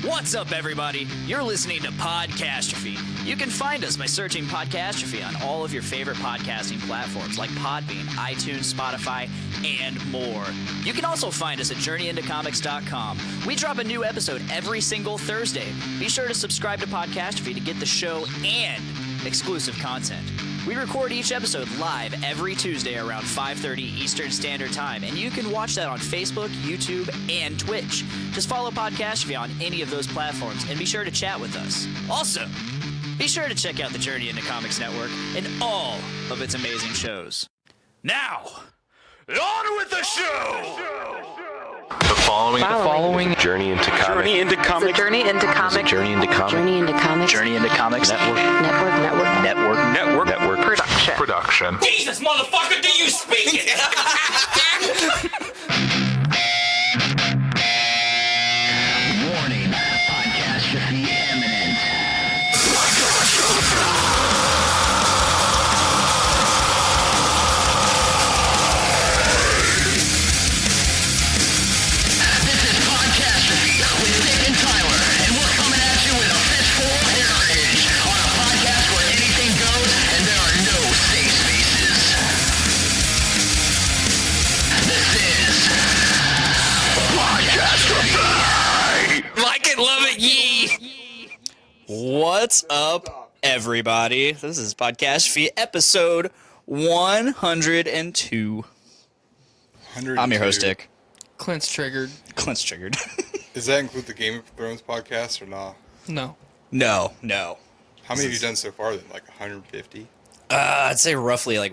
What's up, everybody? You're listening to Podcastrophe. You can find us by searching Podcastrophe on all of your favorite podcasting platforms like Podbean, iTunes, Spotify, and more. You can also find us at JourneyIntoComics.com. We drop a new episode every single Thursday. Be sure to subscribe to Podcastrophe to get the show and exclusive content. We record each episode live every Tuesday around 5:30 Eastern Standard Time, and you can watch that on Facebook, YouTube, and Twitch. Just follow Podcastrophe on any of those platforms, and be sure to chat with us. Also, be sure to check out the Journey into Comics Network and all of its amazing shows. Now, on with the show! The following Journey into Comics. Journey into Comics. Journey into Comics. Journey into Comics. Journey into Comics. Journey into Comics Network. Production. Jesus, motherfucker, do you speak it? Warning, Podcastrophe imminent. This is Podcastrophe with Nick and Tyler, and we're coming at you with a fistful of heritage on a podcast where anything goes and there are no safe spaces. This is Podcastrophe. Like it, love it, ye. What's up, everybody? This is Podcastrophe episode 102. I'm your host, Dick. Clint's triggered. Clint's triggered. Does that include the Game of Thrones podcast or not? No. No. How many have you done so far then? Like 150? I'd say roughly like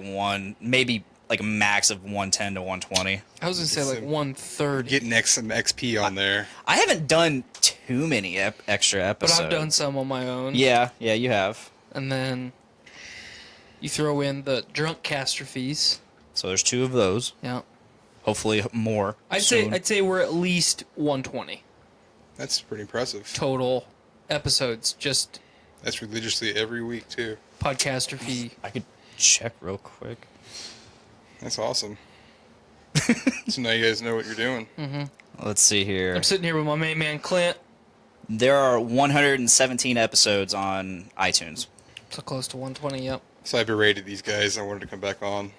maybe like a max of 110 to 120. I was going to say like 130. Getting some XP on there. I haven't done too many extra episodes. But I've done some on my own. Yeah, you have. And then you throw in the drunk castrophes. So there's 2 of those. Yeah. Hopefully more. I'd soon. say we're at least 120 That's pretty impressive. total episodes. Just That's religiously every week too. Podcastrophe. I could check real quick. That's awesome. So now you guys know what you're doing. Let's see here. I'm sitting here with my main man Clint. There are 117 episodes on iTunes. So close to 120. Yep. So I berated these guys. I wanted to come back on.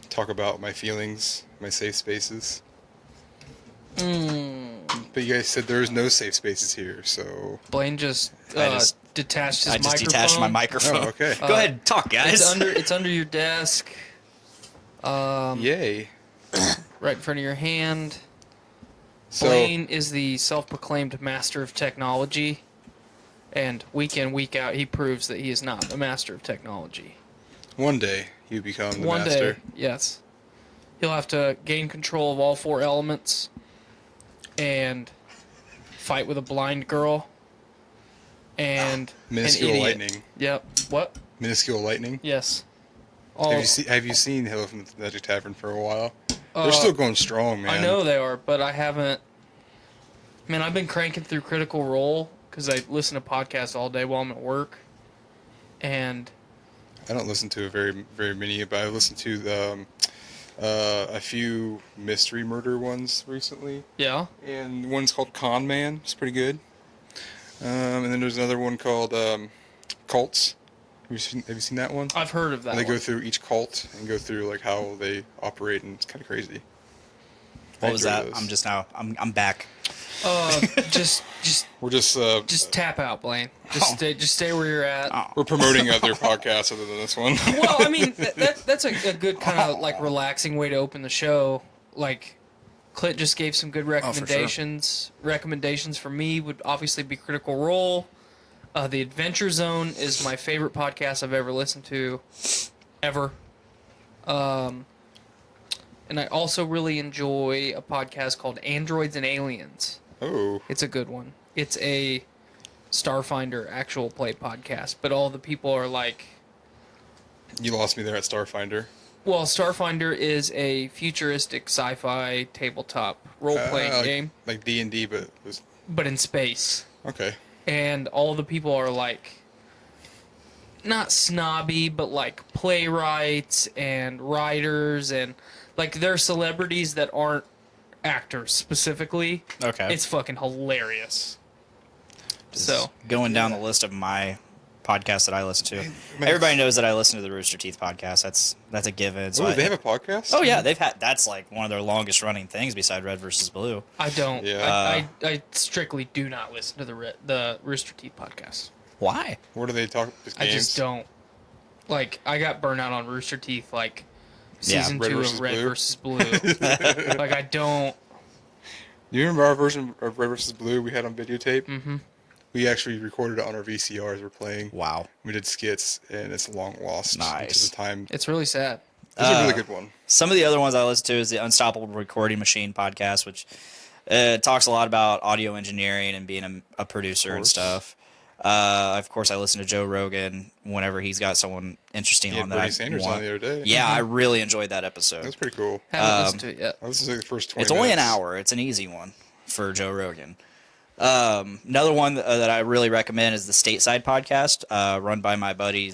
Talk about my feelings, my safe spaces. But you guys said there's no safe spaces here, so... Blaine just, detached his I just microphone. detached my microphone. Oh, okay. Go ahead, talk, guys. It's under your desk. Yay. Right in front of your hand. So, Blaine is the self-proclaimed master of technology, and week in, week out, he proves that he is not a master of technology. one day you become the One master. day, yes. He'll have to gain control of all 4 elements and fight with a blind girl and Minuscule an idiot. lightning. Yep. What? Minuscule lightning. Yes. Have you seen Hello from the Magic Tavern for a while? They're still going strong, man. I know they are, but I haven't... Man, I've been cranking through Critical Role because I listen to podcasts all day while I'm at work. And... I don't listen to very many, but I listened to a few mystery murder ones recently. Yeah? And one's called Con Man. It's pretty good. And then there's another one called Cults. Have you seen that one? I've heard of that And they one. go through each cult and go through like how they operate, and it's kind of crazy. What was enjoy that? those. I'm back. Just We're just tap out, Blaine. Just stay where you're at. we're promoting other podcasts other than this one. Well, I mean, that's a good kind of like relaxing way to open the show. Like, Clint just gave some good recommendations. Recommendations for me would obviously be Critical Role. The Adventure Zone is my favorite podcast I've ever listened to, ever. And I also really enjoy a podcast called Androids and Aliens. Oh, It's a good one. It's a Starfinder actual play podcast, but all the people are like... you lost me there at Starfinder. Well, Starfinder is a futuristic sci-fi tabletop role-playing game, like D&D, but it was but in space. okay. And all the people are like... not snobby, but like playwrights and writers, and like they're celebrities that aren't actors specifically. Okay. It's fucking hilarious. Just So going down the list of my podcasts that I listen to. Everybody knows that I listen to the Rooster Teeth podcast. That's a given. So they have a podcast? Oh yeah, that's like one of their longest running things beside Red versus Blue. I don't. Yeah. I strictly do not listen to the Rooster Teeth podcast. Why? What do they talk? Just I games? just don't. Like, I got burnt out on Rooster Teeth, like, season Red 2 versus of Red Blue. versus Blue. Like, I don't... You remember our version of Red vs. Blue we had on videotape? Mm-hmm. We actually recorded it on our VCRs we're playing. Wow. We did skits, and it's long lost. Nice. Into the time. It's really sad. It's a really good one. Some of the other ones I listen to is the Unstoppable Recording Machine podcast, which talks a lot about audio engineering and being a producer and stuff. Of course, I listen to Joe Rogan whenever he's got someone interesting on that Bernie I Sanders want. on the other day. Yeah, I really enjoyed that episode. That's pretty cool. Haven't listened to it yet. I listened to the first 20 It's only an minutes. hour. It's an easy one for Joe Rogan. Another one that I really recommend is the Stateside podcast, run by my buddy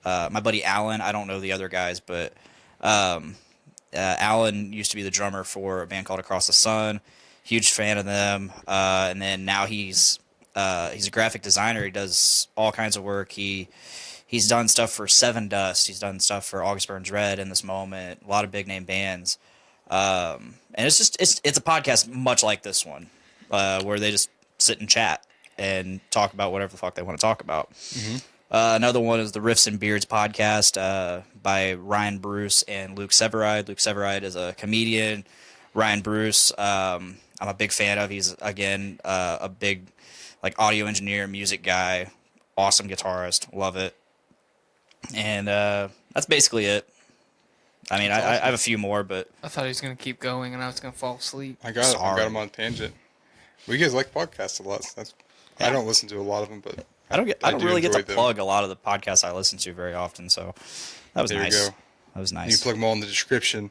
Alan. I don't know the other guys, but Alan used to be the drummer for a band called Across the Sun. Huge fan of them. And then now he's a graphic designer. He does all kinds of work. He's done stuff for Seven Dust. He's done stuff for August Burns Red in this moment. A lot of big name bands. And it's a podcast much like this one, where they just sit and chat and talk about whatever the fuck they want to talk about. Mm-hmm. Another one is the Riffs and Beards podcast by Ryan Bruce and Luke Severide. Luke Severide is a comedian. Ryan Bruce, I'm a big fan of. He's, again, a big audio engineer, music guy, awesome guitarist. Love it. And that's basically it. I mean, I have a few more, but... I thought he was going to keep going, and I was going to fall asleep. I got him on tangent. Well, you guys like podcasts a lot. So I don't listen to a lot of them, but I don't do really get to enjoy them. plug a lot of the podcasts I listen to very often, so that was There you nice. go. That was you nice. plug them all in the description.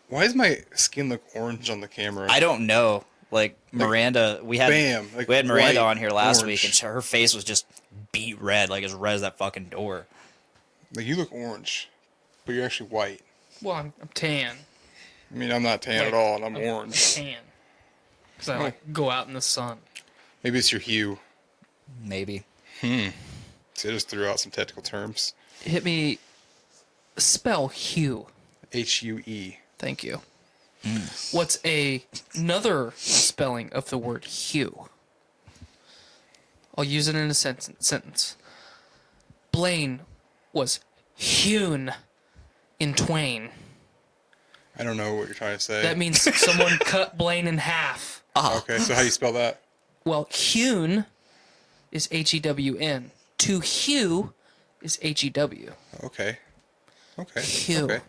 Why does my skin look orange on the camera? I don't know. Miranda, we had Miranda white, on here last orange. week, and her face was just beat red, as red as that fucking door. You look orange, but you're actually white. Well, I'm tan. I mean, I'm not tan at all, and I'm I'm orange. tan. Because I go out in the sun. Maybe it's your hue. Maybe. So I just threw out some technical terms. Hit me. Spell hue. Hue. Thank you. What's another spelling of the word hue? I'll use it in a sentence. Blaine was hewn in twain. I don't know what you're trying to say. That means someone cut Blaine in half. Okay, so how do you spell that? Well, hewn is H-E-W-N. To hew is H-E-W. Okay. Hue. Okay.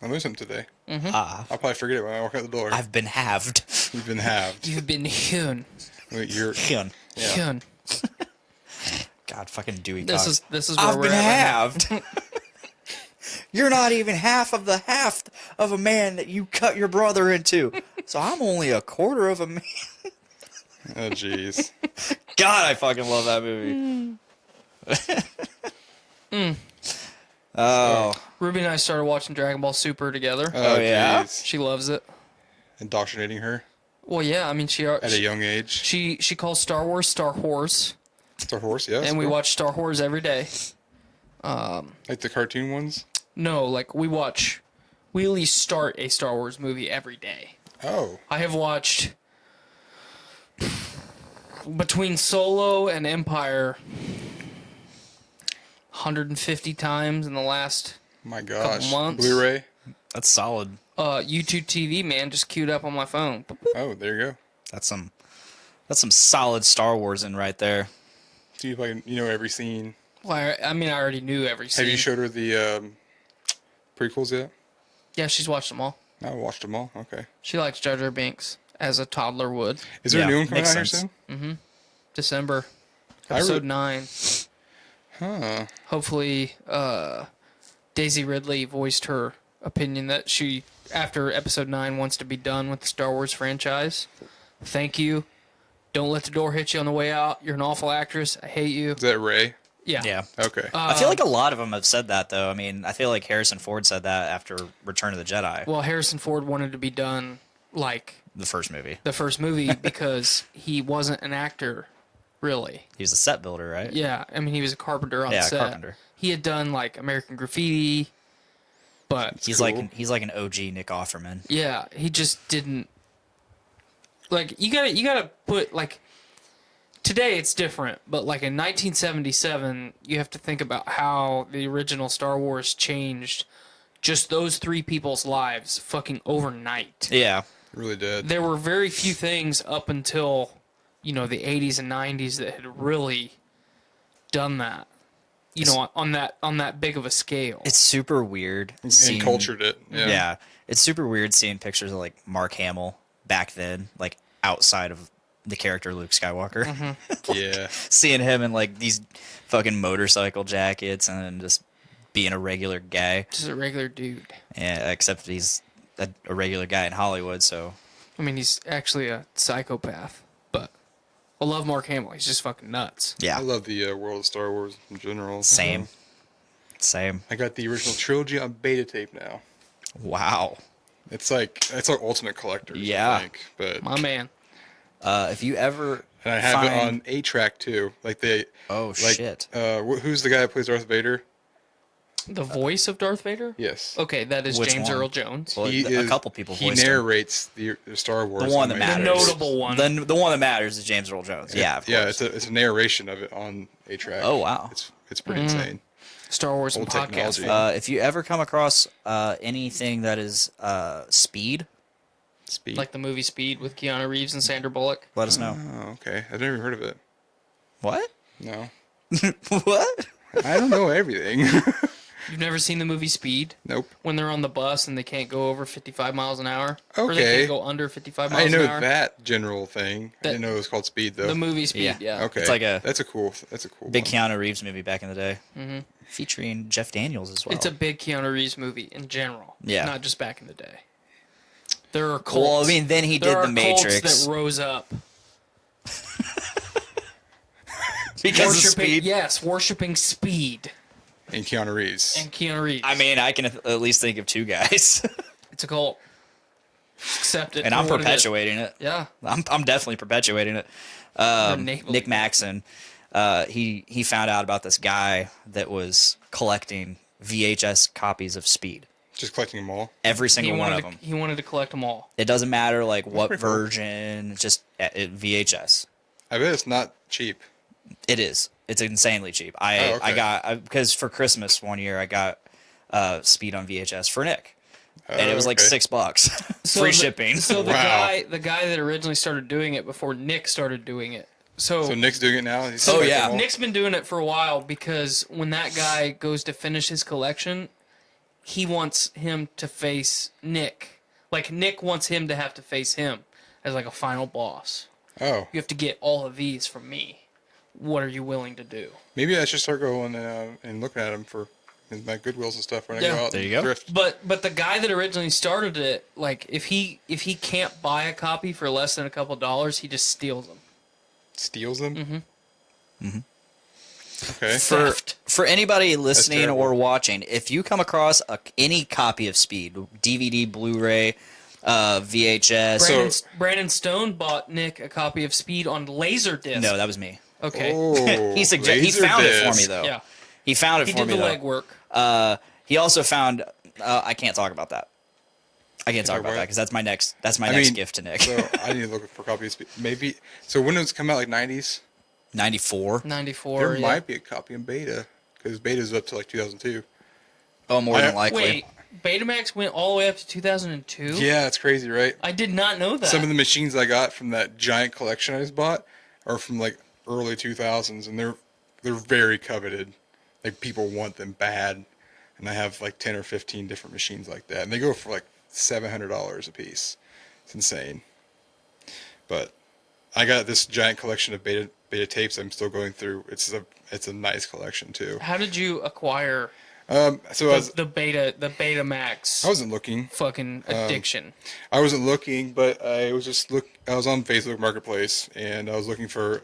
I learned something today. Ah, I'll probably forget it when I walk out the door. I've been halved. You've been halved. You've been hewn. You're Hewn. Hewn. God, fucking Dewey This Cox. is where I've we're been at. halved. You're not even half of a man that you cut your brother into. So I'm only a quarter of a man. Oh, jeez. God, I fucking love that movie. Oh. Ruby and I started watching Dragon Ball Super together. Oh, yeah? jeez. She loves it. Indoctrinating her Well, yeah, I mean, at a young age. she calls Star Wars Star Wars, Star Horse, yes. and we watch Star Wars every day. Like the cartoon ones? No, we at least start a Star Wars movie every day. Oh. I have watched between Solo and Empire 150 times in the last My gosh. months. Blu-ray? That's solid. YouTube TV, man, just queued up on my phone. Oh, there you go. That's some solid Star Wars in right there. See if I can, every scene. Well, I mean, I already knew every scene. Have you showed her the prequels yet? Yeah, she's watched them all. No, I watched them all. Okay. She likes Jar Jar Binks, as a toddler would. Is there Yeah, a new one coming makes out here sense. soon? December. I Episode re- 9. Huh. Hopefully, Daisy Ridley voiced her opinion that she, after episode 9, wants to be done with the Star Wars franchise. Thank you. Don't let the door hit you on the way out. You're an awful actress. I hate you. Is that Ray? Yeah. Yeah. Okay. I feel like a lot of them have said that, though. I mean, I feel like Harrison Ford said that after Return of the Jedi, Well, Harrison Ford wanted to be done like the first movie. the first movie because he wasn't an actor, really. He was a set builder, right? Yeah, I mean, he was a carpenter on Yeah, set. carpenter. He had done like American Graffiti, but He's like an OG Nick Offerman. yeah, he just didn't. Like you gotta put like. Today it's different, but like in 1977, you have to think about how the original Star Wars changed just those three people's lives fucking overnight. Yeah. It really did. There were very few things up until, the 80s and 90s that had really done that. On that big of a scale. It's super weird. And cultured it. Yeah. It's super weird seeing pictures of like Mark Hamill back then, like outside of the character Luke Skywalker. Mm-hmm. Yeah. Seeing him in like these fucking motorcycle jackets and just being a regular guy. Just a regular dude. Yeah, except he's a regular guy in Hollywood, so. I mean, he's actually a psychopath, but I love Mark Hamill. He's just fucking nuts. Yeah. I love the world of Star Wars in general. Same. Same. I got the original trilogy on beta tape now. Wow. It's like ultimate collectors. Yeah. I think, but My man. If you ever and I have it on 8-track too. Like they. Oh, like, shit. Who's the guy that plays Darth Vader? The voice of Darth Vader? Yes. Okay, that is Which James one? Earl Jones. Well, a couple people He voiced him. narrates the Star Wars. The one that animated matters. series. notable one. The one that matters is James Earl Jones. Yeah, of Yeah, course. it's a narration of it on 8-track. Oh, wow. It's pretty insane. Star Wars and Old podcast. technology. If you ever come across anything that is Speed, Speed. Like the movie Speed with Keanu Reeves and Sandra Bullock. let us know. Oh, okay. I've never heard of it. What? No. What? I don't know everything. You've never seen the movie Speed? Nope. When they're on the bus and they can't go over 55 miles an hour? Or they Okay. can't go under 55 miles I know an hour? that general thing. I didn't know it was called Speed though. The movie Speed, Yeah. yeah. Okay. It's like that's a cool big one. Keanu Reeves movie back in the day, featuring Jeff Daniels as well. It's a big Keanu Reeves movie in general. Yeah. Not just back in the day. There are cults. Well, I mean, then he there did are The Matrix cults that rose up. because of Speed. Yes, worshipping Speed And Keanu Reeves. and Keanu Reeves. I mean, I can at least think of two guys, it's a cult. Accept it. and for I'm what it is. perpetuating it. Yeah. I'm definitely perpetuating it. Enabling. Nick Maxon, he found out about this guy that was collecting VHS copies of Speed. Just collecting them all. Every He single one of wanted, them. he wanted to collect them all. It doesn't matter like what pretty cool. version, just VHS. I bet it's not cheap. It is. It's insanely cheap. Oh, okay. I got because for Christmas one year I got Speed on VHS for Nick, and it was like okay. $6, free shipping. So the Wow. guy that originally started doing it before Nick started doing it. So Nick's doing it now. He's Oh, collecting yeah. them all? Nick's been doing it for a while because when that guy goes to finish his collection, he wants him to face Nick. Like Nick wants him to have to face him as like a final boss. Oh, You have to get all of these from me. What are you willing to do? maybe I should start going and looking at them for my Goodwills and stuff when I Yeah. go out. There and you go. Thrift. But the guy that originally started it, like if he can't buy a copy for less than a couple dollars, he just steals them. Steals them. Mm-hmm. Okay. For anybody listening terrible. or watching, if you come across any copy of Speed, DVD, Blu-ray, VHS, Brandon Stone bought Nick a copy of Speed on Laserdisc. no, that was me. Okay. Oh, He found it for me Laserdisc. though. Yeah. He found it He for did me the though. legwork. He also found. I can't talk about that. I can't talk about about that it? because that's my next. That's my I next mean, gift to Nick. So I need to look for copies. Maybe. So when did it come out? Like 90s. 94. 94. There yeah. might be a copy in beta because beta's up to like 2002. Oh, more than likely. Wait, Betamax went all the way up to 2002? Yeah, it's crazy, right? I did not know that. Some of the machines I got from that giant collection I just bought are from like early 2000s, and they're very coveted. Like people want them bad, and I have like 10 or 15 different machines like that, and they go for like $700 a piece. It's insane. But I got this giant collection of beta tapes. I'm still going through. It's a nice collection too. How did you acquire So the Betamax I wasn't looking. fucking addiction? I wasn't looking, but I was just I was on Facebook Marketplace, and I was looking for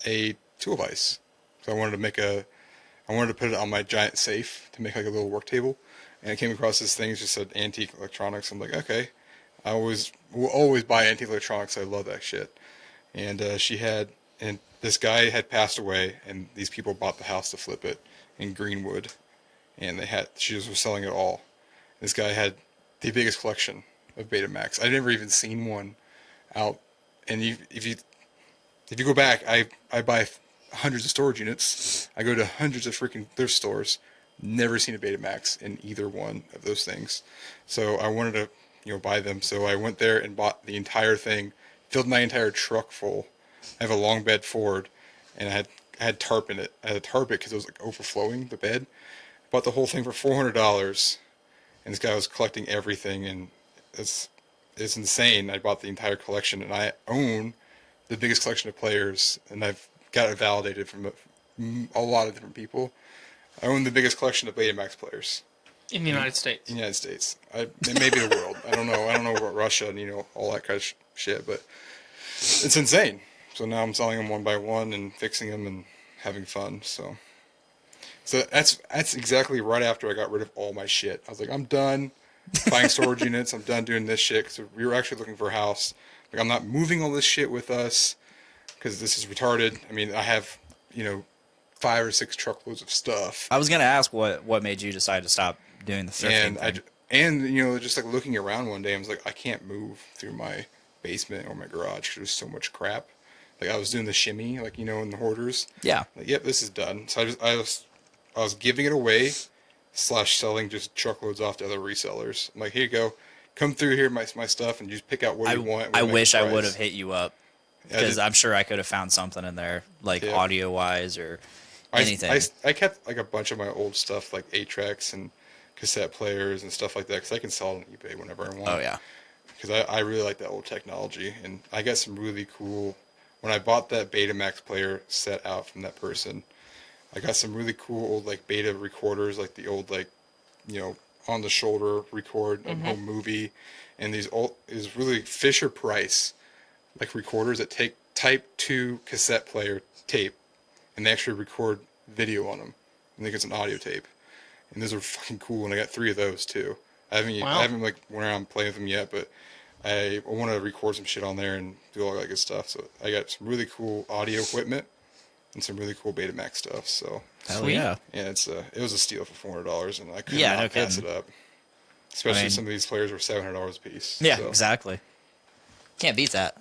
a tool vise. So I wanted to make a I wanted to put it on my giant safe to make like a little work table, and I came across this thing. It just said antique electronics. I'm like, okay. I will always buy antique electronics. I love that shit. And and this guy had passed away, and these people bought the house to flip it in Greenwood, and she was selling it all. This guy had the biggest collection of Betamax. I'd never even seen one out. And if you go back, I buy hundreds of storage units. I go to hundreds of freaking thrift stores. Never seen a Betamax in either one of those things. So I wanted to, buy them. So I went there and bought the entire thing, filled my entire truck full. I have a long bed Ford, and I had tarp in it. I had to tarp it because it was like overflowing the bed. Bought the whole thing for $400, and this guy was collecting everything, and it's insane. I bought the entire collection, and I own the biggest collection of players, and I've got it validated from a lot of different people. I own the biggest collection of Betamax players. In the United States. In the United States. Maybe the world. I don't know. I don't know about Russia and, all that kind of shit, but it's insane. So now I'm selling them one by one and fixing them and having fun. So that's exactly right after I got rid of all my shit. I was like, I'm done buying storage units. I'm done doing this shit because we were actually looking for a house. Like, I'm not moving all this shit with us because this is retarded. I mean, I have, 5 or 6 truckloads of stuff. I was gonna ask what made you decide to stop doing the thrifting thing. And just like looking around one day, I was like, I can't move through my basement or my garage because there's so much crap. Like, I was doing the shimmy, like, in the hoarders. Yeah. Like, yep, this is done. So I was giving it away / selling just truckloads off to other resellers. I'm like, here you go. Come through here, my stuff, and just pick out what you want. I wish I would have hit you up because I'm sure I could have found something in there, like audio wise or anything. I kept like a bunch of my old stuff, like 8-tracks and cassette players and stuff like that, because I can sell it on eBay whenever I want. Oh yeah. Because I really like that old technology, and I got some really cool. When I bought that Betamax player set out from that person, I got some really cool old like beta recorders, like the old like, on the shoulder record a home movie, and these really Fisher Price like recorders that take Type 2 cassette player tape, and they actually record video on them. I think it's an audio tape, and those are fucking cool. And I got 3 of those too. I haven't like went around playing with them yet, but I want to record some shit on there and do all that good stuff. So I got some really cool audio equipment and some really cool Betamax stuff. So hell yeah, it was a steal for $400, and I could not pass it up. Especially some of these players were $700 a piece. Yeah, exactly. Can't beat that.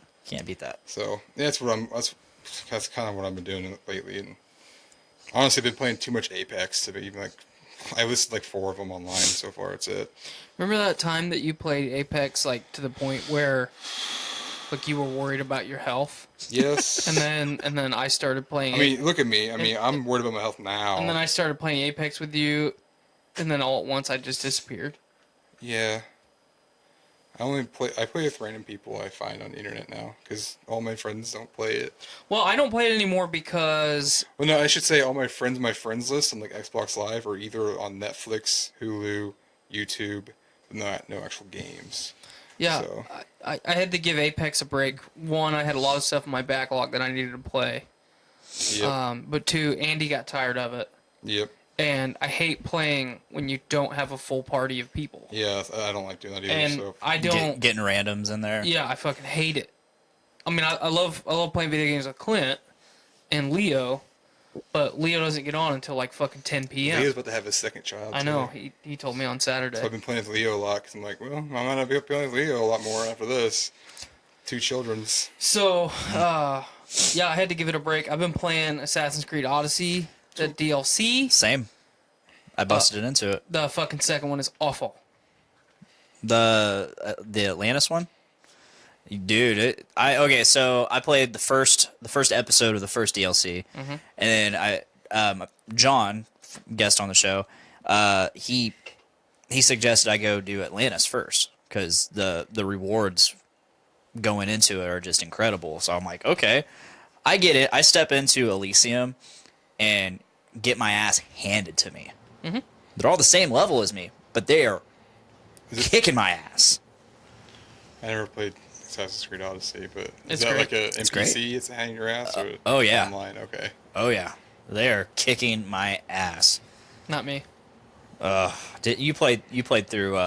So that's kind of what I've been doing lately. And honestly, I've been playing too much Apex to be even like. I listed like 4 of them online so far. It's it. Remember that time that you played Apex like to the point where like you were worried about your health? Yes. and then I started playing. I mean, look at me. I mean, I'm worried about my health now. And then I started playing Apex with you, and then all at once I just disappeared. Yeah. I play with random people I find on the internet now because all my friends don't play it. Well, I don't play it anymore because. Well, no, I should say all my friends list on like Xbox Live are either on Netflix, Hulu, YouTube, not no actual games. Yeah, so. I had to give Apex a break. 1, I had a lot of stuff in my backlog that I needed to play. Yep. But 2, Andy got tired of it. Yep. And I hate playing when you don't have a full party of people. Yeah, I don't like doing that either. And so. I don't getting randoms in there. Yeah, I fucking hate it. I mean, I love playing video games with Clint and Leo, but Leo doesn't get on until like fucking 10 p.m. Leo's about to have his second child. I know. He told me on Saturday. So I've been playing with Leo a lot because I'm like, well, I might not be playing with Leo a lot more after this. 2 children's. So, yeah, I had to give it a break. I've been playing Assassin's Creed Odyssey. The DLC. Same. I busted into it. The fucking second one is awful. The Atlantis one, dude. So I played the first episode of the first DLC, and then John, guest on the show, he suggested I go do Atlantis first because the rewards going into it are just incredible. So I'm like, okay, I get it. I step into Elysium and get my ass handed to me. Mm-hmm. They're all the same level as me, but they are kicking my ass. I never played Assassin's Creed Odyssey, but It's is that great. like a It's NPC? great. It's hanging your ass? Or Oh yeah. Online, okay. Oh yeah. They're kicking my ass. Not me. Did you played through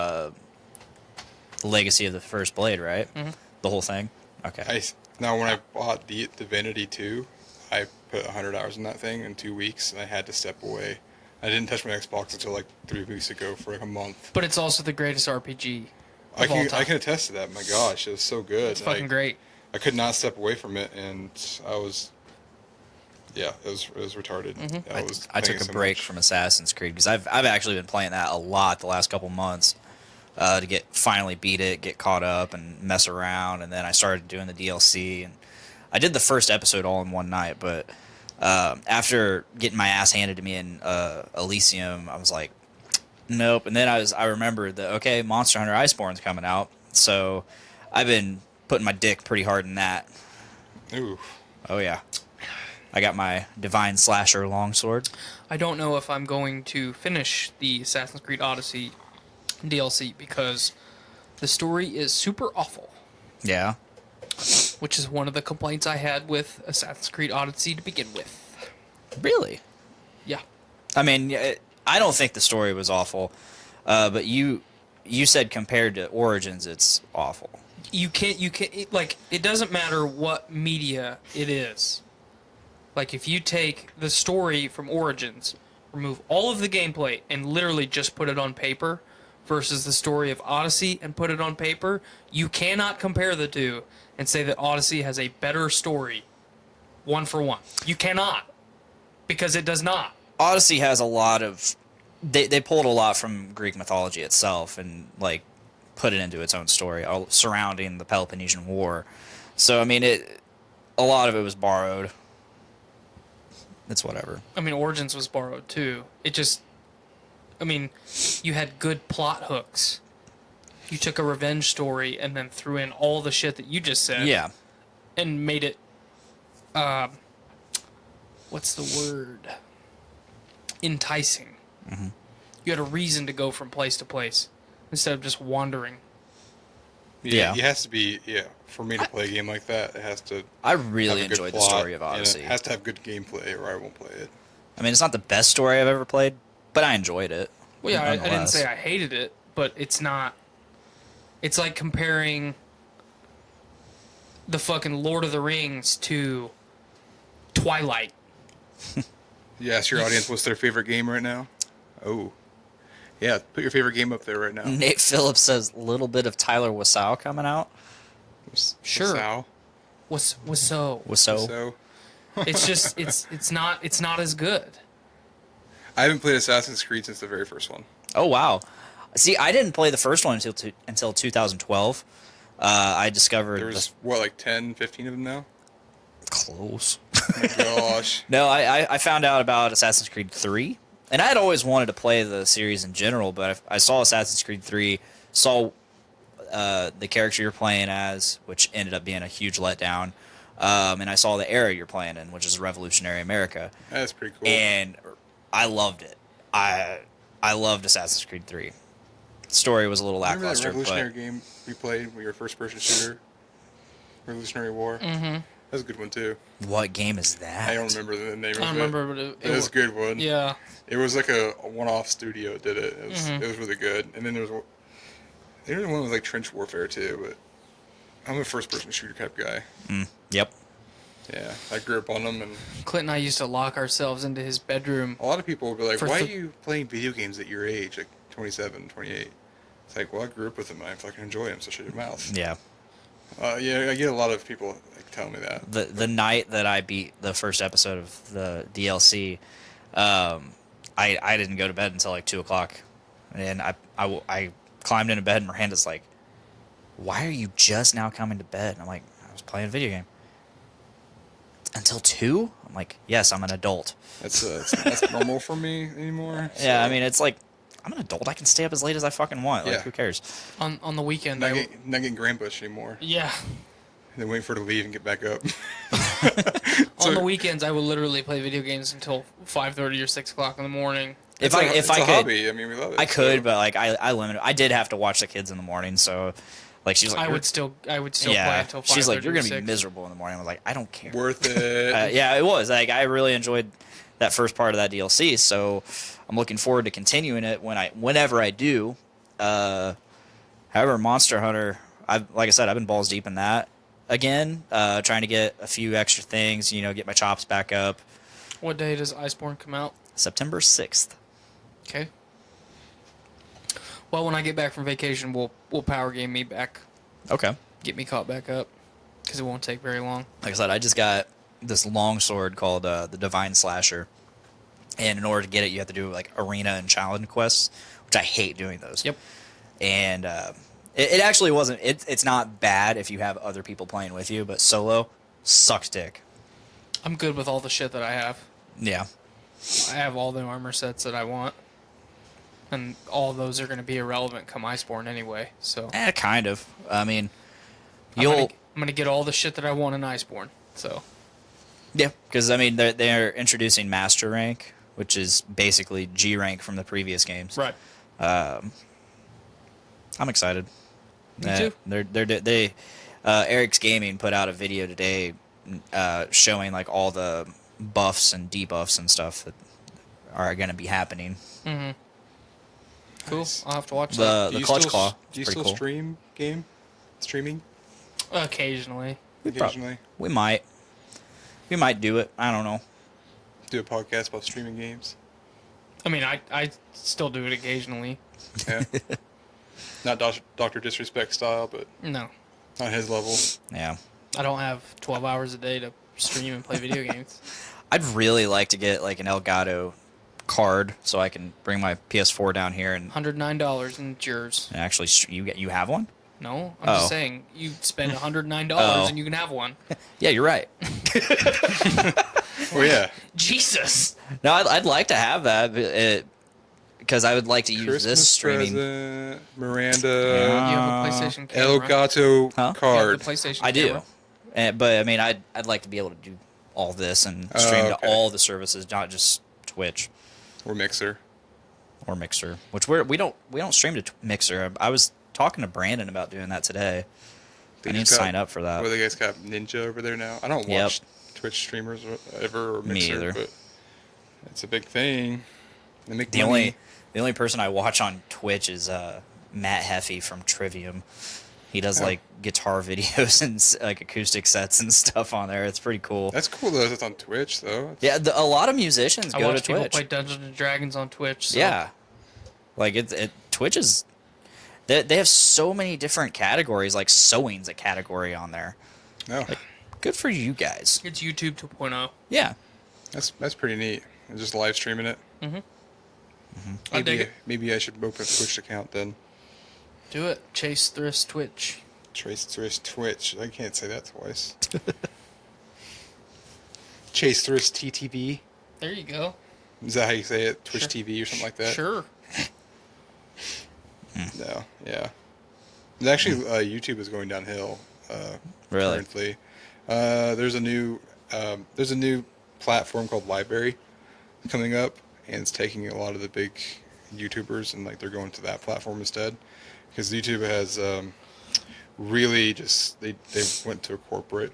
Legacy of the First Blade, right? Mm-hmm. The whole thing. Okay. Now when I bought the Divinity 2, I put 100 hours in that thing in 2 weeks, and I had to step away. I didn't touch my Xbox until like 3 weeks ago for like a month. But it's also the greatest RPG I of all time. can attest to that. My gosh, it was so good. It's fucking great. I could not step away from it, and I was, it was retarded. Mm-hmm. I took a break from Assassin's Creed because I've actually been playing that a lot the last couple months to finally beat it, get caught up, and mess around. And then I started doing the DLC, and I did the first episode all in one night. But after getting my ass handed to me in Elysium, I was like, nope. And then I remembered that okay, Monster Hunter Iceborne's coming out, so I've been putting my dick pretty hard in that. Ooh. Oh yeah. I got my Divine Slasher longsword. I don't know if I'm going to finish the Assassin's Creed Odyssey DLC because the story is super awful, Yeah. which is one of the complaints I had with Assassin's Creed Odyssey to begin with. Really? Yeah. I mean, I don't think the story was awful, but you said compared to Origins, it's awful. You can't, it doesn't matter what media it is. Like, if you take the story from Origins, remove all of the gameplay, and literally just put it on paper, versus the story of Odyssey and put it on paper, you cannot compare the two and say that Odyssey has a better story, one for one. You cannot. Because it does not. Odyssey has a lot of... They pulled a lot from Greek mythology itself and, like, put it into its own story surrounding the Peloponnesian War. So, I mean, a lot of it was borrowed. It's whatever. I mean, Origins was borrowed, too. It just... I mean, you had good plot hooks. You took a revenge story and then threw in all the shit that you just said. Yeah. And made it... what's the word? Enticing. Mm-hmm. You had a reason to go from place to place instead of just wandering. Yeah. It has to be, for me to play a game like that, it has to I really have a good enjoyed the plot, story of and Odyssey. it has to have good gameplay or I won't play it. I mean, it's not the best story I've ever played, but I enjoyed it. Well, yeah, I didn't nonetheless. say I hated it, but it's not... It's like comparing the fucking Lord of the Rings to Twilight. You ask your audience what's their favorite game right now? Oh. Yeah, put your favorite game up there right now. Nate Phillips says a little bit of Tyler Wiseau coming out. Sure. Sal. What's so? Wiseau. So, It's just it's not as good. I haven't played Assassin's Creed since the very first one. Oh wow! See, I didn't play the first one until 2012. I discovered There's, like 10, 15 of them now? close. Oh my gosh. No, I found out about Assassin's Creed 3, and I had always wanted to play the series in general, but I saw Assassin's Creed 3, saw the character you're playing as, which ended up being a huge letdown, and I saw the era you're playing in, which is Revolutionary America. That's pretty cool. And I loved it. I loved Assassin's Creed 3. The story was a little Remember that lackluster, Revolutionary but game we played with your first-person shooter? Revolutionary War? Mm-hmm. That was a good one, too. what game is that? I don't remember the name of it. I don't remember, but It was a good one. Yeah. It was like a one-off studio did it. It was, Mm-hmm. it was really good. And then there was one with like trench warfare, too, but I'm a first-person shooter type guy. Yep. Yeah, I grew up on them, and Clint and I used to lock ourselves into his bedroom. a lot of people will be like, For why are th- you playing video games at your age, like 27, 28? It's like, well, I grew up with them, and I fucking enjoy them, so shut your mouth. Yeah. Yeah, I get a lot of people like telling me that. The night that I beat the first episode of the DLC, I didn't go to bed until like 2 o'clock, and I climbed into bed, and Miranda's like, "Why are you just now coming to bed?" And I'm like, "I was playing a video game." Until 2? I'm like, yes, I'm an adult. That's normal for me anymore. Yeah, so- I mean, it's like, I'm an adult. I can stay up as late as I fucking want. Like, Yeah. who cares? On the weekend, not getting Grandbush anymore. yeah. And then waiting for her to leave and get back up. On the weekends, I would literally play video games until 5:30 or 6 o'clock in the morning. If It's I a could, hobby. I mean, we love it. I could, so. but like I limited. I did have to watch the kids in the morning, so like she was like, I "You're-" would still play yeah. until 5:30. She's like, "You're gonna or be 6. miserable in the morning." I was like, "I don't care." Worth it. Yeah, it was like I really enjoyed that first part of that DLC. So I'm looking forward to continuing it whenever I do. However, Monster Hunter, like I said, I've been balls deep in that again, trying to get a few extra things, get my chops back up. What day does Iceborne come out? September 6th. Okay. Well, when I get back from vacation, we'll power game me back. Okay. Get me caught back up, because it won't take very long. Like I said, I just got this long sword called the Divine Slasher, and in order to get it, you have to do like arena and challenge quests, which I hate doing those. Yep. And it actually wasn't. It's not bad if you have other people playing with you, but solo sucks dick. I'm good with all the shit that I have. Yeah. I have all the armor sets that I want. And all those are going to be irrelevant come Iceborne anyway, so... Kind of. I mean, I'm going to get all the shit that I want in Iceborne, so... Yeah, because, I mean, they're introducing Master Rank, which is basically G Rank from the previous games. Right. I'm excited. Me too. They Eric's Gaming put out a video today showing, like, all the buffs and debuffs and stuff that are going to be happening. Mm-hmm. Cool. Nice. I'll have to watch that. The Clutch Claw. Do you still cool. streaming? Occasionally. Occasionally. We might do it. I don't know. Do a podcast about streaming games. I mean, I still do it occasionally. Yeah. Not Dr. Disrespect style, but No. on his level. Yeah. I don't have 12 hours a day to stream and play video games. I'd really like to get like an Elgato card so I can bring my PS4 down here and $109 and it's yours. actually you have one? No, I'm Oh. just saying you spend $109 Oh. and you can have one. Yeah, you're right. Oh yeah. Jesus. No, I'd like to have that because I would like to use Christmas this streaming. present, Miranda, Yeah. You have a PlayStation camera. Elgato Huh? You have card. the PlayStation I do, camera. but I mean, I'd like to be able to do all this and stream okay. to all the services, not just Twitch Or Mixer. or Mixer, which we don't stream to Mixer. I was talking to Brandon about doing that today. I need to sign up for that. Well, the guys got Ninja over there now. I don't Yep. watch Twitch streamers ever or Me Mixer, either. but it's a big thing. They make The money. only person I watch on Twitch is Matt Heffy from Trivium. He does like guitar videos and like acoustic sets and stuff on there. It's pretty cool. That's cool though. That's on Twitch though. Yeah, a lot of musicians I go to watch people Twitch. play Dungeons and Dragons on Twitch. So. Yeah, like Twitch is. They have so many different categories. Like sewing's a category on there. No, Good for you guys. It's YouTube 2.0. Yeah. that's pretty neat. Just live streaming it. I dig it. Maybe I should open a Twitch account then. Do it. Chase Thrift Twitch. Trace Twitch. I can't say that twice. Chase Thrift TTV. There you go. Is that how you say it? Twitch Sure. TV or something like that? Sure. No, yeah. It's actually, YouTube is going downhill. Really? Currently, there's a new platform called Library coming up, and it's taking a lot of the big YouTubers and like they're going to that platform instead, because YouTube has really just they went to a corporate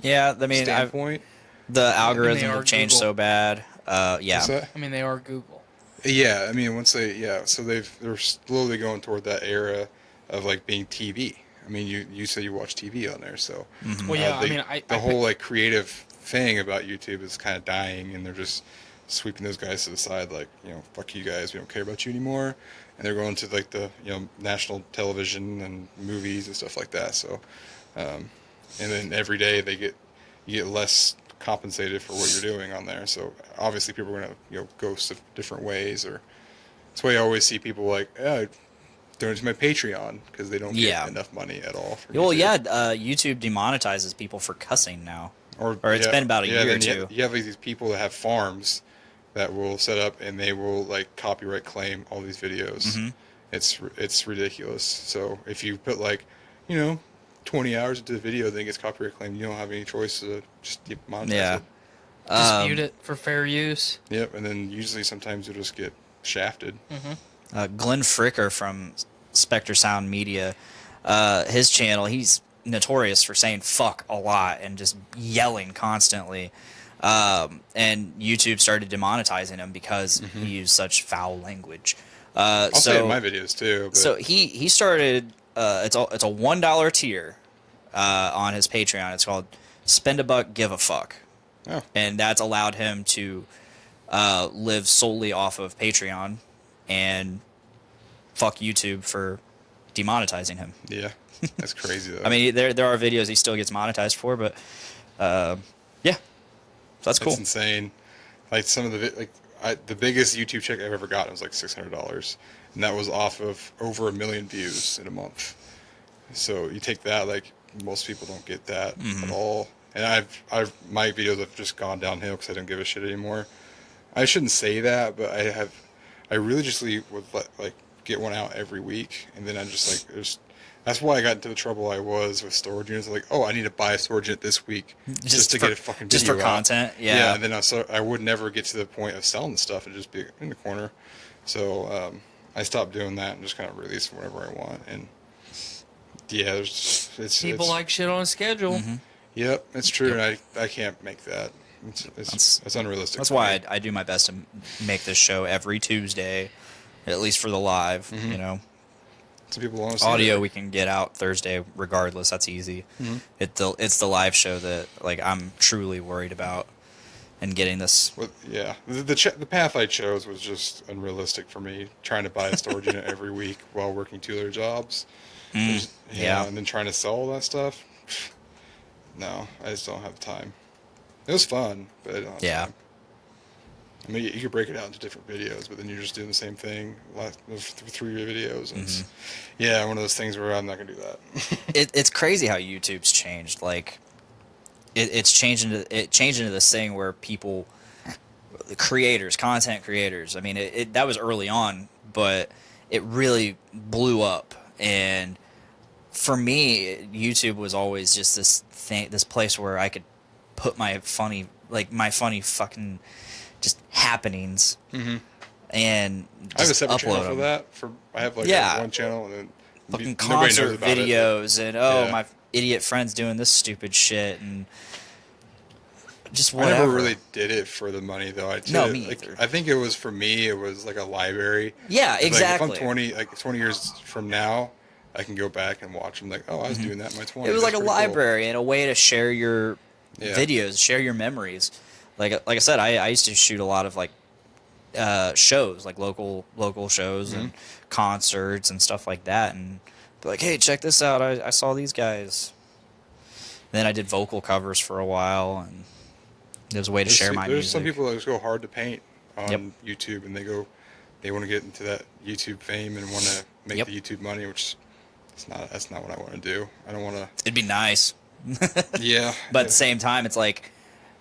Yeah. I mean, standpoint. the algorithms are have changed Google. so bad. Yeah. What's that? I mean, they are Google. Yeah, I mean, so they're slowly going toward that era of like being TV. I mean, you say you watch TV on there, so Well, yeah, they- I mean, the whole like creative thing about YouTube is kind of dying, and they're just sweeping those guys to the side, like, fuck you guys, we don't care about you anymore, and they're going to like the national television and movies and stuff like that. So, and then every day you get less compensated for what you're doing on there. So obviously people are gonna go different ways, or that's why I always see people like, donate to my Patreon, because they don't Yeah. get enough money at all. For Well, YouTube. yeah. YouTube demonetizes people for cussing now. Or it's been about a year or then two. You have like these people that have farms that will set up and they will like copyright claim all these videos. Mm-hmm. It's ridiculous. So if you put like 20 hours into the video, then it gets copyright claimed, you don't have any choice to just monetize Yeah. it. Dispute it for fair use. Yep, and then usually sometimes you'll just get shafted. Glenn Fricker from Spectre Sound Media, his channel, he's notorious for saying fuck a lot and just yelling constantly. And YouTube started demonetizing him because he used such foul language. I'll say it in my videos too. But... So he started. It's a $1 tier on his Patreon. It's called Spend a Buck, Give a Fuck, and that's allowed him to live solely off of Patreon and fuck YouTube for demonetizing him. Yeah, that's crazy though. I mean, there are videos he still gets monetized for, but yeah, so that's cool. It's insane. Like some of the the biggest YouTube check I've ever gotten was like $600, and that was off of over 1 million views in a month. So you take that, like most people don't get that at all. And my videos have just gone downhill because I don't give a shit anymore. I shouldn't say that, but I religiously would get one out every week, and then I just that's why I got into the trouble I was with storage units. Like, oh, I need to buy a storage unit this week just to get a fucking video just for out. content. Yeah. And then I would never get to the point of selling the stuff and just be in the corner. So I stopped doing that and just kind of release whenever I want. And yeah, people like shit on a schedule. Yep, it's true, and I can't make that. It's unrealistic. That's why I do my best to make this show every Tuesday, at least for the live. You know, so people want to see audio we can get out Thursday regardless. That's easy. It's the live show that I'm truly worried about, and getting this. Well, yeah, the path I chose was just unrealistic for me. Trying to buy a storage unit every week while working 2 other jobs. Yeah, and then trying to sell all that stuff. No, I just don't have time. It was fun, but I don't have time. I mean, you could break it out into different videos, but then you're just doing the same thing through your videos. And it's, one of those things where I'm not gonna do that. It's crazy how YouTube's changed. Like, it changed into this thing where people, content creators. I mean, that was early on, but it really blew up. And for me, YouTube was always just this place where I could put my funny fucking just happenings, and just I have a separate channel upload for them. that. I have one channel and then fucking nobody knows concert about videos it. and my idiot friend's doing this stupid shit and just whatever. I never really did it for the money though. No, me either. I think it was for me. It was like a library. Yeah, exactly. Like if I'm 20 years from now, I can go back and watch them. Like, oh, I was doing that in my 20s. It was like a library and a way to share your videos, share your memories. Like I said, I used to shoot a lot of shows, like local shows and concerts and stuff like that, and be like, hey, check this out! I saw these guys. And then I did vocal covers for a while, and it was a way to share my music. There's some people that just go hard to paint on YouTube, and they want to get into that YouTube fame and want to make the YouTube money, which that's not what I want to do. I don't want to. It'd be nice. Yeah. But at the same time, it's like,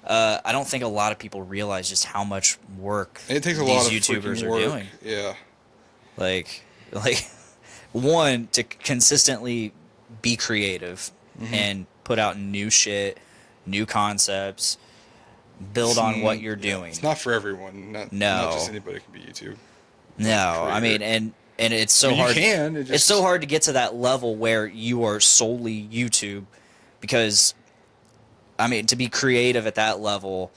I don't think a lot of people realize just how much work it takes a these lot of YouTubers are work. doing. Yeah. Like one, to consistently be creative and put out new shit, new concepts, build on what you're doing. It's not for everyone. Not just anybody can be YouTube. No, I mean, and it's so hard. You can. It's so hard to get to that level where you are solely YouTube, because, I mean, to be creative at that level,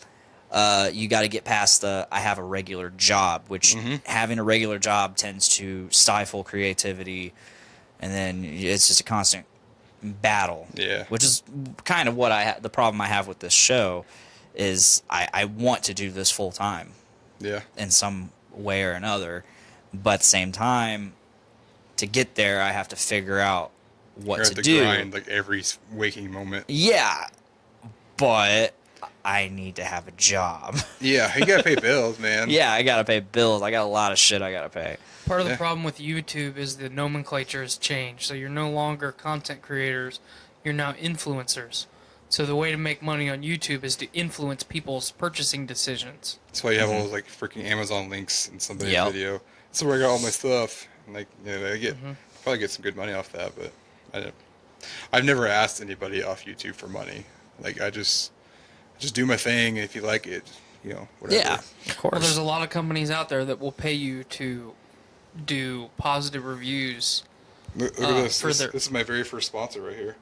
you got to get past I have a regular job, which having a regular job tends to stifle creativity, and then it's just a constant battle. Yeah. Which is kind of what the problem I have with this show is I want to do this full time. Yeah. In some way or another, but at the same time, to get there, I have to figure out what to do. Grind, like every waking moment. Yeah, but I need to have a job. Yeah, you gotta pay bills, man. Yeah, I gotta pay bills. I got a lot of shit I gotta pay. Part of the problem with YouTube is the nomenclature has changed. So you're no longer content creators, you're now influencers. So the way to make money on YouTube is to influence people's purchasing decisions. That's why you have all those like freaking Amazon links in somebody's video. That's where I got all my stuff. And I probably get some good money off that, but I've never asked anybody off YouTube for money. Like I just do my thing, and if you like it, whatever. Yeah, of course. Well, there's a lot of companies out there that will pay you to do positive reviews. Look at this. This is my very first sponsor right here.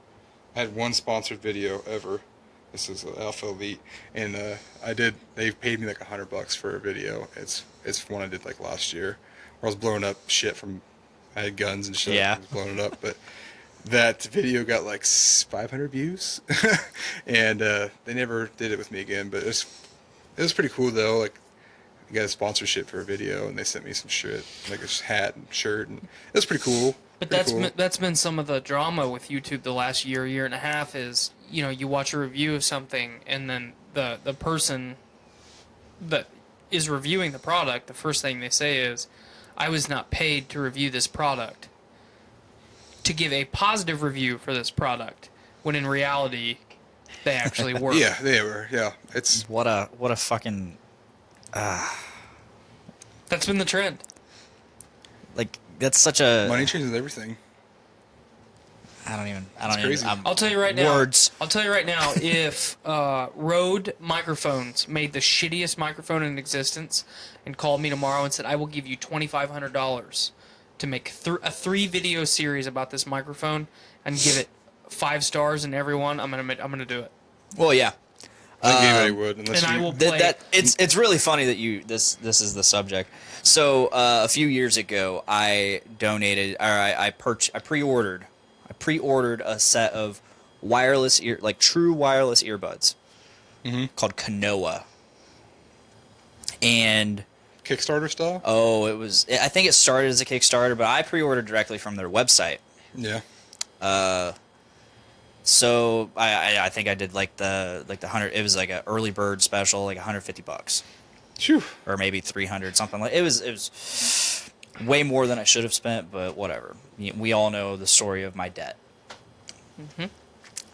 I had one sponsored video ever, This is Alpha Elite, and they paid me like $100 for a video. It's one I did like last year, where I was blowing up shit I had guns and shit. Yeah. I was blowing it up, but that video got like 500 views, and they never did it with me again. But it was pretty cool though. Like, I got a sponsorship for a video, and they sent me some shit, like a hat and shirt, and it was pretty cool. But Pretty that's been some of the drama with YouTube the last year and a half is, you watch a review of something and then the person that is reviewing the product, the first thing they say is, I was not paid to review this product, to give a positive review for this product, when in reality they actually were. Yeah, they were. Yeah, it's What a fucking That's been the trend. like that's such a money changes everything. I don't even. crazy. I'll tell you right now. Words. I'll tell you right now. If Rode microphones made the shittiest microphone in existence and called me tomorrow and said, "I will give you $2,500 to make a 3-video series about this microphone and give it 5 stars in every one," I'm gonna do it. Well, yeah. I think anybody would, unless And I you. will play. It's really funny that this is the subject. So a few years ago, I donated, or I pre-ordered a set of wireless true wireless earbuds called Kanoa, and Kickstarter style? I think it started as a Kickstarter, but I pre-ordered directly from their website. Yeah. So I think I did like the 100. It was like an early bird special, like $150, Phew. or maybe 300, something like. It was way more than I should have spent, but whatever. We all know the story of my debt. Mm-hmm.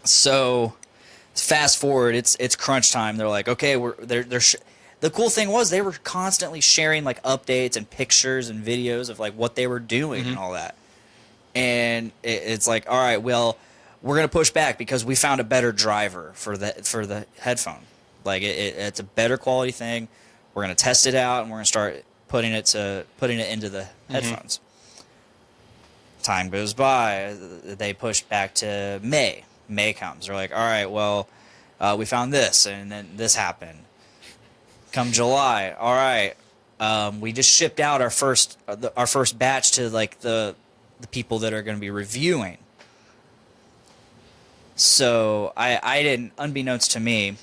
So fast forward, it's crunch time. They're like, okay, the cool thing was they were constantly sharing like updates and pictures and videos of like what they were doing and all that. And it's like, all right, well, we're gonna push back because we found a better driver for the headphone. Like it's a better quality thing. We're gonna test it out and we're gonna start putting it into the headphones. Time goes by. They push back to May. May comes. They're like, all right, well, we found this, and then this happened. Come July, all right, we just shipped out our first batch to like the people that are going to be reviewing. So I didn't, unbeknownst to me.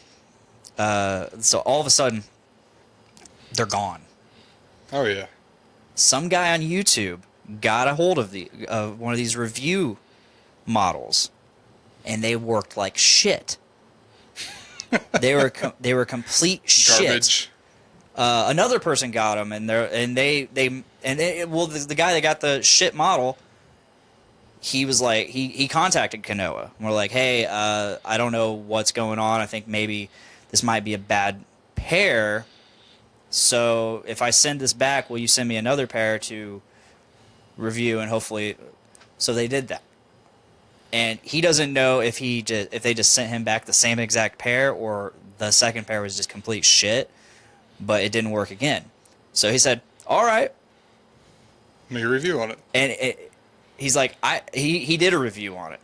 So all of a sudden, they're gone. Oh yeah. Some guy on YouTube got a hold of one of these review models, and they worked like shit. They were complete shit. Garbage. Another person got them, and the guy that got the shit model, he was like, he contacted Kanoa. And we're like, hey, I don't know what's going on. I think maybe this might be a bad pair. So if I send this back, will you send me another pair to review, and hopefully. So they did that, and he doesn't know if they just sent him back the same exact pair or the second pair was just complete shit, but it didn't work again. So he said, all right, Make a review on it. and he's like, he did a review on it,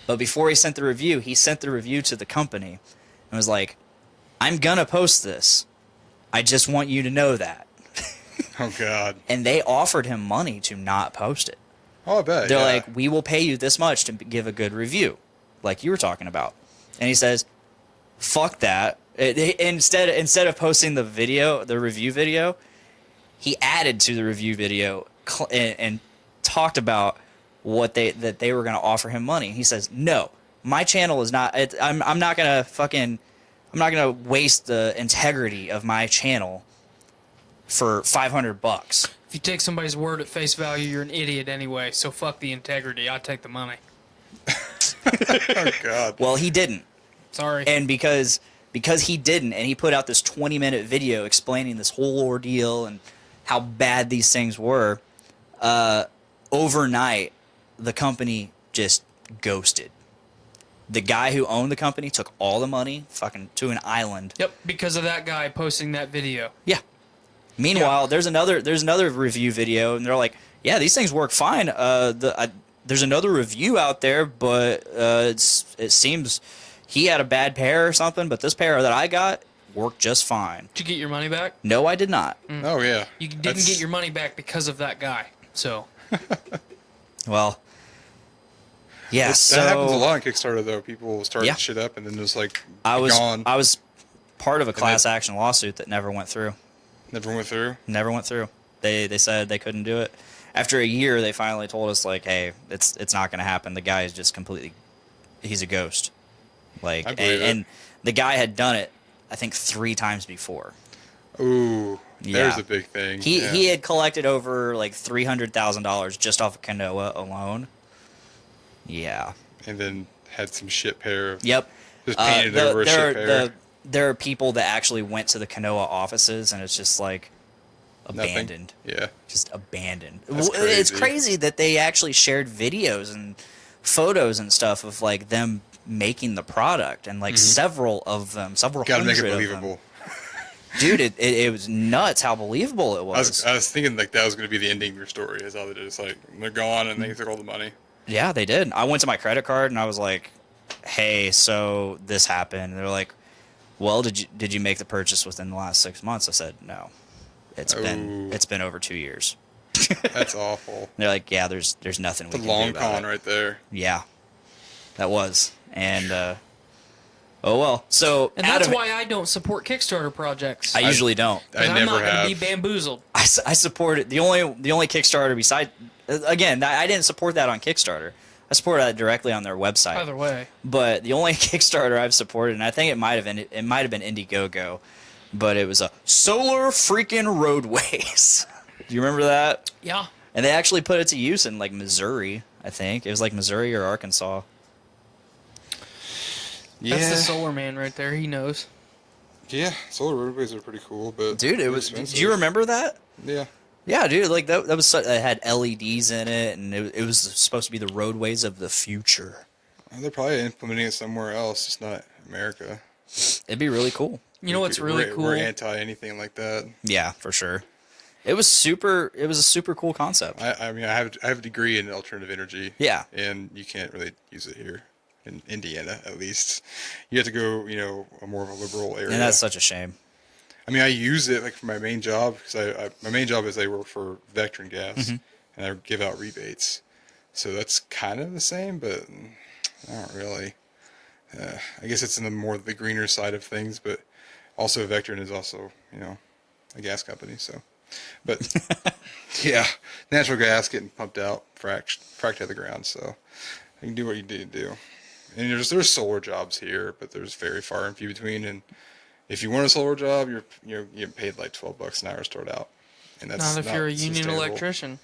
but before he sent the review to the company and was like, I'm gonna post this, I just want you to know that. Oh God. And they offered him money to not post it. Oh, I bet. They're yeah. like, we will pay you this much to give a good review, like you were talking about. And he says, fuck that. Instead of posting the review video, he added to the review video and talked about that they were going to offer him money. He says, no, my channel is not. I'm not going to waste the integrity of my channel for $500. If you take somebody's word at face value, you're an idiot anyway. So fuck the integrity. I'll take the money. Oh God. Well, he didn't. Sorry. And because he didn't, and he put out this 20-minute video explaining this whole ordeal and how bad these things were, overnight, the company just ghosted. The guy who owned the company took all the money fucking to an island. Yep, because of that guy posting that video. Yeah. Meanwhile, there's another review video, and they're like, yeah, these things work fine. There's another review out there, but it seems he had a bad pair or something, but this pair that I got worked just fine. Did you get your money back? No, I did not. Oh yeah. You didn't get your money back because of that guy. So. Well. Yeah. That happens a lot on Kickstarter though. People start Yeah. shit up and then just like I gone. was part of a class action lawsuit that never went through. Never went through. Never went through. They said they couldn't do it. After a year, they finally told us like, hey, it's not going to happen. The guy is just completely, he's a ghost. Like, I believe and it. the guy had done it, I think 3 times before. Ooh, there's Yeah. a big thing. He had collected over like $300,000 just off of Kanoa alone. Yeah. And then had some shit pair of Yep. just painted over a shit pair. There are people that actually went to the Kanoa offices, and it's just like Nothing. abandoned. Yeah. Just abandoned. That's It's crazy. crazy that they actually shared videos and photos and stuff of like them making the product, and like several of them, several Got to make it hundred of them. believable. Dude, it was nuts how believable it was. I was thinking like that was going to be the ending of your story. Is how they just like they're gone and they took all the money. Yeah, they did. I went to my credit card and I was like, "Hey, so this happened." And they're like, "Well, did you make the purchase within the last 6 months?" I said, "No. It's been over 2 years." That's awful. They're like, "Yeah, there's nothing we The can long do about con it." right there. Yeah, that was. And oh well. So And that's why I don't support Kickstarter projects. I usually don't. I I'm never not have. going to be bamboozled. I support it. The only Kickstarter beside, again, I didn't support that on Kickstarter. I supported that directly on their website. Either way. But the only Kickstarter I've supported, and I think it might have been Indiegogo, but it was a solar freaking roadways. Do you remember that? Yeah. And they actually put it to use in like Missouri. I think it was like Missouri or Arkansas. Yeah. That's the solar man right there. He knows. Yeah. Solar roadways are pretty cool, but Dude, it they're was. expensive. Do you remember that? Yeah. Yeah, dude, like that was it had LEDs in it, and it was supposed to be the roadways of the future. Well, they're probably implementing it somewhere else, just not America. It'd be really cool. You know what's really cool? We're anti anything like that. Yeah, for sure. It was a super cool concept. I mean, I have a degree in alternative energy. Yeah. And you can't really use it here in Indiana, at least. You have to go, a more of a liberal area. And that's such a shame. I mean, I use it like for my main job because my main job is I work for Vectren Gas and I give out rebates. So that's kind of the same, but not really. I guess it's in the greener side of things, but also Vectren is also, a gas company. So, but yeah, natural gas getting pumped out, fracked out of the ground. So you can do what you need to do. And there's solar jobs here, but there's very far and few between. And if you want a solar job, you're getting paid like $12 an hour to start out, and that's Not if you're a union sustainable. electrician.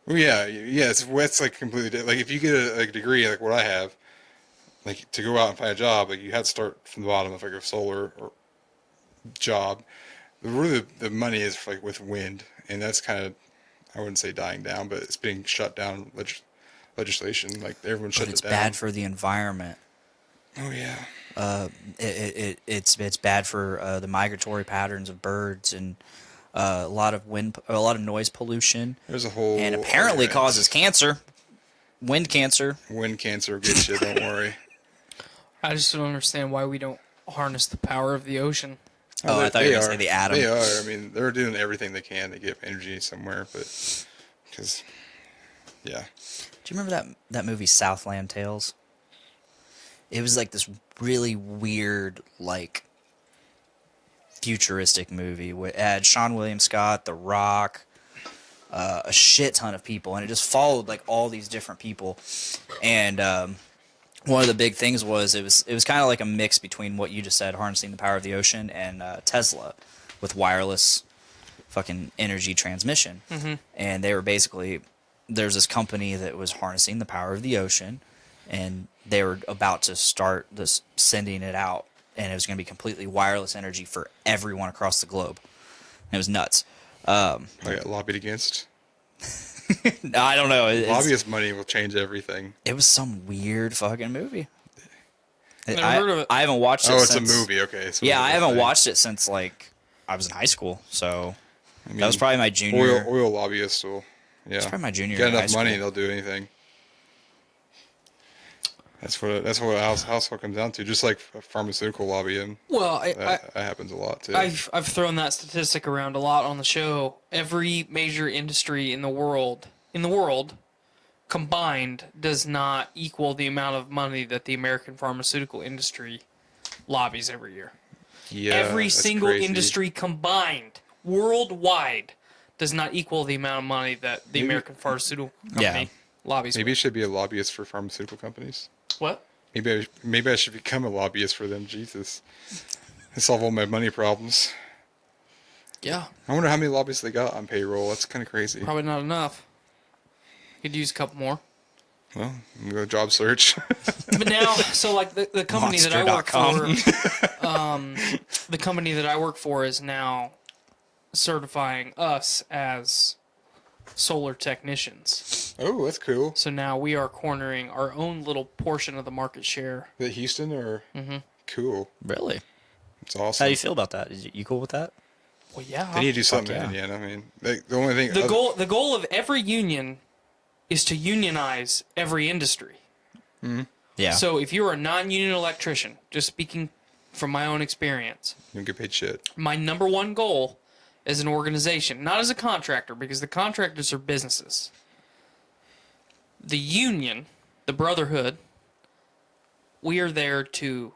Well, yeah, it's like completely different. Like if you get a degree like what I have, like to go out and find a job, like you have to start from the bottom of like a solar or job. Really, the money is like with wind, and that's kind of, I wouldn't say dying down, but it's being shut down legislation. Like everyone shut it down. It's bad for the environment. Oh yeah. It's bad for the migratory patterns of birds and a lot of noise pollution. There's a whole and apparently causes cancer, wind cancer. Wind cancer gets you. Don't worry. I just don't understand why we don't harness the power of the ocean. Oh, I thought you were going to say the atom. They are. I mean, they're doing everything they can to get energy somewhere, but because, yeah. Do you remember that movie Southland Tales? It was like this really weird, like, futuristic movie. It had Sean William Scott, The Rock, a shit ton of people, and it just followed like all these different people. And one of the big things was it was kind of like a mix between what you just said, harnessing the power of the ocean, and Tesla with wireless fucking energy transmission. Mm-hmm. And they were basically, there's this company that was harnessing the power of the ocean, and they were about to start this sending it out, and it was going to be completely wireless energy for everyone across the globe. And it was nuts. I got lobbied against. I don't know. Lobbyist money will change everything. It was some weird fucking movie. Never heard of it. I haven't watched it Oh, it's since, a movie. Okay. So yeah, I haven't thing. watched it since like I was in high school. So I mean, that was probably my junior. Oil lobbyists will. Yeah. It's probably my junior Got in high enough money, school. they'll do anything. That's what household comes down to. Just like pharmaceutical lobbying. Well, That happens a lot too. I've thrown that statistic around a lot on the show. Every major industry in the world combined does not equal the amount of money that the American pharmaceutical industry lobbies every year. Yeah, Every that's single crazy. industry combined worldwide does not equal the amount of money that the American pharmaceutical company lobbies. Maybe with. I should be a lobbyist for pharmaceutical companies. What? Maybe I should become a lobbyist for them. Jesus, I solve all my money problems. Yeah, I wonder how many lobbyists they got on payroll. That's kind of crazy. probably not enough. Could use a couple more. Well, I'm gonna go job search. But now, so like the company that I work for, the company that I work for is now certifying us as solar technicians. Oh, that's cool. So now we are cornering our own little portion of the market share. Is it Houston or? Mm-hmm. Cool. Really? It's awesome. How do you feel about that? Is you cool with that? Well, yeah. They need to do something yeah. in Indiana. I mean, the only thing. The goal of every union is to unionize every industry. Yeah. So if you're a non-union electrician, just speaking from my own experience, You don't get paid shit. my number one goal as an organization, not as a contractor, because the contractors are businesses. The union, the brotherhood, we are there to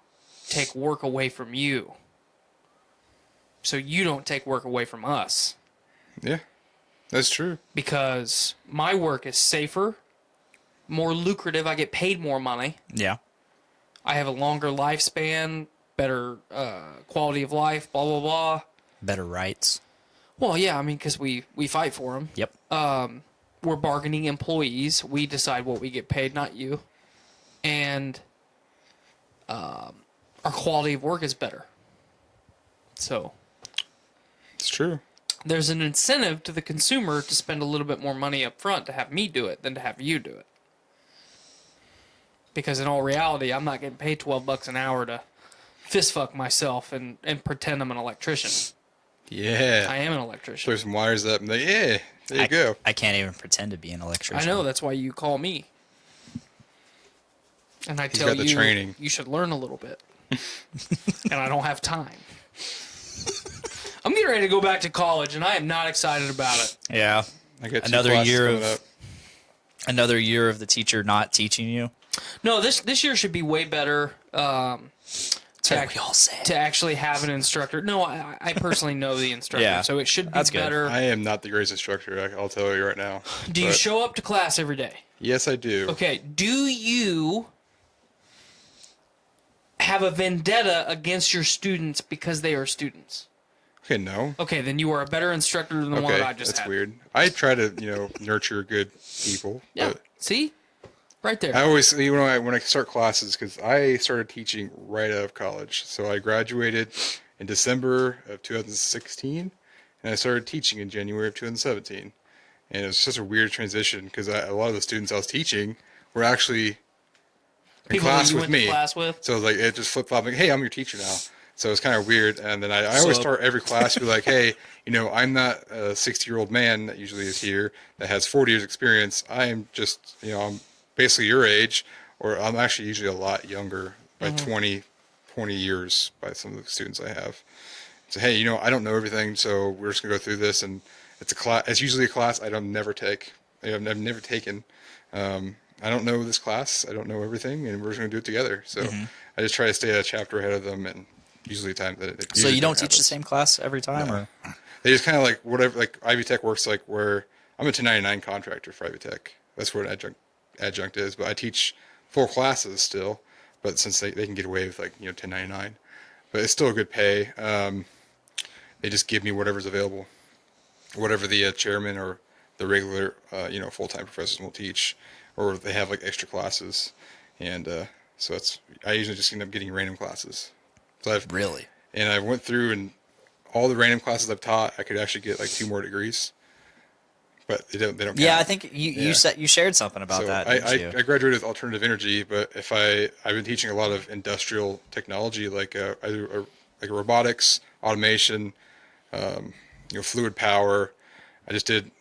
take work away from you. So you don't take work away from us. Yeah, that's true. Because my work is safer, more lucrative, I get paid more money. Yeah. I have a longer lifespan, better quality of life, blah, blah, blah. Better rights. Well, yeah, I mean, because we fight for them. Yep. We're bargaining employees. We decide what we get paid, not you. And our quality of work is better. So It's true. there's an incentive to the consumer to spend a little bit more money up front to have me do it than to have you do it. Because in all reality, I'm not getting paid $12 an hour to fist fuck myself and pretend I'm an electrician. Yeah. I am an electrician. Throw some wires up and there you go. I can't even pretend to be an electrician. I know, that's why you call me. And I tell got the you, training. you should learn a little bit. And I don't have time. I'm getting ready to go back to college, and I am not excited about it. Yeah. I got Another year coming of up. another year of the teacher not teaching you. No, this year should be way better. That's what we all say. To actually have an instructor. No, I personally know the instructor, Yeah, so it should be that's good. better. I am not the greatest instructor. I'll tell you right now. Do you But show up to class every day? Yes, I do. Okay, do you have a vendetta against your students because they are students? Okay, no. Okay, then you are a better instructor than the one Okay, that I just that's had. weird. I try to, nurture good people. Yeah, But see? Right there. I always, when I start classes, because I started teaching right out of college. So I graduated in December of 2016, and I started teaching in January of 2017. And it was such a weird transition because a lot of the students I was teaching were actually in People that class you with went to me. class with? So it was like it just flip flopped. Like, hey, I'm your teacher now. So it's kind of weird. And then I always start every class with like, hey, I'm not a 60-year-old man that usually is here that has 40 years experience. I am just, I'm basically your age, or I'm actually usually a lot younger by 20 years by some of the students I have. So, hey, I don't know everything, so we're just going to go through this. And it's a class. It's usually a class I don't never take. I've never taken. I don't know this class. I don't know everything, and we're just going to do it together. So I just try to stay a chapter ahead of them, and usually time that. So you don't teach the same class every time, or they just kind of like whatever. Like Ivy Tech works like where I'm a 1099 contractor for Ivy Tech. That's what an adjunct is. But I teach full classes still. But since they can get away with 1099, but it's still a good pay. They just give me whatever's available, whatever the chairman or the regular full-time professors will teach, or they have extra classes, and so I usually just end up getting random classes. So really? And I went through and all the random classes I've taught, I could actually get 2 more degrees, but they don't count. Yeah, I think you shared somple about So that. I graduated with alternative energy, but I've been teaching a lot of industrial technology, like robotics, automation, fluid power. I just did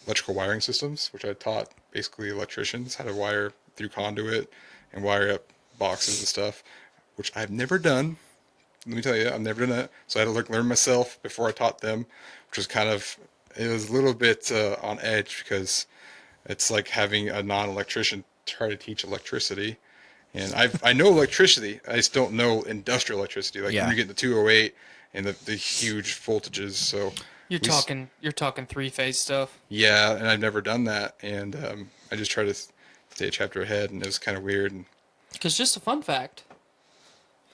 electrical wiring systems, which I taught basically electricians how to wire through conduit and wire up boxes and stuff, which I've never done. Let me tell you, I've never done that. So I had to learn myself before I taught them, which was it was a little bit on edge because it's like having a non-electrician try to teach electricity. And I know electricity, I just don't know industrial electricity. Like when you get the 208 and the huge voltages. So you're talking 3-phase stuff. Yeah, and I've never done that, and I just try to stay a chapter ahead, and it was kind of weird. Because just a fun fact,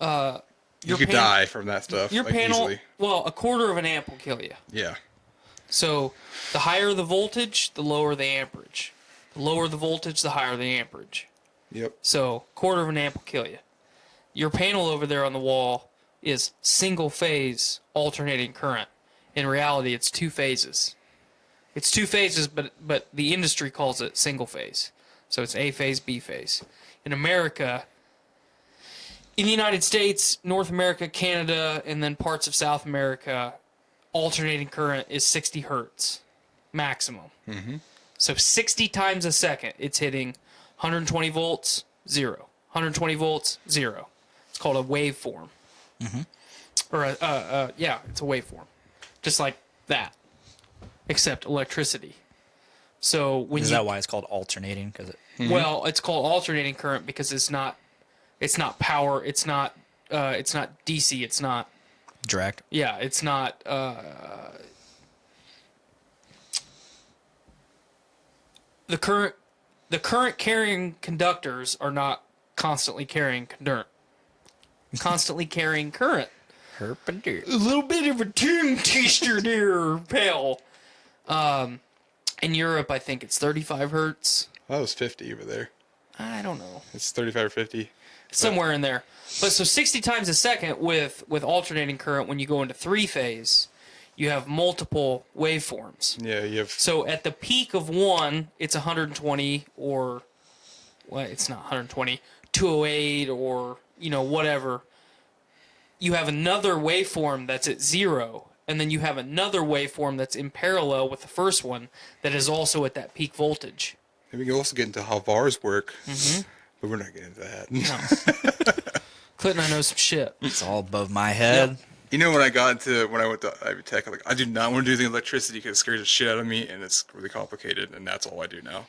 you could die from that stuff. Your like, panel, easily. well, a quarter of an amp will kill you. Yeah. So the higher the voltage, the lower the amperage. The lower the voltage, the higher the amperage. Yep. So quarter of an amp will kill you. Your panel over there on the wall is single phase alternating current. In reality, it's 2 phases. It's 2 phases, but the industry calls it single phase. So it's A phase, B phase. In America, in the United States, North America, Canada, and then parts of South America, alternating current is 60 hertz maximum. Mm-hmm. So 60 times a second, it's hitting 120 volts, 0. 120 volts, 0. It's called a waveform. Mm-hmm. Or it's a waveform. Just like that, except electricity. So when Is that why it's called alternating? Well, it's called alternating current because it's not power. It's not DC. It's not direct. Yeah, it's not. The current carrying conductors are not constantly carrying current. Constantly carrying current. A little bit of a tongue twister there, pal. In Europe, I think it's 35 hertz. That was 50 over there. I don't know. It's 35 or 50. Somewhere in there. But so 60 times a second with alternating current, when you go into 3-phase, you have multiple waveforms. Yeah, you have... So at the peak of one, it's 120 or... Well, it's not 120. 208 or, whatever. You have another waveform that's at 0, and then you have another waveform that's in parallel with the first one that is also at that peak voltage. And we can also get into how VARs work, but we're not getting into that. No. Clint and I know some shit. It's all above my head. Yep. When I went to Ivy Tech, I'm like, I do not want to do the electricity because it scares the shit out of me, and it's really complicated, and that's all I do now.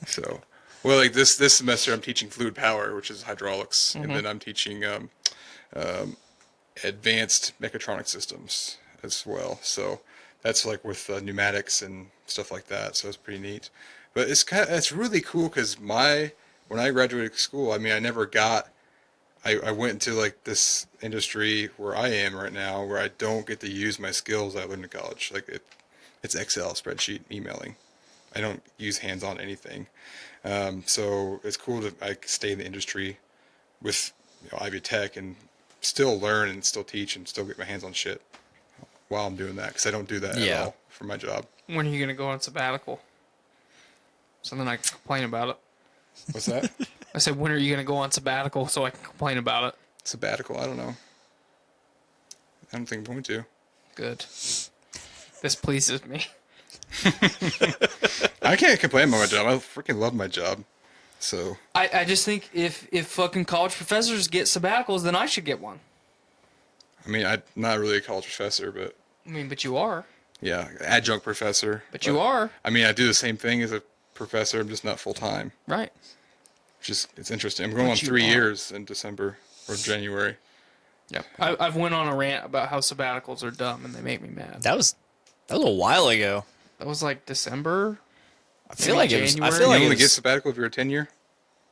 So, like this semester, I'm teaching fluid power, which is hydraulics, and then I'm teaching advanced mechatronic systems as well. So that's like with pneumatics and stuff like that. So it's pretty neat. But it's really cool because when I graduated school, I went into like this industry where I am right now, where I don't get to use my skills I learned in college. Like it's Excel, spreadsheet, emailing. I don't use hands-on anything. So it's cool to stay in the industry with Ivy Tech and still learn and still teach and still get my hands on shit while I'm doing that, because I don't do that at all for my job. When are you going to go on sabbatical? So then I can complain about it. What's that? I said, when are you going to go on sabbatical so I can complain about it? Sabbatical? I don't know. I don't think I'm going to. Good. This pleases me. I can't complain about my job. I freaking love my job. So I just think if fucking college professors get sabbaticals, then I should get one. I mean, I'm not really a college professor, but... But you are. Yeah, adjunct professor. But you are. I mean, I do the same thing as a professor. I'm just not full-time. Right. It's interesting. I'm going on 3 years in December or January. Yep. I've went on a rant about how sabbaticals are dumb and they make me mad. That was a while ago. That was like December. I feel like it was. You only get sabbatical if you're a tenure?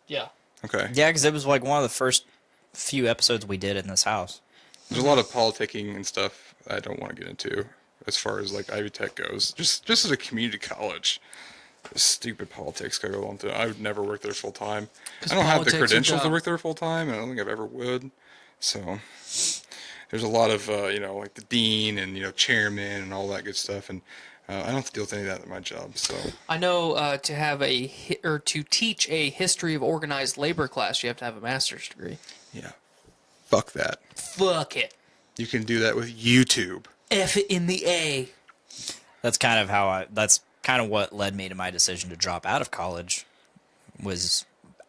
Yeah. Okay. Yeah, because it was like one of the first few episodes we did in this house. There's a lot of politicking and stuff I don't want to get into as far as like Ivy Tech goes. Just as a community college, stupid politics go on to. I would never work there full time. I don't have the credentials to work there full time, and I don't think I've ever would. So there's a lot of like the dean and chairman and all that good stuff, and I don't have to deal with any of that in my job. So I know to teach a history of organized labor class, you have to have a master's degree. Yeah. Fuck that. Fuck it. You can do that with YouTube. F it in the A. That's kind of what led me to my decision to drop out of college. Was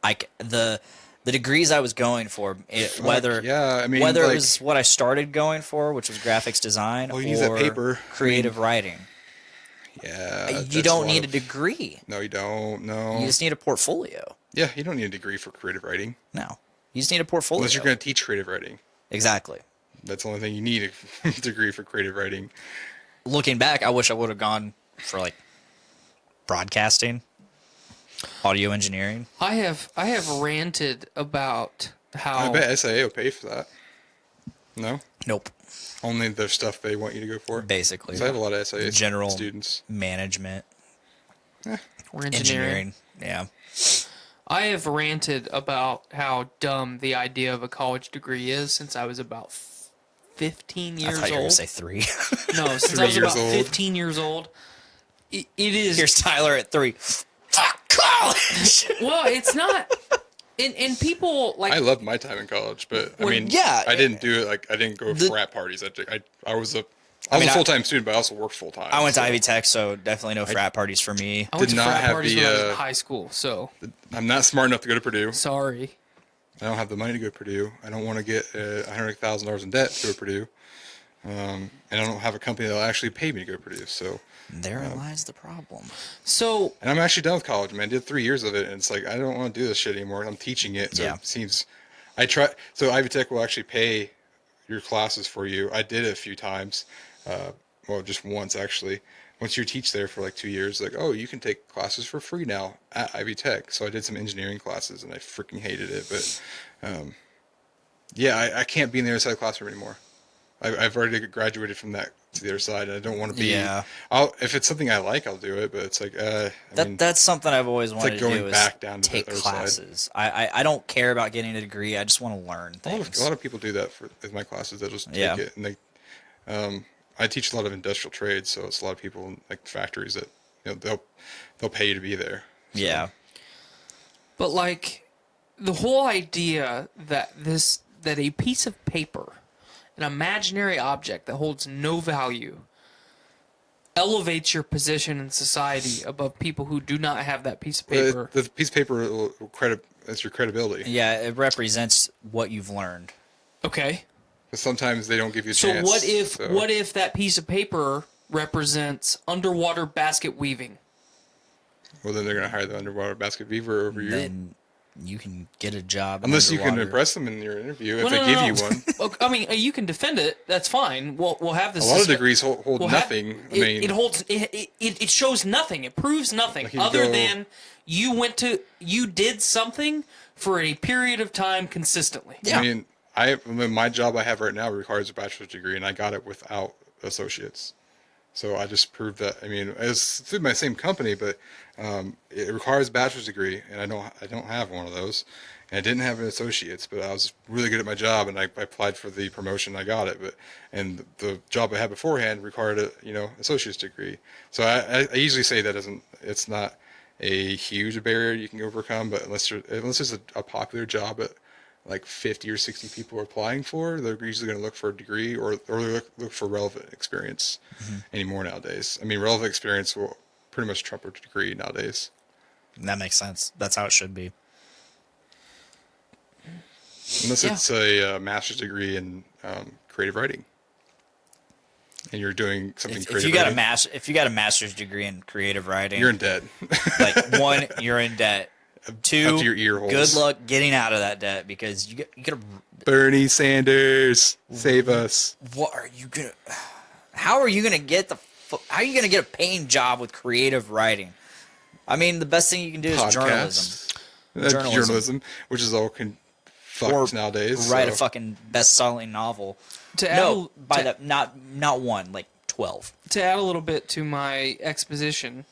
Like the degrees I was going for, whether yeah, I mean, whether like, it was what I started going for, which was graphics design, well, or use that paper. creative writing. Yeah, You don't need a degree. No, you don't. No, You just need a portfolio. yeah, you don't need a degree for creative writing No, you just need a portfolio. unless you're going to teach creative writing. Exactly. That's the only thing you need a degree for creative writing. Looking back, I wish I would have gone for like broadcasting, audio engineering. I have ranted about how I bet SIA will pay for that. No, Nope. only the stuff they want you to go for. Basically, 'Cause I have a lot of SIA general students. management, or engineering. Yeah. I have ranted about how dumb the idea of a college degree is since I was about 15 I years thought you were going old. to say 3. No, since 3 I was years about old. 15 years old. It is. Here's Tyler at 3. Fuck college. Well, it's not. And people like. I loved my time in college, but I Well, mean, yeah, I didn't do it. Like, I didn't go to frat parties. I was a full-time student, but I also worked full-time. I went to so Ivy Tech, so definitely no frat parties for me. I went did to not frat have parties the, when I was in high school, so I'm not smart enough to go to Purdue. sorry. I don't have the money to go to Purdue. I don't want to get $100,000 in debt to go to Purdue. And I don't have a company that will actually pay me to go to Purdue. So, Therein lies the problem. So and I'm actually done with college, man. I did 3 years of it, and it's like, I don't want to do this shit anymore. I'm teaching it, so Yeah. it seems, so Ivy Tech will actually pay your classes for you. I did it a few times. Well, just once, actually. Once you teach there for like 2 years, like, oh, you can take classes for free now at Ivy Tech. So I did some engineering classes, and I freaking hated it. But, yeah, I can't be in the other side of the classroom anymore. I've already graduated from that to the other side, and I don't want to be. Yeah. If it's something I like, I'll do it. But it's like, I mean, That's something I've always wanted like to going do back is down to take the other side. classes. I don't care about getting a degree. I just want to learn a lot things. of people do that with my classes. They'll just take Yeah. it, and they. I teach a lot of industrial trades, so it's a lot of people in like factories that they'll pay you to be there. So, Yeah. But like the whole idea that a piece of paper, an imaginary object that holds no value, elevates your position in society above people who do not have that piece of paper. The piece of paper will that's your credibility. Yeah, it represents what you've learned. Okay. But sometimes they don't give you a So chance. what if that piece of paper represents underwater basket weaving? Well, then they're gonna hire the underwater basket weaver over you. Then you can get a job. Unless you can underwater. impress them in your interview, if Well, they no, give no, you no. one. Okay, I mean, you can defend it. That's fine. We'll have this. A lot of discuss- degrees hold we'll have- nothing. I it, mean, it holds. It shows nothing. It proves nothing Like you other go- than you did something for a period of time consistently. Yeah. I mean, my job I have right now requires a bachelor's degree, and I got it without associates. So I just proved that. I mean, it's through my same company, but it requires a bachelor's degree, and I don't have one of those. And I didn't have an associates, but I was really good at my job, and I applied for the promotion. I got it, and the job I had beforehand required a associate's degree. So I usually say that it's not a huge barrier you can overcome, but unless there's a popular job that like 50 or 60 people are applying for, they're usually going to look for a degree or look for relevant experience anymore nowadays. I mean, relevant experience will pretty much trump a degree nowadays. That makes sense. That's how it should be. Unless Yeah. it's a master's degree in creative writing, and you're doing something If creative. you got writing, if you got a master's degree in creative writing, you're in debt. like one, you're in debt. Two, Up to your ear holes. good luck getting out of that debt because you get a. Bernie Sanders, save us. What are you gonna? How are you gonna get How are you gonna get a paying job with creative writing? I mean, the best thing you can do is journalism. That's journalism, which is all fucked nowadays. Write a so. fucking best-selling novel. To add No, a- by to- the not one, like 12. To add a little bit to my exposition,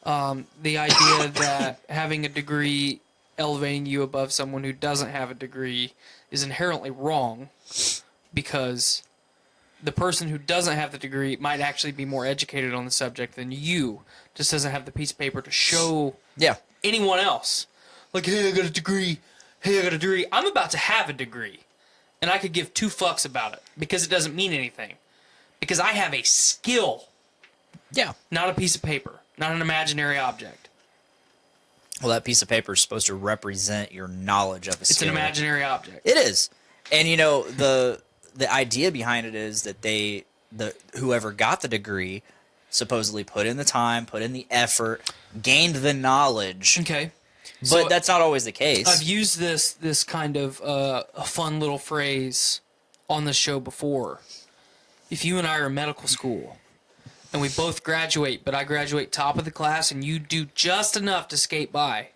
the idea that having a degree elevating you above someone who doesn't have a degree is inherently wrong, because the person who doesn't have the degree might actually be more educated on the subject than you, just doesn't have the piece of paper to show Yeah. anyone else. Like, hey, I got a degree. Hey, I got a degree. I'm about to have a degree, and I could give two fucks about it because it doesn't mean anything. Because I have a skill, Yeah. not a piece of paper, not an imaginary object. Well, that piece of paper is supposed to represent your knowledge of a skill. It's an imaginary object. It is. And, you know, the idea behind it is that whoever got the degree supposedly put in the time, put in the effort, gained the knowledge. Okay. But So that's not always the case. I've used this kind of a fun little phrase on the show before. If you and I are in medical school and we both graduate, but I graduate top of the class and you do just enough to skate by.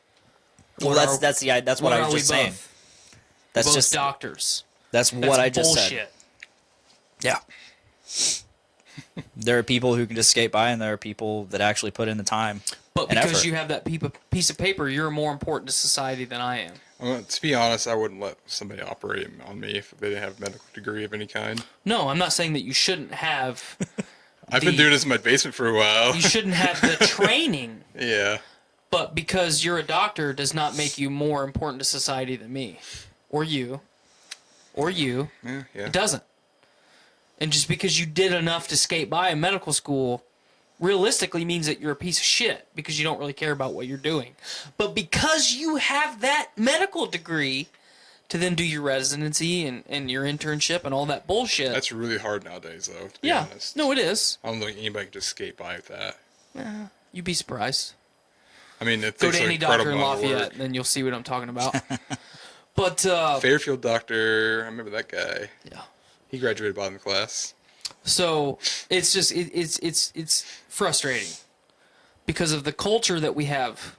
Well, that's what I was just saying. That's both just doctors. That's what I just bullshit. said. Yeah. There are people who can just skate by, and there are people that actually put in the time. But and because effort. you have that piece of paper, you're more important to society than I am. Well, to be honest, I wouldn't let somebody operate on me if they didn't have a medical degree of any kind. No, I'm not saying that you shouldn't have. I've been doing this in my basement for a while. You shouldn't have the training. Yeah. But because you're a doctor does not make you more important to society than me. Or you. Yeah. It doesn't. And just because you did enough to skate by in medical school realistically means that you're a piece of shit because you don't really care about what you're doing. But because you have that medical degree to then do your residency and your internship and all that bullshit. That's really hard nowadays, though, to be honest. No, it is. I don't think anybody can just skate by with that. You'd be surprised. I mean, it Go takes to any incredible doctor in amount of Lafayette, work. and then you'll see what I'm talking about. But Fairfield doctor, I remember that guy. yeah. He graduated bottom of the class. So it's just it's frustrating because of the culture that we have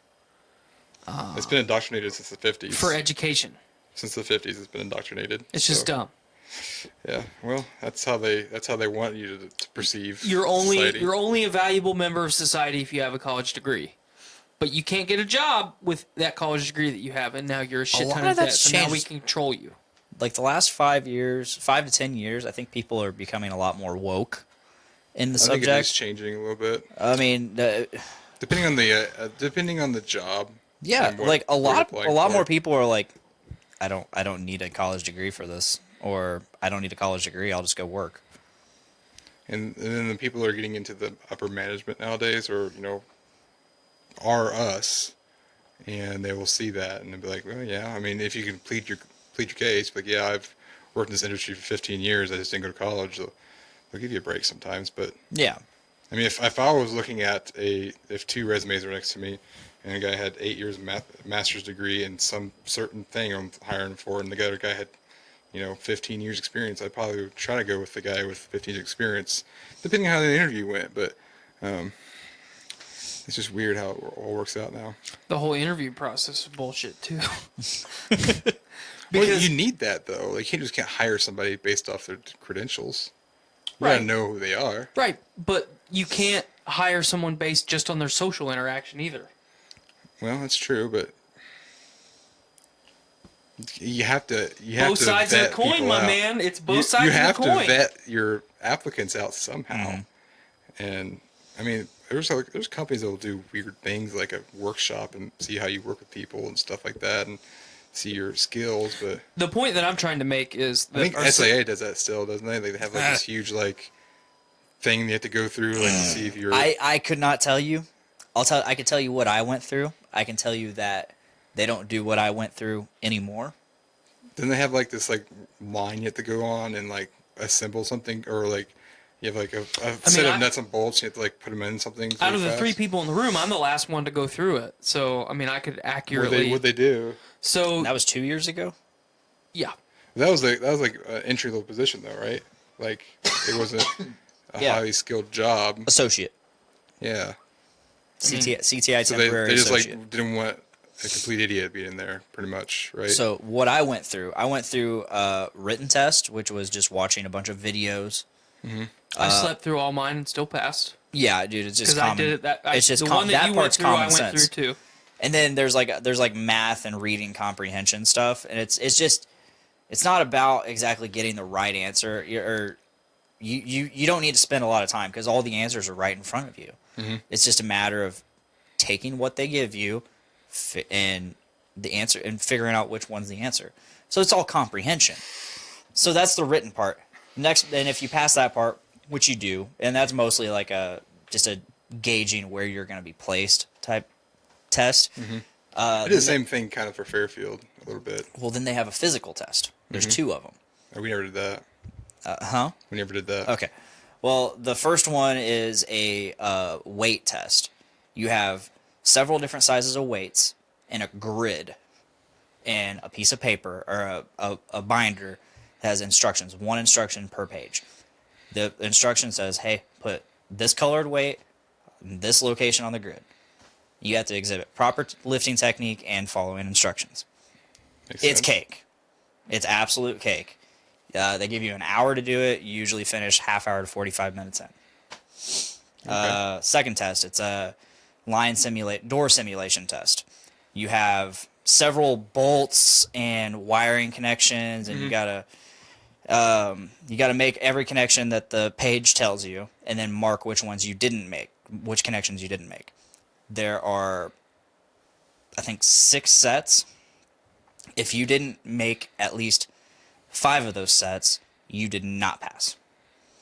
It's been indoctrinated since the 50s. for education. Since the 50s, it's been indoctrinated. It's just dumb. Yeah, well, that's how they want you to perceive You're society. only a valuable member of society if you have a college degree. But you can't get a job with that college degree that you have, and now you're a shit lot ton of of debt. that's So now we changed. can control you. Like the last 5 to 10 years, I think people are becoming a lot more woke in the I think it is subject. changing a little bit, I mean, depending on the job. yeah, and what like a you're lot applying more for. people are like, I don't need a college degree for this, or I don't need a college degree. I'll just go work. And then the people that are getting into the upper management nowadays, or are us, and they will see that and they'll be like, well, yeah. I mean, if you can plead your case, but yeah, I've worked in this industry for 15 years. I just didn't go to college. They'll give you a break sometimes, but Yeah, I mean, if I was looking at if two resumes were next to me, and a guy had 8 years of master's degree in some certain thing I'm hiring for, and the other guy had 15 years experience, I'd probably try to go with the guy with 15 years experience, depending on how the interview went. But it's just weird how it all works out now. The whole interview process is bullshit too. Well, you need that though. Like, you just can't hire somebody based off their credentials. You gotta Right. know who they are. Right, but you can't hire someone based just on their social interaction either. Well, that's true, but you have to. Both sides of the vet coin, people my out. man. It's both sides You of the have coin. to vet your applicants out somehow. Mm-hmm. And I mean, there's companies that will do weird things like a workshop and see how you work with people and stuff like that, and see your skills. But The point that I'm trying to make is that I think SAA does that still, doesn't they? They have like this huge thing you have to go through, to see if you're. I could not tell you. I could tell you what I went through. I can tell you that they don't do what I went through anymore. Then they have this line you have to go on and assemble something, or you have a set of nuts and bolts. You have to put them in something. out of really the three fast. people in the room, I'm the last one to go through it. So I mean, I could accurately. What they do? So That was 2 years ago. yeah, That was an entry level position though, right? It wasn't a Yeah. highly skilled job. Associate. Yeah. CTI So they temporary just associate. didn't want a complete idiot being in there, pretty much, right? So what I went through a written test, which was just watching a bunch of videos. I slept through all mine and still passed Yeah, dude, it's just because I common. did it. It's just the com- one that that you part's went through, I common went sense. through too. And then there's math and reading comprehension stuff, and it's not about exactly getting the right answer. You don't need to spend a lot of time because all the answers are right in front of you. Mm-hmm. It's just a matter of taking what they give you and the answer and figuring out which one's the answer. So it's all comprehension. So that's the written part. Next, and if you pass that part, which you do, and that's mostly just a gauging where you're going to be placed type test. I did the same thing kind of for Fairfield a little bit. Well, then they have a physical test. There's 2 of them. Oh, we never did that. Huh? We never did that. Okay. Well, the first one is a weight test. You have several different sizes of weights and a grid and a piece of paper or a binder that has instructions, 1 instruction per page. The instruction says, hey, put this colored weight in this location on the grid. You have to exhibit proper lifting technique and following instructions. Makes It's sense. cake. It's absolute cake. They give you an hour to do it. You usually finish half hour to 45 minutes in. Okay. Second test, it's a door simulation test. You have several bolts and wiring connections, and you gotta make every connection that the page tells you, and then mark which connections you didn't make. There are, I think, 6 sets. If you didn't make at least 5 of those sets, you did not pass.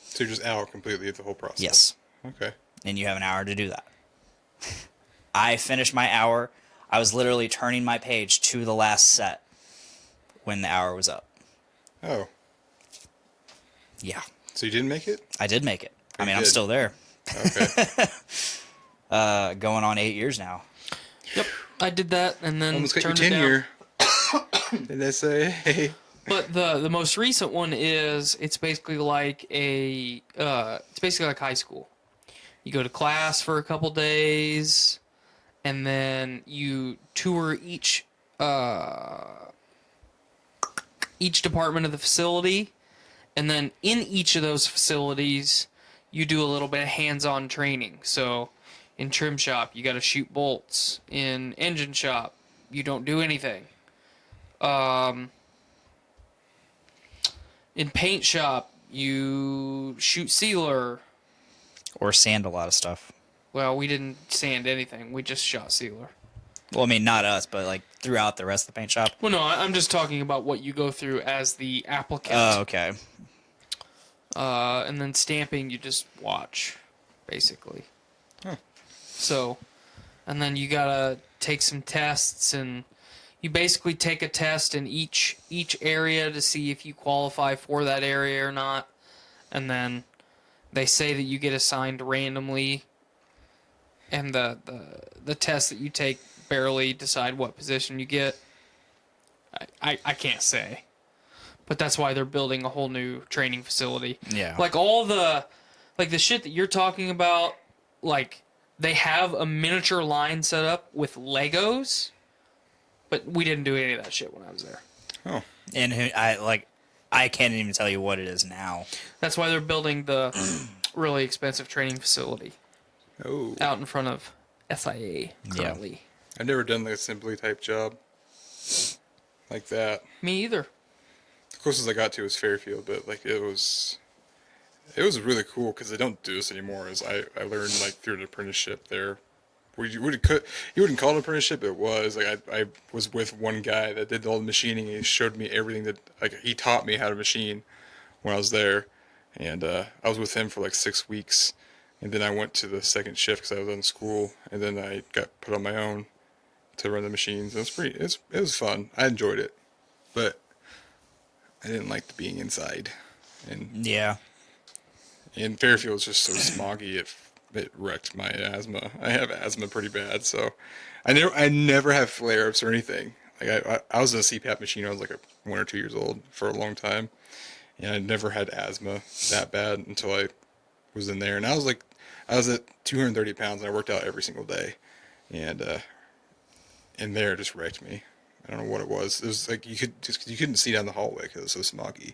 So you're just out completely of the whole process? Yes. Okay. And you have an hour to do that. I finished my hour. I was literally turning my page to the last set when the hour was up. Oh. Yeah. So you didn't make it? I did make it. I mean, I'm did. still there. Okay. Going on 8 years now. Yep, I did that and then Almost got your turned it down. tenure. Did they say, hey? But the most recent one is it's basically like high school. You go to class for a couple days, and then you tour each department of the facility, and then in each of those facilities, you do a little bit of hands-on training. So, in trim shop, you got to shoot bolts. In engine shop, you don't do anything. In paint shop, you shoot sealer. Or sand a lot of stuff. Well, we didn't sand anything. We just shot sealer. Well, I mean, not us, but like throughout the rest of the paint shop. Well, no, I'm just talking about what you go through as the applicant. Oh, okay. And then stamping, you just watch, basically. Huh. So, and then you gotta take some tests, and you basically take a test in each area to see if you qualify for that area or not. And then they say that you get assigned randomly, and the tests that you take barely decide what position you get. I can't say. But that's why they're building a whole new training facility. Yeah. Like all the shit that you're talking about, like they have a miniature line set up with Legos, but we didn't do any of that shit when I was there. Oh. And I can't even tell you what it is now. That's why they're building the really expensive training facility Oh. out in front of SIA currently. I've never done like a assembly type job like that. Me either. The closest I got to was Fairfield, but like it was really cool because they don't do this anymore. As I learned like through an apprenticeship there, where you wouldn't call it an apprenticeship. It was like I was with one guy that did all the machining. And he showed me everything that like he taught me how to machine when I was there, and I was with him for like 6 weeks, and then I went to the second shift because I was in school, and then I got put on my own to run the machines. It was fun. I enjoyed it, but I didn't like being inside. And Yeah. and Fairfield was just so smoggy, it wrecked my asthma. I have asthma pretty bad, so I never have flare-ups or anything. Like I was in a CPAP machine when I was like 1 or 2 years old for a long time, and I never had asthma that bad until I was in there. And I was at 230 pounds, and I worked out every single day, and in there it just wrecked me. I don't know what it was. It was like you couldn't see down the hallway because it was so smoggy.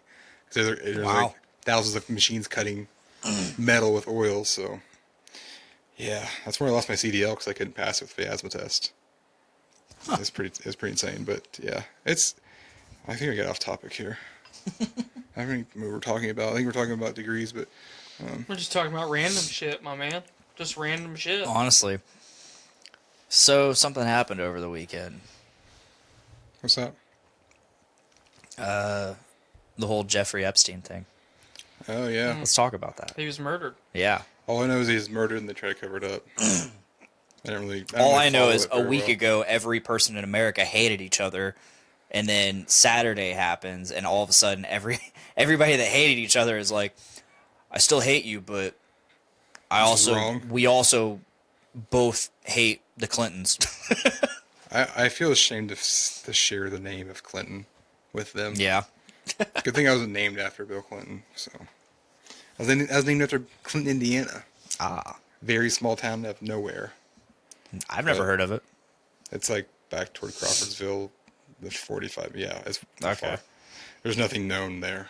There's like thousands of machines cutting metal with oil. So yeah, that's where I lost my CDL because I couldn't pass it with the asthma test. Huh. It's pretty insane. But yeah, I think I got off topic here. I don't think we were talking about. I think we're talking about degrees, but We're just talking about random shit, my man. Just random shit. Honestly. So something happened over the weekend. What's that? The whole Jeffrey Epstein thing. Oh yeah. Let's talk about that. He was murdered. Yeah. All I know is he was murdered and they tried to cover it up. All I know follow is it a very week well. ago, every person in America hated each other, and then Saturday happens, and all of a sudden, everybody that hated each other is like, "I still hate you, but we also both hate the Clintons." I feel ashamed to share the name of Clinton with them. Yeah. Good thing I wasn't named after Bill Clinton. So I was named after Clinton, Indiana. Ah. Very small town of nowhere. I've never heard of it. It's like back toward Crawfordsville, the 45. Yeah, it's Okay. far. There's nothing known there.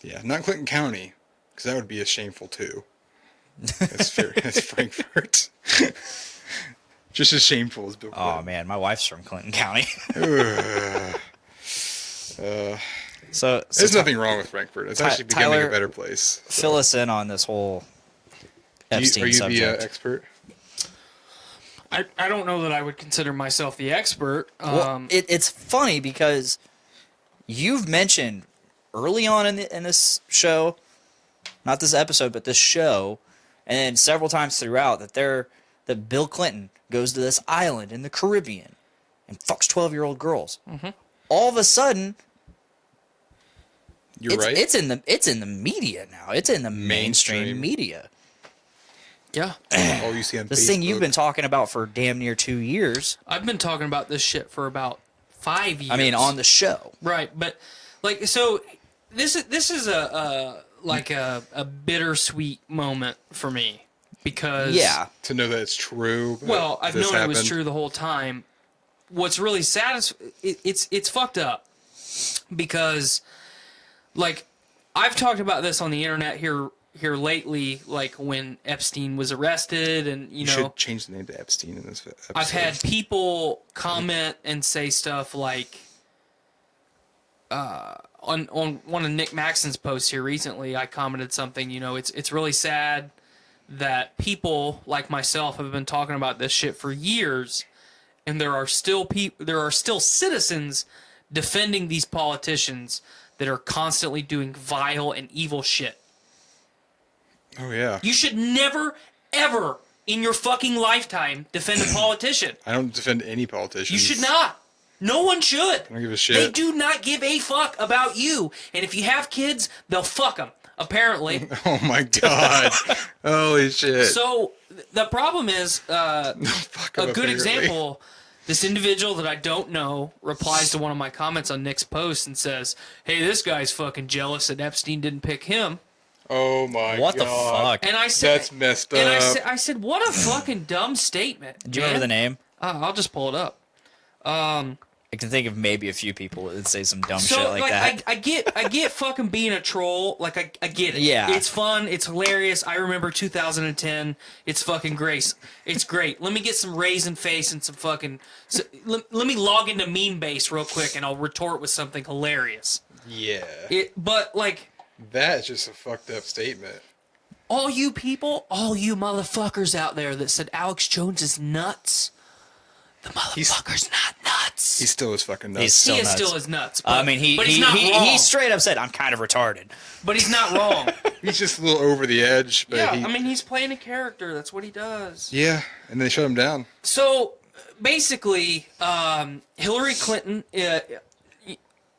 Yeah, not Clinton County, because that would be a shameful too. It's Frankfurt. Just as shameful as Bill Clinton. Oh man, my wife's from Clinton County. So There's nothing wrong with Frankfurt. It's actually becoming Tyler, a better place. So. Fill us in on this whole Epstein Are you subject. the expert? I don't know that I would consider myself the expert. Well, it's funny because you've mentioned early on in this show, not this episode, but this show, and then several times throughout that Bill Clinton goes to this island in the Caribbean and fucks 12-year-old girls. Mm-hmm. All of a sudden, Right. It's in the media now. It's in the mainstream media. Yeah. All you see on This Facebook. thing you've been talking about for damn near 2 years. I've been talking about this shit for about 5 years. I mean, on the show. Right, but like, so this is a bittersweet moment for me because to know that it's true. Well, I've known happened. it was true the whole time. What's really sad is it's fucked up because, like, I've talked about this on the internet here lately, like when Epstein was arrested, and you know, should change the name to Epstein in this episode. I've had people comment and say stuff like, on one of Nick Maxon's posts here recently, I commented something. You know, it's really sad that people like myself have been talking about this shit for years, and there are still citizens defending these politicians that are constantly doing vile and evil shit. Oh yeah. You should never, ever in your fucking lifetime defend a politician. I don't defend any politicians. You should not. No one should. I don't give a shit. They do not give a fuck about you. And if you have kids, they'll fuck them, apparently. Oh my god. Holy shit. So the problem is, a good example, this individual that I don't know replies to one of my comments on Nick's post and says, "Hey, this guy's fucking jealous that Epstein didn't pick him." Oh my god. What the fuck? And I said, that's messed up. And I said, what a fucking dumb statement. Do you remember the name? I'll just pull it up. I can think of maybe a few people that would say some dumb shit like that. I get fucking being a troll. Like, I get it. Yeah. It's fun. It's hilarious. I remember 2010. It's fucking great. It's great. Let me get some raisin face and some fucking... let me log into Meme Base real quick and I'll retort with something hilarious. Yeah. But, like... That's just a fucked up statement. All you people, all you motherfuckers out there that said Alex Jones is nuts... The motherfucker's not nuts. He still is fucking nuts. He's still He nuts. still is nuts. I mean, but he's not wrong. he straight up said, "I'm kind of retarded." But he's not wrong. He's just a little over the edge. But Yeah, I mean, he's playing a character. That's what he does. Yeah, and they shut him down. So, basically, Hillary Clinton...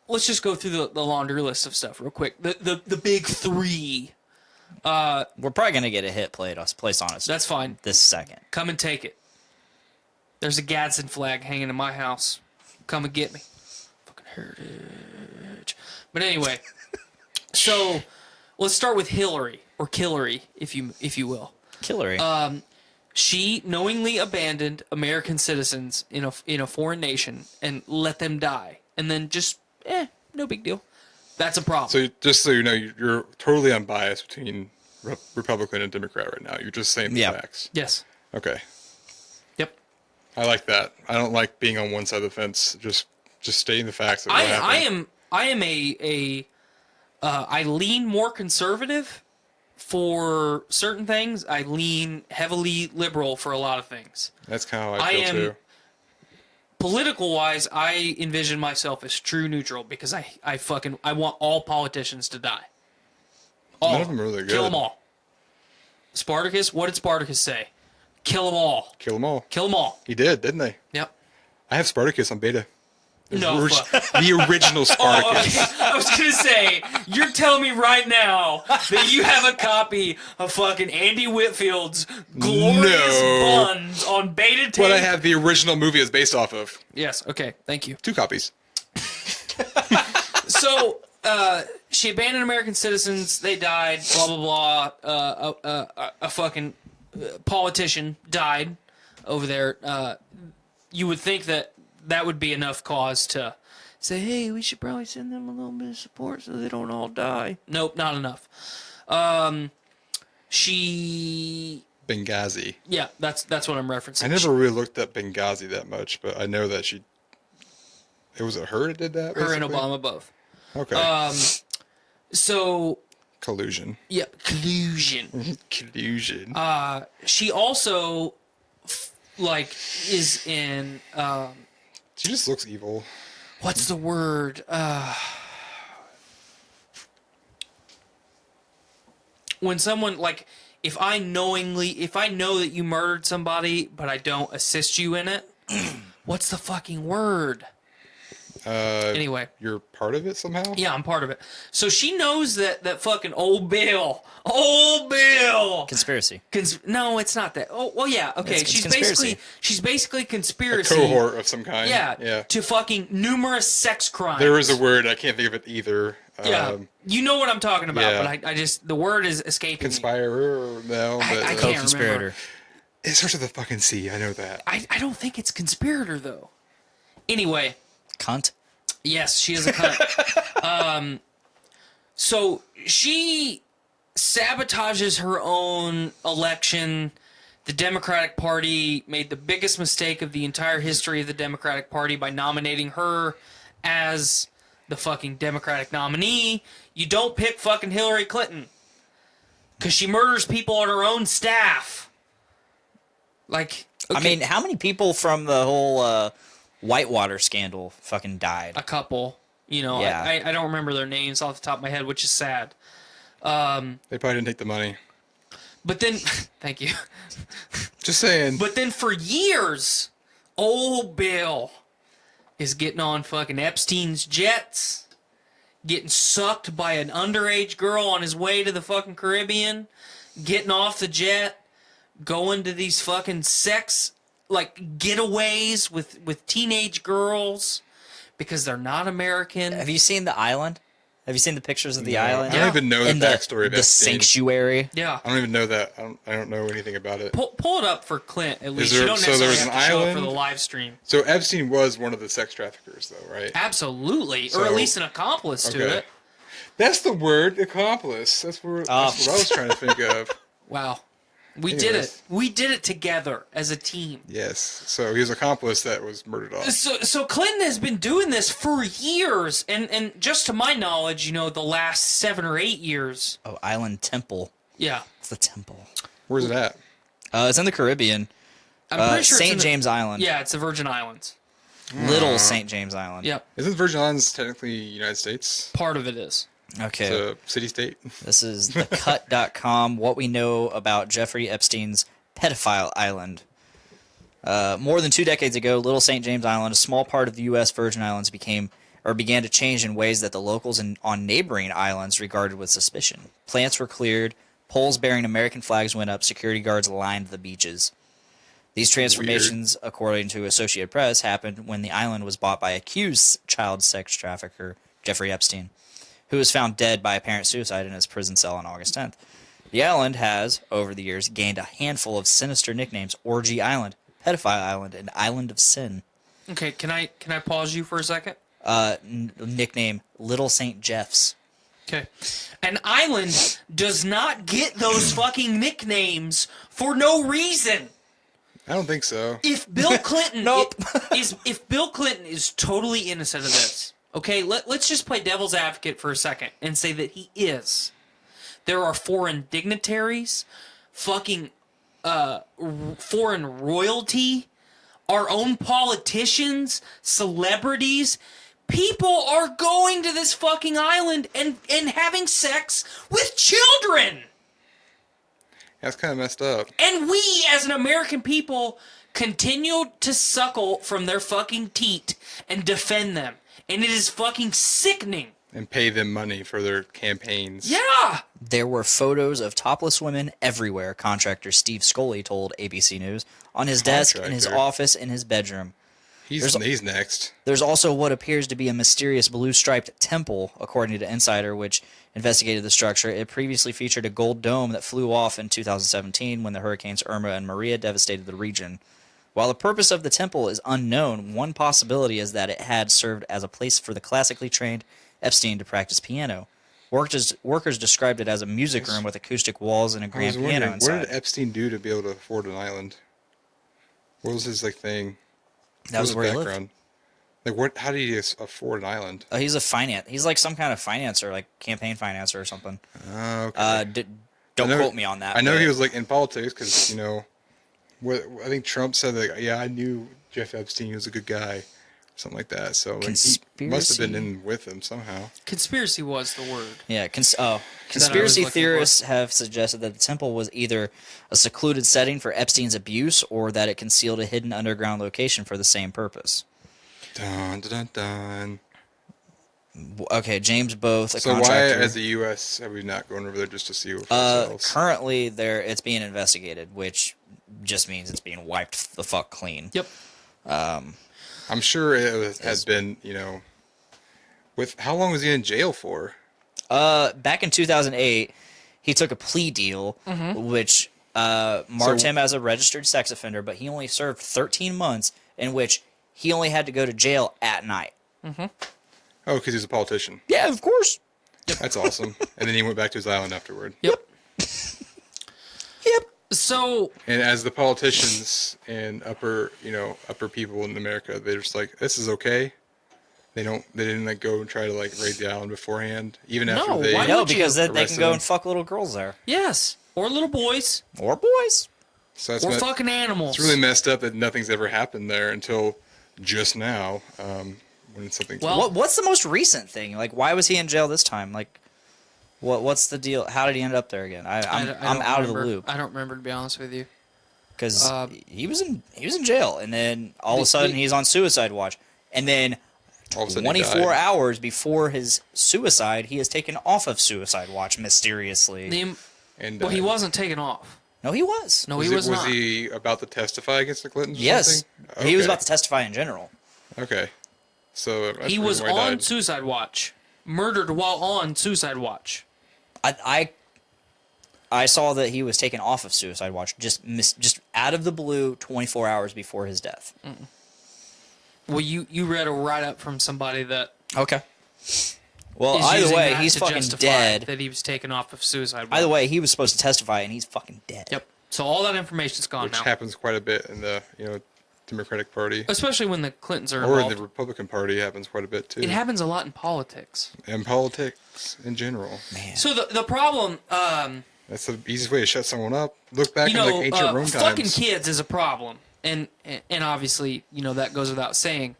let's just go through the laundry list of stuff real quick. The big three. We're probably going to get a hit placed on us. That's fine. This second. Come and take it. There's a Gadsden flag hanging in my house. Come and get me. Fucking heritage. But anyway, so let's start with Hillary, or Killary, if you will. Hillary. She knowingly abandoned American citizens in a foreign nation and let them die, and then just no big deal. That's a problem. So just so you know, you're totally unbiased between Republican and Democrat right now. You're just saying the facts. Yes. Okay. Yep. I like that. I don't like being on one side of the fence. Just stating the facts. Of what happened. I am I lean more conservative for certain things. I lean heavily liberal for a lot of things. That's kind of how I feel too. Political wise, I envision myself as true neutral because I want all politicians to die. All None of them are really good. Kill them all. Spartacus, what did Spartacus say? Kill them all. Kill them all. Kill them all. He did, didn't they? Yep. I have Spartacus on beta. No, The original Spartacus. Oh, okay. I was gonna say, you're telling me right now that you have a copy of fucking Andy Whitfield's Glorious Buns on beta tape. What I have the original movie is based off of. Yes. Okay. Thank you. 2 copies. So, she abandoned American citizens. They died. Blah blah blah. A fucking politician died over there. You would think that would be enough cause to say, hey, we should probably send them a little bit of support so they don't all die. Nope, not enough. Benghazi. Yeah, that's what I'm referencing. I never really looked at Benghazi that much, but I know that it was her that did that, Her basically? and Obama both. Okay. So... Collusion. Yeah, collusion. Collusion. She also, is in... She just looks evil. What's the word? When someone, if I know that you murdered somebody, but I don't assist you in it, what's the fucking word? Anyway. You're part of it somehow? Yeah, I'm part of it. So she knows that fucking old Bill. Conspiracy. No, it's not that. Oh, well, yeah, okay. It's She's basically A conspiracy. cohort of some kind. Yeah. To fucking numerous sex crimes. There is a word, I can't think of it either. Yeah. You know what I'm talking about, yeah. but I just, the word is escaping me. Conspirer? No. I But, can't Co-conspirator. remember. it starts with a fucking C, I know that. I don't think it's conspirator, though. Anyway. Cunt. Yes, she is a cunt. So she sabotages her own election. The Democratic Party made the biggest mistake of the entire history of the Democratic Party by nominating her as the fucking Democratic nominee. You don't pick fucking Hillary Clinton because she murders people on her own staff. Okay. I mean, how many people from the whole Whitewater scandal fucking died? A couple. Yeah. I don't remember their names off the top of my head, which is sad. They probably didn't take the money. But then, thank you. Just saying. But then for years, old Bill is getting on fucking Epstein's jets, getting sucked by an underage girl on his way to the fucking Caribbean, getting off the jet, going to these fucking sex, getaways with teenage girls because they're not American. Have you seen the island? Have you seen the pictures of the island? I don't even know the And backstory of the Epstein. sanctuary. Yeah. I don't even know that. I don't know anything about it. Pull it up for Clint, at least. there- You don't so there necessarily was have an to show it for island? the live stream. So Epstein was one of the sex traffickers, though, right? Absolutely. Or So- at least an accomplice to Okay. it. That's the word, accomplice. That's what I was trying to think of. Wow. We did Anyways. it. We did it together as a team. Yes. So he was an accomplice that was murdered off. So Clinton has been doing this for years, and just to my knowledge, the last 7 or 8 years. Oh, Island Temple. Yeah. It's the temple. Where's it at? It's in the Caribbean. I'm pretty sure it's St. in the- James Island. Yeah, it's the Virgin Islands. Little St. James Island. Yep. Isn't Virgin Islands technically United States? Part of it is. Okay. It's a city-state. This is thecut.com, what we know about Jeffrey Epstein's pedophile island. More than 2 decades ago, Little St. James Island, a small part of the U.S. Virgin Islands, began to change in ways that the locals on neighboring islands regarded with suspicion. Plants were cleared, poles bearing American flags went up, security guards lined the beaches. These transformations, according to Associated Press, happened when the island was bought by accused child sex trafficker Jeffrey Epstein, who was found dead by apparent suicide in his prison cell on August 10th. The island has, over the years, gained a handful of sinister nicknames: Orgy Island, Pedophile Island, and Island of Sin. Okay, can I pause you for a second? Nickname Little St. Jeff's. Okay. An island does not get those fucking nicknames for no reason. I don't think so. If Bill Clinton Nope. if Bill Clinton is totally innocent of this, okay, let's just play devil's advocate for a second and say that he is. There are foreign dignitaries, fucking foreign royalty, our own politicians, celebrities. People are going to this fucking island and having sex with children. That's kind of messed up. And we, as an American people, continue to suckle from their fucking teat and defend them. And it is fucking sickening. And pay them money for their campaigns. Yeah! There were photos of topless women everywhere, contractor Steve Scully told ABC News, on his desk, in his office, in his bedroom. He's next. There's also what appears to be a mysterious blue-striped temple, according to Insider, which investigated the structure. It previously featured a gold dome that flew off in 2017 when the hurricanes Irma and Maria devastated the region. While the purpose of the temple is unknown, one possibility is that it had served as a place for the classically trained Epstein to practice piano. Workers described it as a music room with acoustic walls and a grand piano inside. What did Epstein do to be able to afford an island? What was his thing? That was where he lived. How did he afford an island? He's a finance. He's like some kind of financer, like campaign financer or something. Oh, okay. Don't quote me on that. I know he was like in politics because I think Trump said that. Yeah, I knew Jeff Epstein was a good guy, something like that. So he must have been in with him somehow. Conspiracy was the word. Yeah. Conspiracy theorists have suggested that the temple was either a secluded setting for Epstein's abuse or that it concealed a hidden underground location for the same purpose. Dun, dun, dun, dun. Okay, James Both, a so contractor. why, as the U.S., have we not gone over there just to see for ourselves? Currently, it's being investigated, which just means it's being wiped the fuck clean. Yep. I'm sure it has been, how long was he in jail for? Back in 2008, he took a plea deal, which marked him as a registered sex offender, but he only served 13 months, in which he only had to go to jail at night. Mm-hmm. Oh, because he's a politician. Yeah, of course. That's awesome. And then he went back to his island afterward. Yep. Yep. So. And as the politicians and upper people in America, they're just like, this is okay. They didn't go and try to raid the island beforehand, even after they. No, because they can go and fuck little girls there. Yes, or little boys. Or boys. So or fucking animals. It's really messed up that nothing's ever happened there until just now. When it's something. Well, what's the most recent thing? Why was he in jail this time? What's the deal? How did he end up there again? I'm out of the loop. I don't remember, to be honest with you. Because he was in jail, and then all of a sudden he's on suicide watch, and then 24 hours before his suicide, he is taken off of suicide watch mysteriously. He wasn't taken off. No, he was. No, he was not. Was he about to testify against the Clintons? Yes, okay. He was about to testify in general. Okay, so he was on suicide watch, murdered while on suicide watch. I saw that he was taken off of suicide watch just out of the blue 24 hours before his death. Mm. Well, you read a write-up from somebody that... Okay. Well, either way, he's fucking dead. That he was taken off of suicide watch. Either way, he was supposed to testify, and he's fucking dead. Yep. So all that information's gone now. Which happens quite a bit in the Democratic Party. Especially when the Clintons are involved. Or the Republican Party happens quite a bit, too. It happens a lot in politics. And politics in general. Man. So the problem... that's the easiest way to shut someone up. Look back in ancient Rome times. Fucking kids is a problem. And obviously, that goes without saying.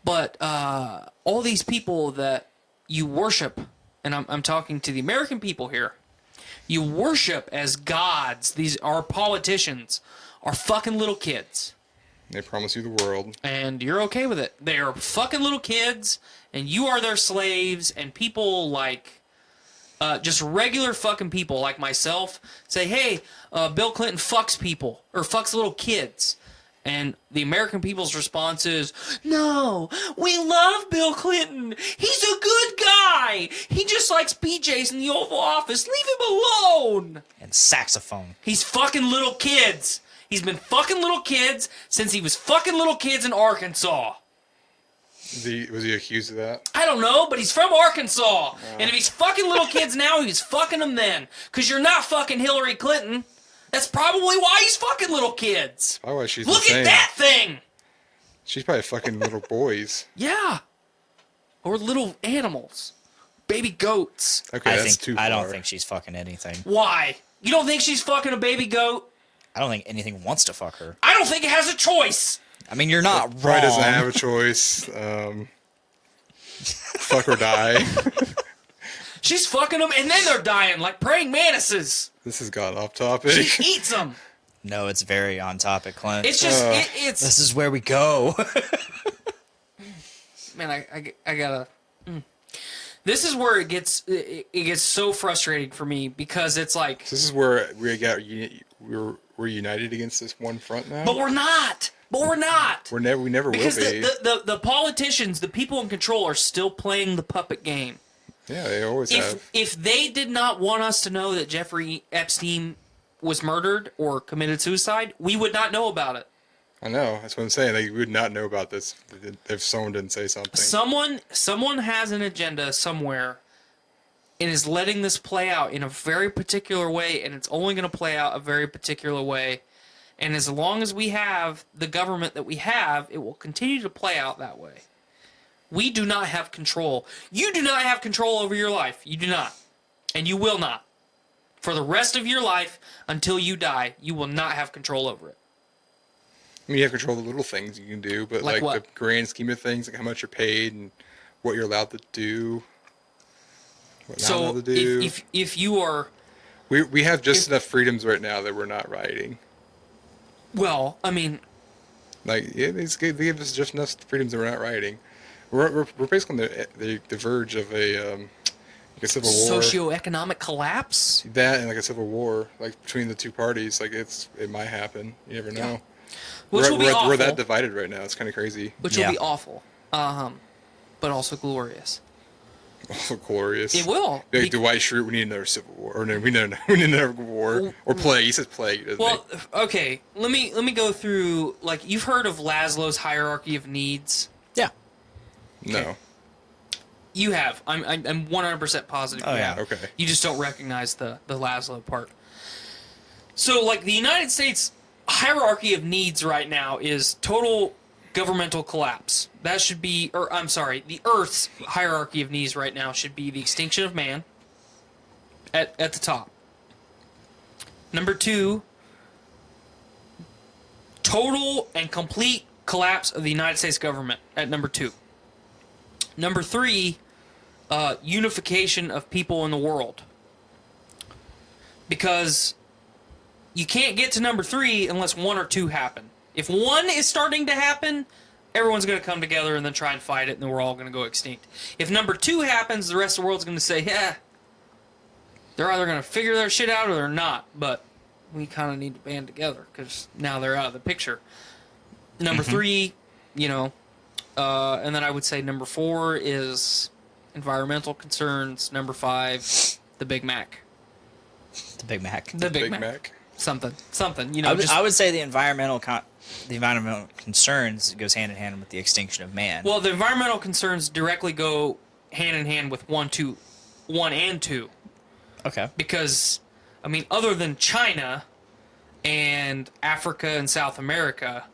But all these people that you worship, and I'm talking to the American people here, you worship as gods. These are politicians, are fucking little kids. They promise you the world. And you're okay with it. They are fucking little kids, and you are their slaves, and people just regular fucking people like myself say, hey, Bill Clinton fucks people, or fucks little kids. And the American people's response is, no, we love Bill Clinton. He's a good guy. He just likes PJs in the Oval Office. Leave him alone. And saxophone. He's fucking little kids. He's been fucking little kids since he was fucking little kids in Arkansas. Was he accused of that? I don't know, but he's from Arkansas. And if he's fucking little kids now, he was fucking them then. Because you're not fucking Hillary Clinton. That's probably why he's fucking little kids. Probably why she's Look insane. at that thing! She's probably fucking little boys. Yeah. Or little animals. Baby goats. Okay, that's too far. I don't think she's fucking anything. Why? You don't think she's fucking a baby goat? I don't think anything wants to fuck her. I don't think it has a choice. I mean, you're not wrong. Probably doesn't have a choice. Fuck or die. She's fucking them, and then they're dying like praying mantises. This has got off topic. She eats them. No, it's very on topic, Clint. It's just, it's... This is where we go. Man, I gotta... This is where it gets so frustrating for me, because it's like... So this is where we're united against this one front now? But we're not! We never because will be. The politicians, the people in control, are still playing the puppet game. Yeah, they always have. If they did not want us to know that Jeffrey Epstein was murdered or committed suicide, we would not know about it. I know. That's what I'm saying. They would not know about this if someone didn't say something. Someone has an agenda somewhere and is letting this play out in a very particular way, and it's only going to play out a very particular way. And as long as we have the government that we have, it will continue to play out that way. We do not have control. You do not have control over your life. You do not. And you will not. For the rest of your life, until you die, you will not have control over it. I mean, you have control of the little things you can do, but like the grand scheme of things, like how much you're paid and what you're allowed to do, what not allowed to do. If you are... We have just enough freedoms right now that we're not rioting. Well, I mean... Like, yeah, they give us just enough freedoms that we're not rioting. We're basically on the verge of a civil war. Socioeconomic collapse? That and like a civil war, like between the two parties. Like it might happen. You never know. Which will be awful. We're that divided right now. It's kind of crazy. Which will be awful. But also glorious. Also glorious. It will. Like Dwight Schrute, we need another civil war. Or no, we need another war. Or plague. He says plague, doesn't he? Okay. Let me go through, like, you've heard of Maslow's hierarchy of needs? Yeah. No. Okay. You have. I'm 100% positive. Oh, yeah. Okay. You just don't recognize the Maslow part. So, like, the United States hierarchy of needs right now is total governmental collapse. That should be, the Earth's hierarchy of needs right now should be the extinction of man at the top. Number 2, total and complete collapse of the United States government at number 2. Number 3, unification of people in the world. Because you can't get to number 3 unless 1 or 2 happen. If 1 is starting to happen, everyone's going to come together and then try and fight it, and then we're all going to go extinct. If number 2 happens, the rest of the world's going to say, yeah, they're either going to figure their shit out or they're not, but we kind of need to band together because now they're out of the picture. Number 3, and then I would say number 4 is environmental concerns. Number 5, the Big Mac. The Big Mac. The Big Mac. Something. I would say the environmental concerns goes hand in hand with the extinction of man. Well, the environmental concerns directly go hand in hand with 1 and 2. Okay. Because, I mean, other than China and Africa and South America,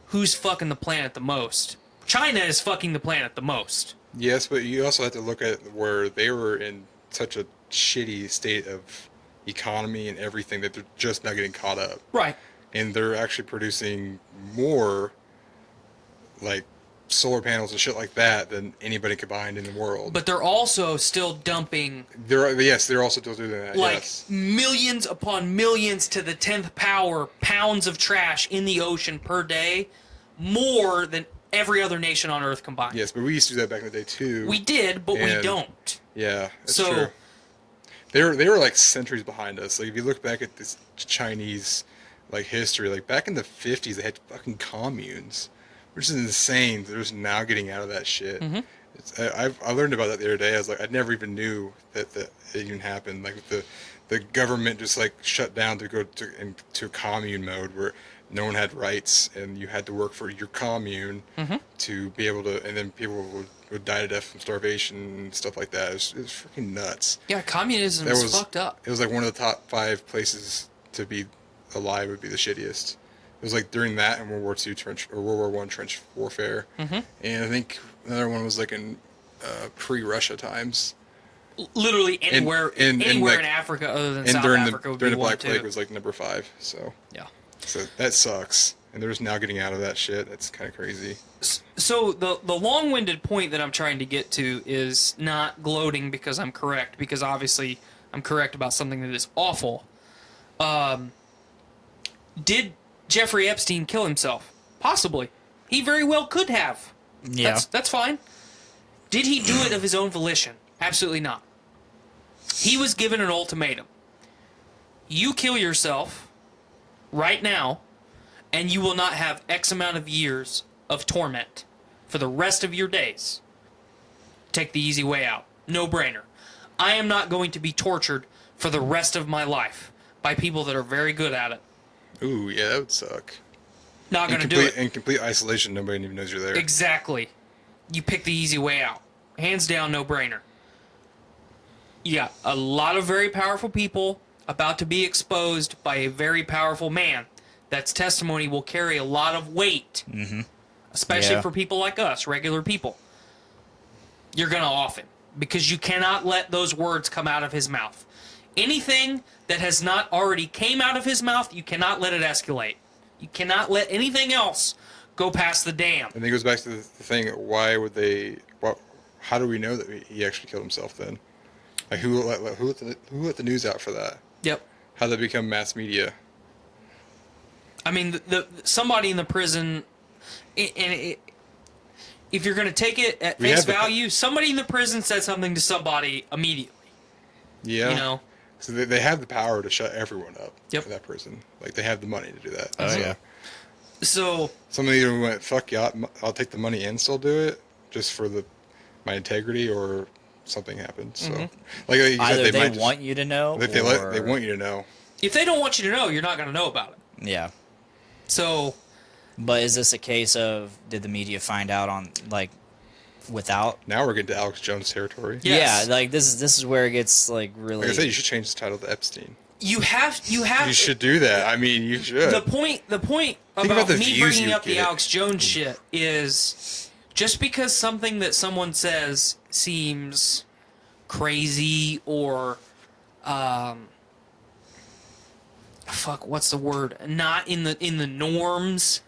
who's fucking the planet the most? China is fucking the planet the most. Yes, but you also have to look at where they were in such a shitty state of economy and everything that they're just not getting caught up. Right. And they're actually producing more, like, solar panels and shit like that than anybody combined in the world. But they're also still dumping... They're also still doing that, like, yes. millions upon millions to the 10th power pounds of trash in the ocean per day, more than every other nation on Earth combined. Yes, but we used to do that back in the day, too. We did, but we don't. Yeah, that's true. They were like centuries behind us. Like if you look back at this Chinese like history, like back in the 50s they had fucking communes, which is insane. They're just now getting out of that shit. I learned about that the other day. I was like, I never even knew that it even happened. Like the government just like shut down to go to commune mode where no one had rights and you had to work for your commune to be able to, and then people would die to death from starvation and stuff like that. It was freaking nuts. Yeah, communism is fucked up. It was like one of the top 5 places to be alive would be the shittiest. It was like during that and World War I trench warfare. And I think another one was like in pre-Russia times. Literally anywhere, anywhere in Africa other than South Africa would be during the one, Black Plague too. was like number 5. So yeah. So that sucks. And they're just now getting out of that shit. That's kind of crazy. So the long-winded point that I'm trying to get to is not gloating because I'm correct, because obviously I'm correct about something that is awful. Did Jeffrey Epstein kill himself? Possibly. He very well could have. Yeah. That's fine. Did he do it of his own volition? Absolutely not. He was given an ultimatum. You kill yourself right now, and you will not have X amount of years of torment for the rest of your days. Take the easy way out. No brainer. I am not going to be tortured for the rest of my life by people that are very good at it. Ooh, yeah, that would suck. Not going to do it. In complete isolation, nobody even knows you're there. Exactly. You pick the easy way out. Hands down, no brainer. You got a lot of very powerful people about to be exposed by a very powerful man. That's testimony will carry a lot of weight. Mm-hmm. Especially for people like us, regular people. You're going to off him. Because you cannot let those words come out of his mouth. Anything that has not already came out of his mouth, you cannot let it escalate. You cannot let anything else go past the dam. And then it goes back to the thing, why would they... how do we know that he actually killed himself then? Like, who let the news out for that? Yep. How'd that become mass media? I mean, somebody in the prison... if you're going to take it at face value, somebody in the prison said something to somebody immediately. Yeah. You know? So they have the power to shut everyone up in that prison. Like, they have the money to do that. Oh, yeah. So... Somebody either went, fuck yeah, I'll take the money and still do it, just for my integrity, or something happened. So, like you Either said, they want you to know, if they want you to know. If they don't want you to know, you're not going to know about it. Yeah. So... But is this a case of, did the media find out on, like, without? Now we're getting to Alex Jones territory. Yes. Yeah, like, this is where it gets, like, really... Like I said, you should change the title to Epstein. You should do that. I mean, you should. The point about me bringing up the Alex Jones shit is just because something that someone says seems crazy or what's the word? Not in the norms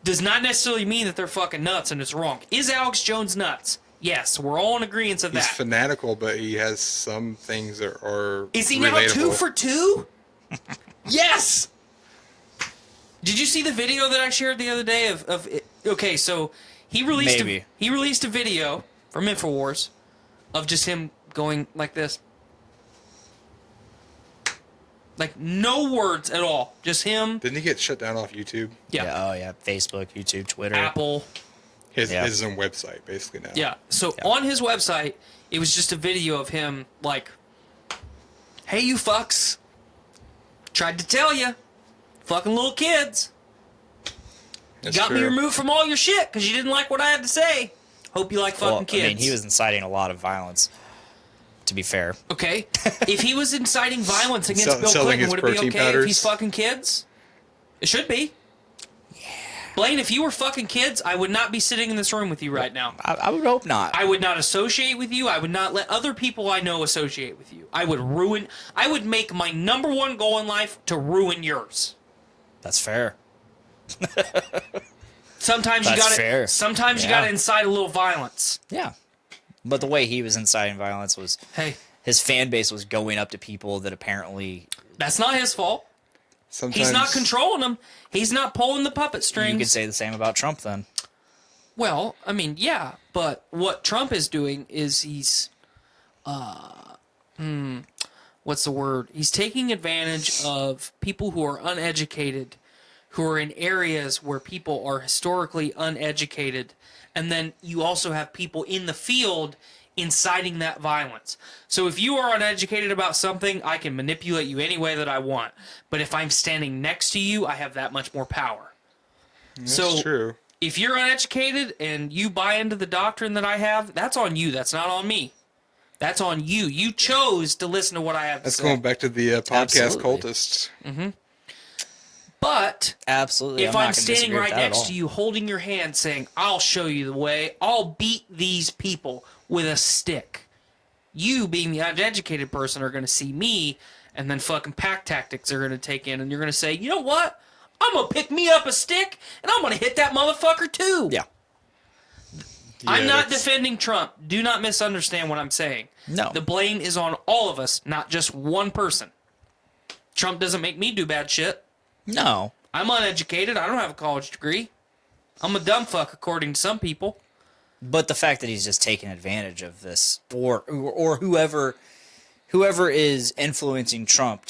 does not necessarily mean that they're fucking nuts and it's wrong. Is Alex Jones nuts? Yes, we're all in agreement of that. He's fanatical, but he has some things that are Is he relatable. now 2 for 2? Yes! Did you see the video that I shared the other day of okay, so he released a video from InfoWars of just him going like this. Like, no words at all. Just him. Didn't he get shut down off YouTube? Yeah. Oh, yeah. Facebook, YouTube, Twitter. Apple. His own website, basically, now. Yeah. So, on his website, it was just a video of him, like, hey, you fucks. Tried to tell you. Fucking little kids. That's You got true. me removed from all your shit because you didn't like what I had to say. Hope you like fucking kids. I mean, he was inciting a lot of violence, to be fair. Okay. If he was inciting violence against Bill selling Clinton, his would it be protein okay powders? if he's fucking kids? It should be. Yeah. Blaine, if you were fucking kids, I would not be sitting in this room with you right now. I would hope not. I would not associate with you. I would not let other people I know associate with you. I would make my number one goal in life to ruin yours. That's fair. Sometimes you gotta incite a little violence. Yeah. But the way he was inciting violence was... Hey. His fan base was going up to people that apparently... That's not his fault. Sometimes He's not controlling them. He's not pulling the puppet strings. You could say the same about Trump, then. Well, I mean, yeah, but what Trump is doing is he's... what's the word? He's taking advantage of people who are uneducated, who are in areas where people are historically uneducated, and then you also have people in the field inciting that violence. So if you are uneducated about something, I can manipulate you any way that I want. But if I'm standing next to you, I have that much more power. That's true. If you're uneducated and you buy into the doctrine that I have, that's on you. That's not on me. That's on you. You chose to listen to what I have to That's say. going back to the podcast cultists. Mm-hmm. But absolutely, if I'm standing right next to you, holding your hand, saying, I'll show you the way, I'll beat these people with a stick. You, being the uneducated person, are going to see me, and then fucking pack tactics are going to take in, and you're going to say, you know what? I'm going to pick me up a stick, and I'm going to hit that motherfucker too. Yeah. I'm not that's- defending Trump. Do not misunderstand what I'm saying. No. The blame is on all of us, not just one person. Trump doesn't make me do bad shit. No. I'm uneducated. I don't have a college degree. I'm a dumb fuck, according to some people. But the fact that he's just taking advantage of this, or whoever is influencing Trump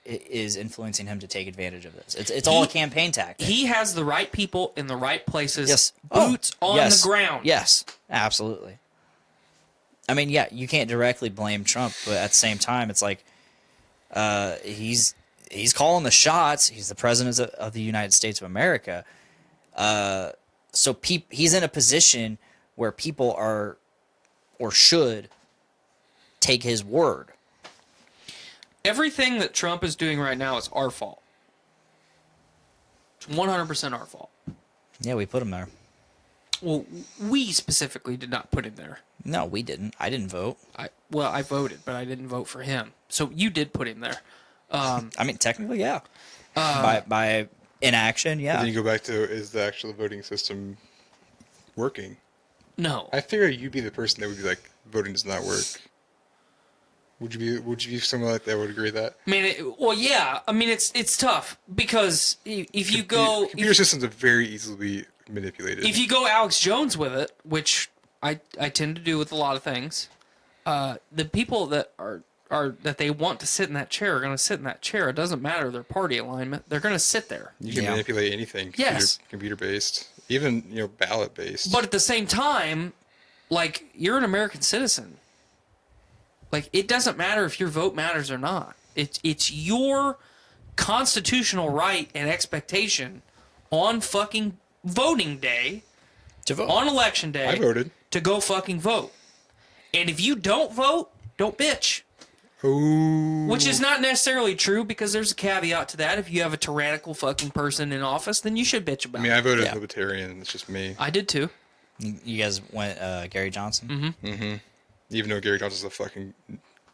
is influencing him to take advantage of this. It's all a campaign tactic. He has the right people in the right places. Yes. Boots on yes. the ground. Yes, absolutely. I mean, yeah, you can't directly blame Trump, but at the same time, it's like he's calling the shots. He's the president of the United States of America. So he's in a position where people are or should take his word. Everything that Trump is doing right now is our fault. It's 100% our fault. Yeah, we put him there. Well, we specifically did not put him there. No, we didn't. I didn't vote. I voted, but I didn't vote for him. So you did put him there. I mean, technically, yeah. By inaction, yeah. Then you go back to, is the actual voting system working? No. I figure you'd be the person that would be like, voting does not work. Would you be someone like that would agree with that? I mean, yeah. I mean, it's tough because if you go... Computer systems are very easily manipulated. If you go Alex Jones with it, which I tend to do with a lot of things, the people that are that they want to sit in that chair are going to sit in that chair. It doesn't matter their party alignment. They're going to sit there. You can manipulate anything. Yes. Computer-based. Even, ballot-based. But at the same time, like, you're an American citizen. Like, it doesn't matter if your vote matters or not. It's your constitutional right and expectation on fucking voting day, to vote. on election day, I voted. to go fucking vote. And if you don't vote, don't bitch. Ooh. Which is not necessarily true, because there's a caveat to that. If you have a tyrannical fucking person in office, then you should bitch about I mean, it. I voted Libertarian. It's just me. I did too. You guys went Gary Johnson? Mm-hmm. Even though Gary Johnson's a fucking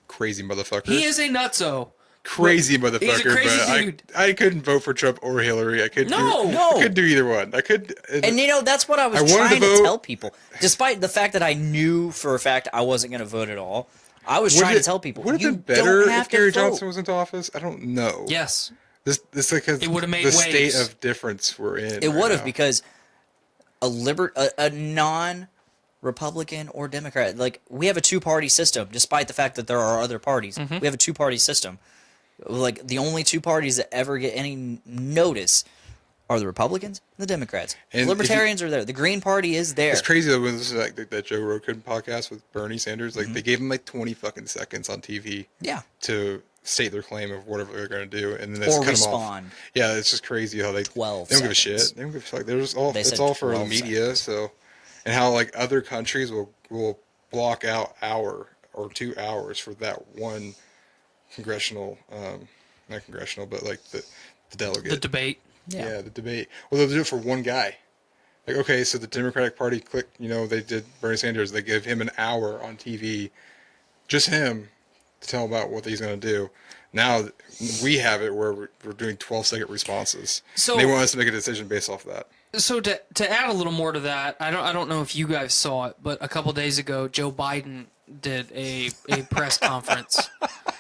crazy motherfucker. He is a nutso. Crazy motherfucker. He's a crazy but dude. I couldn't vote for Trump or Hillary. I couldn't No. I could do either one. I could. And that's what I was wanted trying to to vote. tell people. Despite the fact that I knew for a fact I wasn't going to vote at all, I was trying to tell people, Would it you have been better don't have if Gary to vote. Johnson was into office? I don't know. Yes. This like It would have made the state waves. of difference we're in. It right would have, now. because a non-Republican or Democrat, like, we have a two-party system, despite the fact that there are other parties. Mm-hmm. We have a two-party system. Like, the only two parties that ever get any notice are the Republicans and the Democrats. And Libertarians are there. The Green Party is there. It's crazy though when this is like that Joe Rogan podcast with Bernie Sanders. Mm-hmm. Like they gave him like 20 fucking seconds on TV. Yeah. To state their claim of whatever they're going to do, and then they just Or cut them off. respond. Yeah, it's just crazy how they 12 They don't give a seconds. shit. They don't give a fuck. There's all. They It's said all for the 12 media. seconds. So, and how like other countries will block out hour or 2 hours for that one congressional, not congressional, but like the delegate. The debate. Yeah, the debate. Well, they'll do it for one guy. Like, okay, so the Democratic Party they did Bernie Sanders. They give him an hour on TV, just him, to tell about what he's going to do. Now we have it where we're doing 12-second responses. So- And they want us to make a decision based off of that. So to add a little more to that, I don't know if you guys saw it, but a couple days ago, Joe Biden did a press conference.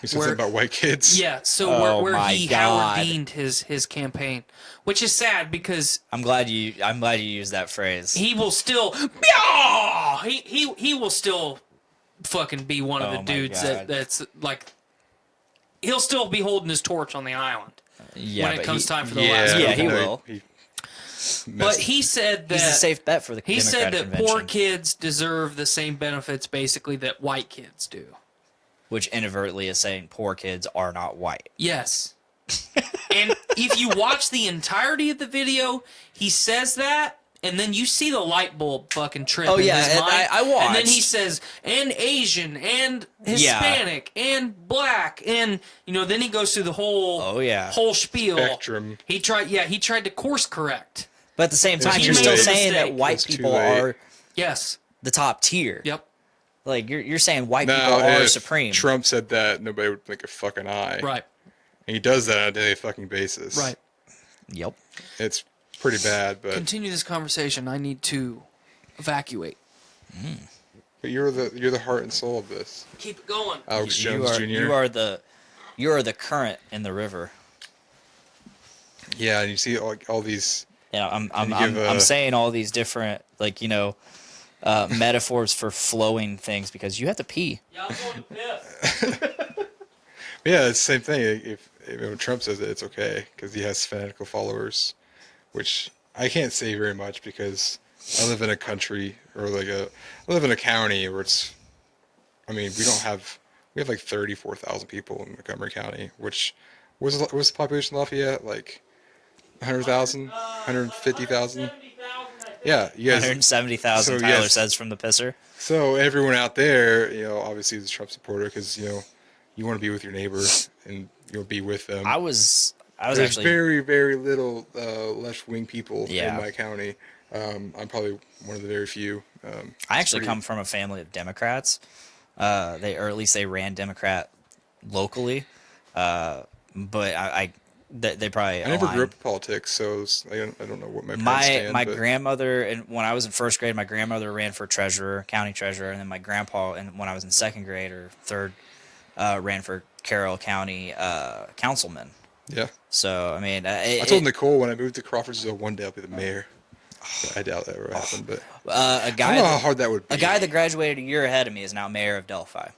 He said something about white kids. Yeah, so Oh where my he God. Howard Deaned his campaign, which is sad because I'm glad you used that phrase. he will still he will still fucking be one of Oh the my dudes God. that's like he'll still be holding his torch on the island Yeah, when it but comes he- time for the Yeah, last. Yeah, vote. he will. But he said that He's a safe bet for the he said Democratic that poor convention, kids deserve the same benefits basically that white kids do. which inadvertently is saying poor kids are not white. Yes. And if you watch the entirety of the video, he says that, and then you see the light bulb fucking trip Oh, in yeah, his and mind. I And then he watched. says, and Asian, and Hispanic, and black, and, then he goes through the whole Oh, yeah. whole spiel. Spectrum. He tried to course correct. But at the same time, He you're made still a saying that mistake. white It's too people late. are Yes. the top tier. Yep. Like, you're saying white Now, people are if supreme. Trump said that, nobody would blink a fucking eye. Right. And he does that on a daily fucking basis. Right. Yep. It's pretty bad, but Continue this conversation. I need to evacuate. But you're the heart and soul of this. Keep it going. Alex Jones Jr. You are the current in the river. Yeah, and you see all these. Yeah, I'm saying all these different metaphors for flowing things because you have to pee. Yeah, I'm going to piss. Yeah, it's the same thing. If when Trump says it, it's okay because he has fanatical followers, which I can't say very much because I live in a country I live in a county where we have like 34,000 people in Montgomery County, which was the population of Lafayette, like 100,000, 150,000. Yeah, you guys. 170,000. So, Tyler yes. says from the pisser. So everyone out there, obviously is a Trump supporter because you want to be with your neighbor and you'll be with them. I was There's actually very, very little left-wing people Yeah. in my county. I'm probably one of the very few. I actually come from a family of Democrats. Or at least they ran Democrat locally. But they probably. I never aligned. grew up in politics, so I don't know what my parents stand. My but grandmother, and when I was in first grade, my grandmother ran for county treasurer, and then my grandpa, and when I was in second grade or third, ran for Carroll County councilman. Yeah. So I mean, I told Nicole when I moved to Crawfordsville one day I'll be the mayor. But I doubt that ever happened. But a I guy don't know how hard that would be. a guy that graduated a year ahead of me is now mayor of Delphi.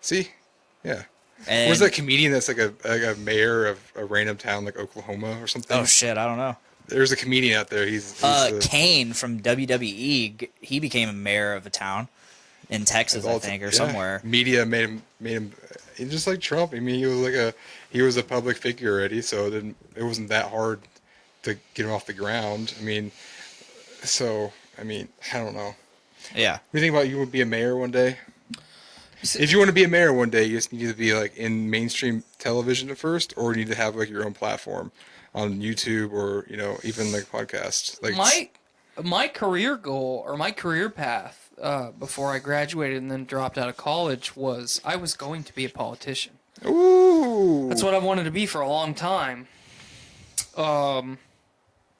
See, yeah. And, Was that comedian that's like a mayor of a random town like Oklahoma or something? Oh shit, I don't know. There's a comedian out there. He's Kane from WWE. He became a mayor of a town in Texas, I think, or somewhere. Media made him just like Trump. I mean, he was a public figure already, so it wasn't that hard to get him off the ground. I mean, I don't know. Yeah. You think about you would be a mayor one day? If you want to be a mayor one day, you just need to be like in mainstream television at first, or you need to have like your own platform on YouTube or even like podcasts. Like my career goal or my career path before I graduated and then dropped out of college was I was going to be a politician. Ooh, That's what I wanted to be for a long time. I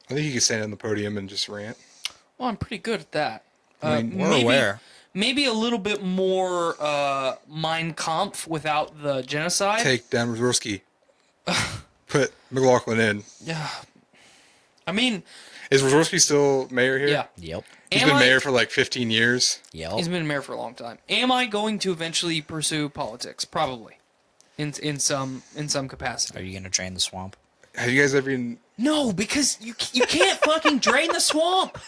think you could stand on the podium and just rant. Well, I'm pretty good at that. We're aware. Maybe a little bit more Mein Kampf without the genocide. Take down Rorski. Put McLaughlin in. Yeah. I mean... Is Rorski still mayor here? Yeah. Yep. He's been mayor for like 15 years. Yep. He's been mayor for a long time. Am I going to eventually pursue politics? Probably. In some capacity. Are you going to drain the swamp? Have you guys ever been... No, because you can't fucking drain the swamp.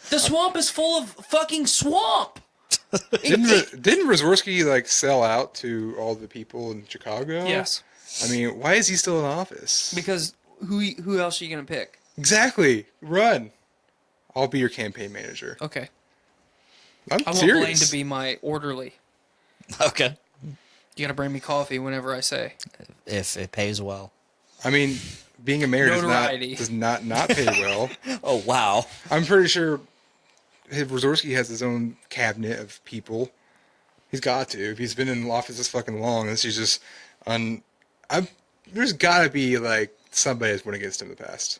The swamp is full of fucking swamp. Didn't Rorski like sell out to all the people in Chicago? Yes. I mean, why is he still in office? Because who else are you gonna pick? Exactly. Run. I'll be your campaign manager. Okay. I'm I want serious. Blaine to be my orderly. Okay. You gotta bring me coffee whenever I say. If it pays well. I mean, being a mayor Notoriety. does not pay well. Oh, wow. I'm pretty sure Rorski has his own cabinet of people. He's got to. If he's been in office this fucking long, this is just there's got to be like somebody that's went against him in the past.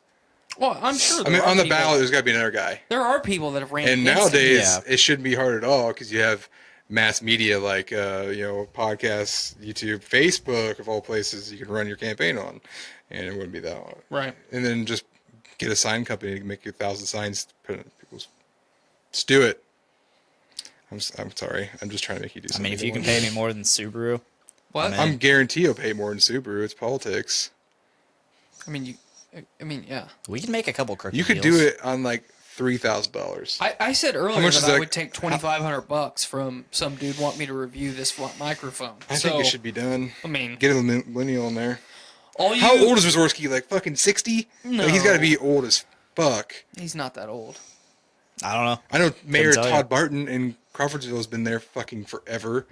Well, I'm sure. I mean, on the ballot, there's got to be another guy. There are people that have ran. And against nowadays, him. it shouldn't be hard at all because you have mass media like podcasts, YouTube, Facebook, of all places you can run your campaign on, and it wouldn't be that hard. Right. And then just get a sign company to make you 1,000 signs. Put in people's. Just do it. I'm sorry. I'm just trying to make you do I something. mean, if you can pay me more than Subaru. What? I'm guarantee you'll pay more than Subaru. It's politics. I mean, yeah. We can make a couple crooked You could deals. do it on like $3,000. I said earlier much is that I that- would take $2,500 from some dude want me to review this microphone. I think it should be done. I mean, Get a millennial in there. all you. How old is Rorski? Like fucking 60? No. Like, he's got to be old as fuck. He's not that old. I don't know. I know Mayor tell Todd you. Barton in Crawfordsville has been there fucking forever.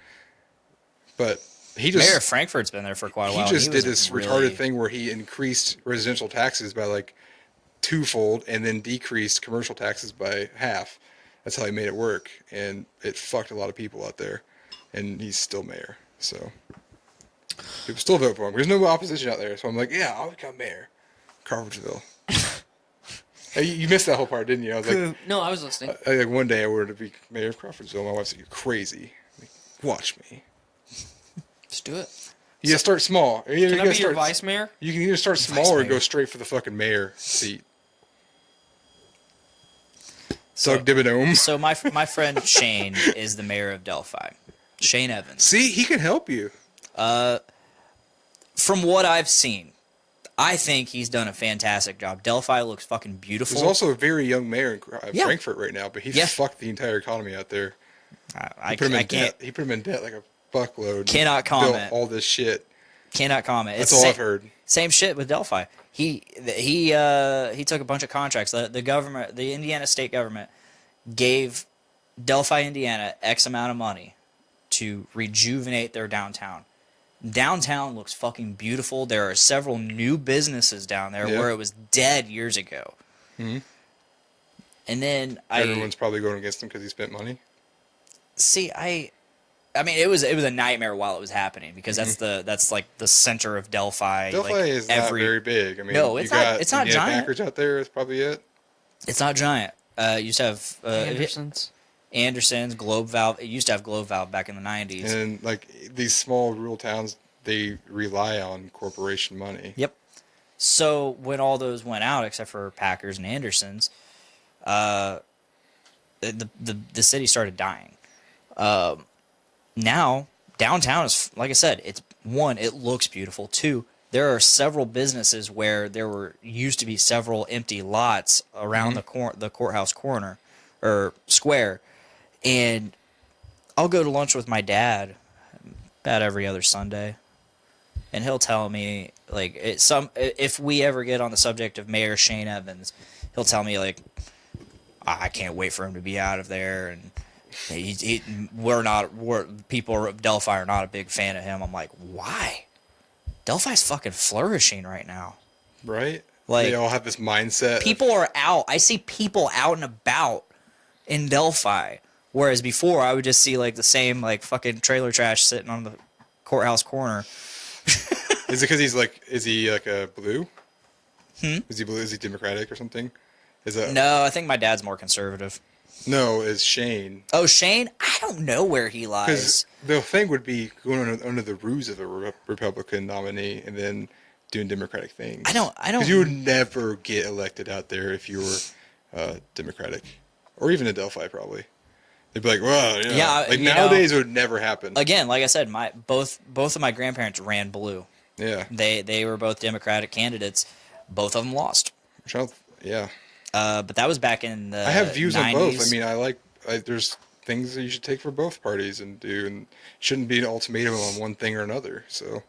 But he just Mayor of Frankfurt's been there for quite a while. he just did was this really- retarded thing where he increased residential taxes by like twofold and then decreased commercial taxes by half. That's how he made it work, and it fucked a lot of people out there. And he's still mayor, so people still vote for him. There's no opposition out there, so I'm like, yeah, I'll become mayor, Crawfordsville. You missed that whole part, didn't you? I was like, No, I was listening. like one day I wanted to be mayor of Crawfordsville. My wife said, "You're crazy." I'm like, watch me. Just do it. You gotta start small. Can I be your vice mayor? You can either start small or go straight for the fucking mayor seat. Doug Dibadome. So my friend Shane is the mayor of Delphi. Shane Evans. See, he can help you. From what I've seen, I think he's done a fantastic job. Delphi looks fucking beautiful. There's also a very young mayor in Yeah. Frankfurt right now, but he fucked the entire economy out there. I He put him in can't. debt. He put him in debt like a fuckload. Cannot Built comment. all this shit. Cannot comment. That's It's all I've heard. Same shit with Delphi. He took a bunch of contracts. The government, the Indiana state government, gave Delphi, Indiana, X amount of money to rejuvenate their downtown. Downtown looks fucking beautiful. There are several new businesses down there where it was dead years ago. Mm-hmm. And then Everyone's probably going against him because he spent money. see. I mean, it was a nightmare while it was happening because that's like the center of Delphi. Delphi like is not very big. I mean, No, it's you not- got it's not Indiana giant. Packers out there. That's probably it. It's not giant. It used to have Anderson's, Globe Valve. It used to have Globe Valve back in the 90s. And like these small rural towns, they rely on corporation money. Yep. So when all those went out, except for Packers and Anderson's, the city started dying. Now downtown is, like I said, it's one, it looks beautiful. Two, there are several businesses where there used to be several empty lots around the courthouse corner or square, and I'll go to lunch with my dad about every other Sunday, and he'll tell me like if we ever get on the subject of Mayor Shane Evans, he'll tell me like, I can't wait for him to be out of there, and people of Delphi are not a big fan of him. I'm like, why? Delphi's fucking flourishing right now. Right? Like, they all have this mindset. People are out. I see people out and about in Delphi. Whereas before, I would just see like the same like fucking trailer trash sitting on the courthouse corner. Is it because is he like a blue? Is he blue? Is he Democratic or something? No, I think my dad's more conservative. No, is Shane. Oh, Shane? I don't know where he lies. Because the thing would be going under the ruse of a Republican nominee and then doing Democratic things. I don't. Because you would never get elected out there if you were Democratic, or even in Delphi probably. They'd be like, well, like nowadays it would never happen. Again, like I said, both of my grandparents ran blue. Yeah. They were both Democratic candidates. Both of them lost. Yeah. But that was back in the I have views 90s. on both. I mean, there's things that you should take for both parties and do, and shouldn't be an ultimatum on one thing or another. So,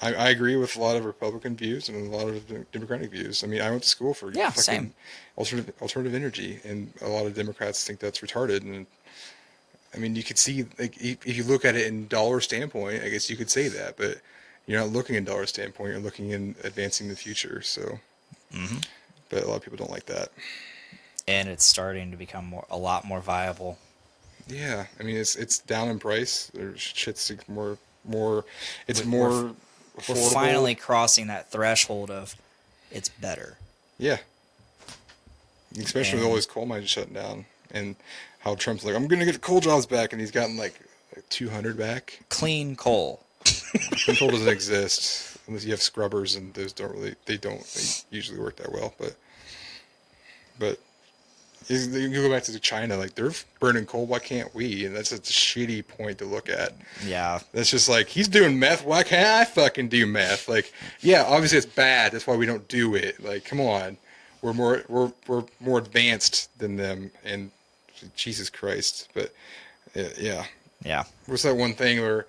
I agree with a lot of Republican views and a lot of Democratic views. I mean, I went to school for same. alternative energy, and a lot of Democrats think that's retarded. And I mean, you could see, like, if you look at it in dollar standpoint, I guess you could say that, but you're not looking in dollar standpoint. You're looking in advancing the future. So. Mm-hmm. But a lot of people don't like that. And it's starting to become a lot more viable. Yeah, I mean it's down in price. There's shit's more. It's more affordable. We're finally crossing that threshold of it's better. Yeah. Especially with all these coal mines shutting down, and how Trump's like, I'm gonna get coal jobs back, and he's gotten like 200 back. Clean coal. Clean coal doesn't exist. Unless you have scrubbers, and those they usually work that well. But you go back to China, like they're burning coal. Why can't we? And that's a shitty point to look at. Yeah. That's just like, he's doing meth. Why can't I fucking do meth? Like, yeah, obviously it's bad. That's why we don't do it. Like, come on, we're more advanced than them. And Jesus Christ. But yeah. Yeah. What's that one thing where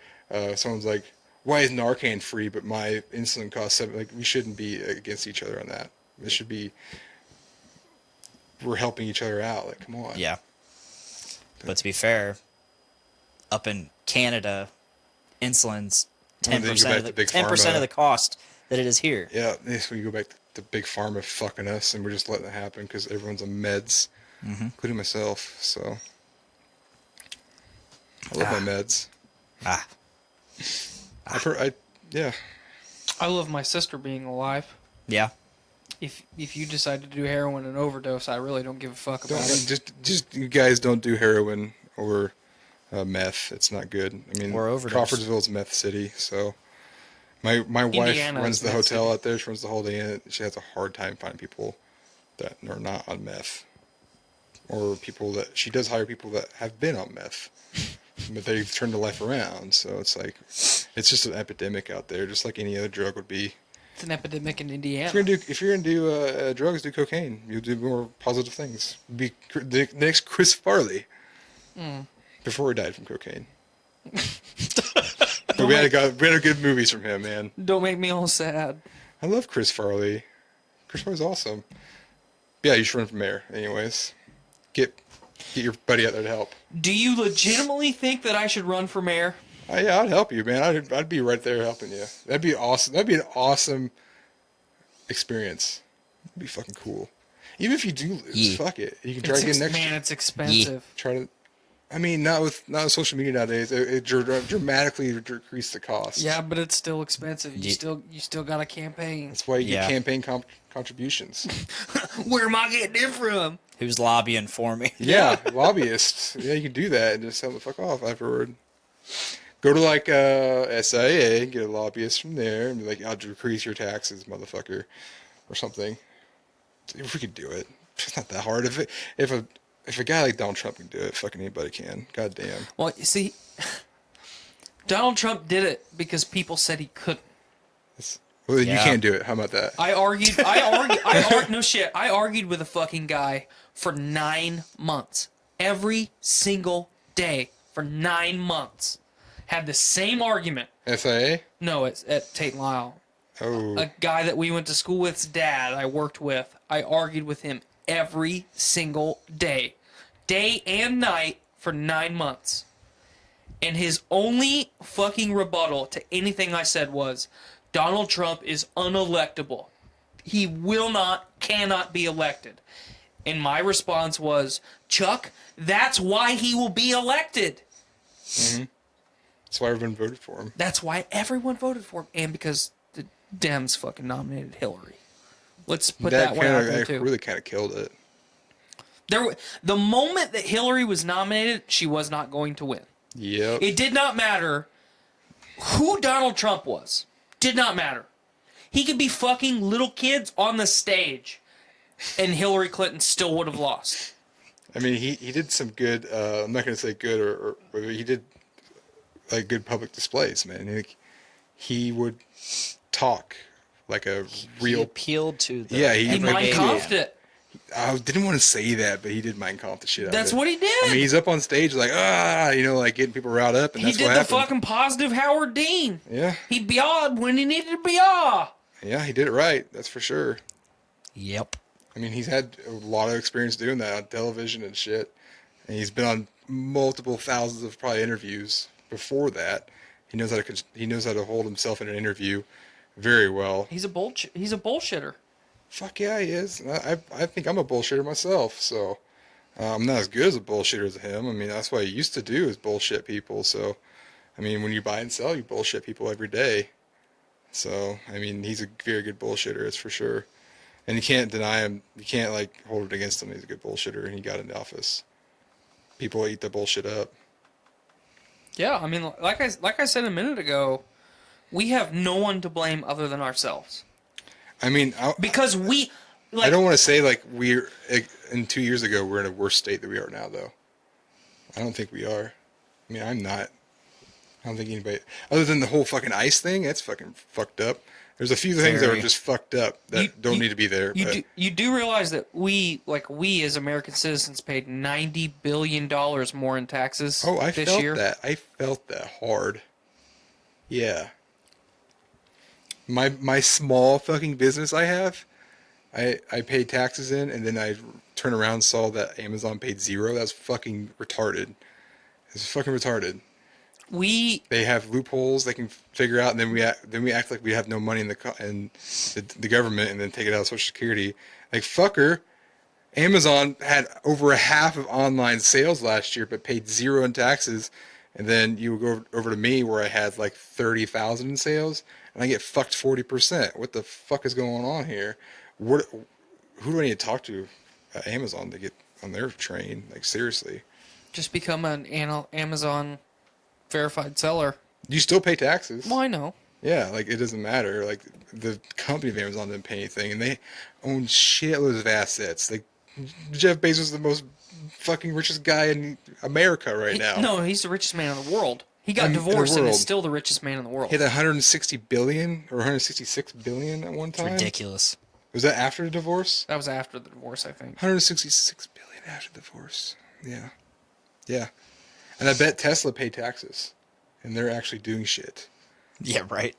someone's like, why is Narcan free, but my insulin costs $7? Like, we shouldn't be against each other on that. It should be, we're helping each other out. Like, come on. Yeah. But to be fair, up in Canada, insulin's 10% of the cost that it is here. Yeah, so we go back to Big Pharma fucking us, and we're just letting it happen because everyone's on meds, including myself. So I love my meds. Yeah. I love my sister being alive. Yeah. If you decide to do heroin and overdose, I really don't give a fuck about it. Just you guys don't do heroin or meth. It's not good. I mean, Or overdose. Crawfordsville's meth city, so my wife Indiana runs is the meth hotel city. out there. She runs the whole day in it. She has a hard time finding people that are not on meth, or people that she does hire people that have been on meth, but they've turned their life around. So it's like it's just an epidemic out there, just like any other drug would be. It's an epidemic in Indiana. If you're gonna do drugs, do cocaine. You'll do more positive things. Be the next Chris Farley. Before he died from cocaine. But we had good movies from him, man. Don't make me all sad. I love Chris Farley. Chris Farley's awesome. Yeah, you should run for mayor. Anyways, get your buddy out there to help. Do you legitimately think that I should run for mayor? Yeah, I'd help you, man. I'd be right there helping you. That'd be awesome. That'd be an awesome experience. It'd be fucking cool. Even if you do lose, fuck it. You can try again next year. Man, it's expensive. Try to. I mean, not with social media nowadays. It dramatically decreased the cost. Yeah, but it's still expensive. You still got a campaign. That's why you get campaign contributions. Where am I getting it from? Who's lobbying for me? Yeah, lobbyists. Yeah, you can do that and just tell them to fuck off afterward. Go to like SIA, get a lobbyist from there, and be like, "I'll decrease your taxes, motherfucker," or something. If we could do it, it's not that hard. If a guy like Donald Trump can do it, fucking anybody can. God damn. Well, you see, Donald Trump did it because people said he couldn't. Well, you can't do it. How about that? I argued. No shit. I argued with a fucking guy for 9 months, every single day for 9 months. Had the same argument. SIA? No, it's at Tate and Lyle. Oh. A guy that we went to school with's dad. I worked with. I argued with him every single day and night for 9 months. And his only fucking rebuttal to anything I said was, Donald Trump is unelectable. He cannot be elected. And my response was, Chuck, that's why he will be elected. Mm-hmm. That's why everyone voted for him. That's why everyone voted for him. And because the Dems fucking nominated Hillary. Let's put that one out there, too. Really kind of killed it. The moment that Hillary was nominated, she was not going to win. Yep. It did not matter who Donald Trump was. Did not matter. He could be fucking little kids on the stage, and Hillary Clinton still would have lost. I mean, he did some good. I'm not going to say good, or he did like good public displays, man. He would talk like a real. He appealed to the. Yeah, He Mein Kampfed it. I didn't want to say that, but he did Mein Kampf the shit out of it. That's what he did. I mean, he's up on stage like, like getting people riled up, and that's what happened. He did the fucking positive Howard Dean. Yeah. He yawed when he needed to yaw. Yeah, he did it right. That's for sure. Yep. I mean, he's had a lot of experience doing that on television and shit. And he's been on multiple thousands of probably interviews before that. He knows how to hold himself in an interview very well. He's a bullshitter. Fuck yeah, he is. I think I'm a bullshitter myself, so I'm not as good as a bullshitter as him. I mean, that's what I used to do is bullshit people. So, I mean, when you buy and sell, you bullshit people every day. So, I mean, he's a very good bullshitter, that's for sure. And you can't deny him. You can't, hold it against him. He's a good bullshitter, and he got into office. People eat the bullshit up. Yeah, I mean, like I said a minute ago, we have no one to blame other than ourselves. I mean, because I don't want to say we're in 2 years ago we're in a worse state than we are now, though. I don't think we are. I mean, I'm not. I don't think anybody, other than the whole fucking ICE thing, that's fucking fucked up. There's a few things that are just fucked up that don't need to be there. You do realize that we as American citizens paid $90 billion more in taxes this year? I felt that hard. Yeah. My small fucking business I have, I paid taxes in, and then I turned around and saw that Amazon paid $0. That's fucking retarded. It's fucking retarded. They have loopholes they can figure out, and then we act like we have no money in the government, and then take it out of Social Security. Like, fucker, Amazon had over a half of online sales last year, but paid $0 in taxes. And then you would go over to me where I had 30,000 in sales, and I get fucked 40%. What the fuck is going on here? Who do I need to talk to at Amazon to get on their train? Like, seriously. Just become an Amazon verified seller. You still pay taxes. Well, I know. Yeah, like, it doesn't matter. Like, the company of Amazon didn't pay anything, and they own shitloads of assets. Like, Jeff Bezos is the most fucking richest guy in America right now. No, he's the richest man in the world. He got divorced and is still the richest man in the world. He had 160 billion or 166 billion at one time. It's ridiculous. Was that after the divorce? That was after the divorce, I think. 166 billion after the divorce. Yeah. Yeah. And I bet Tesla paid taxes. And they're actually doing shit. Yeah, right.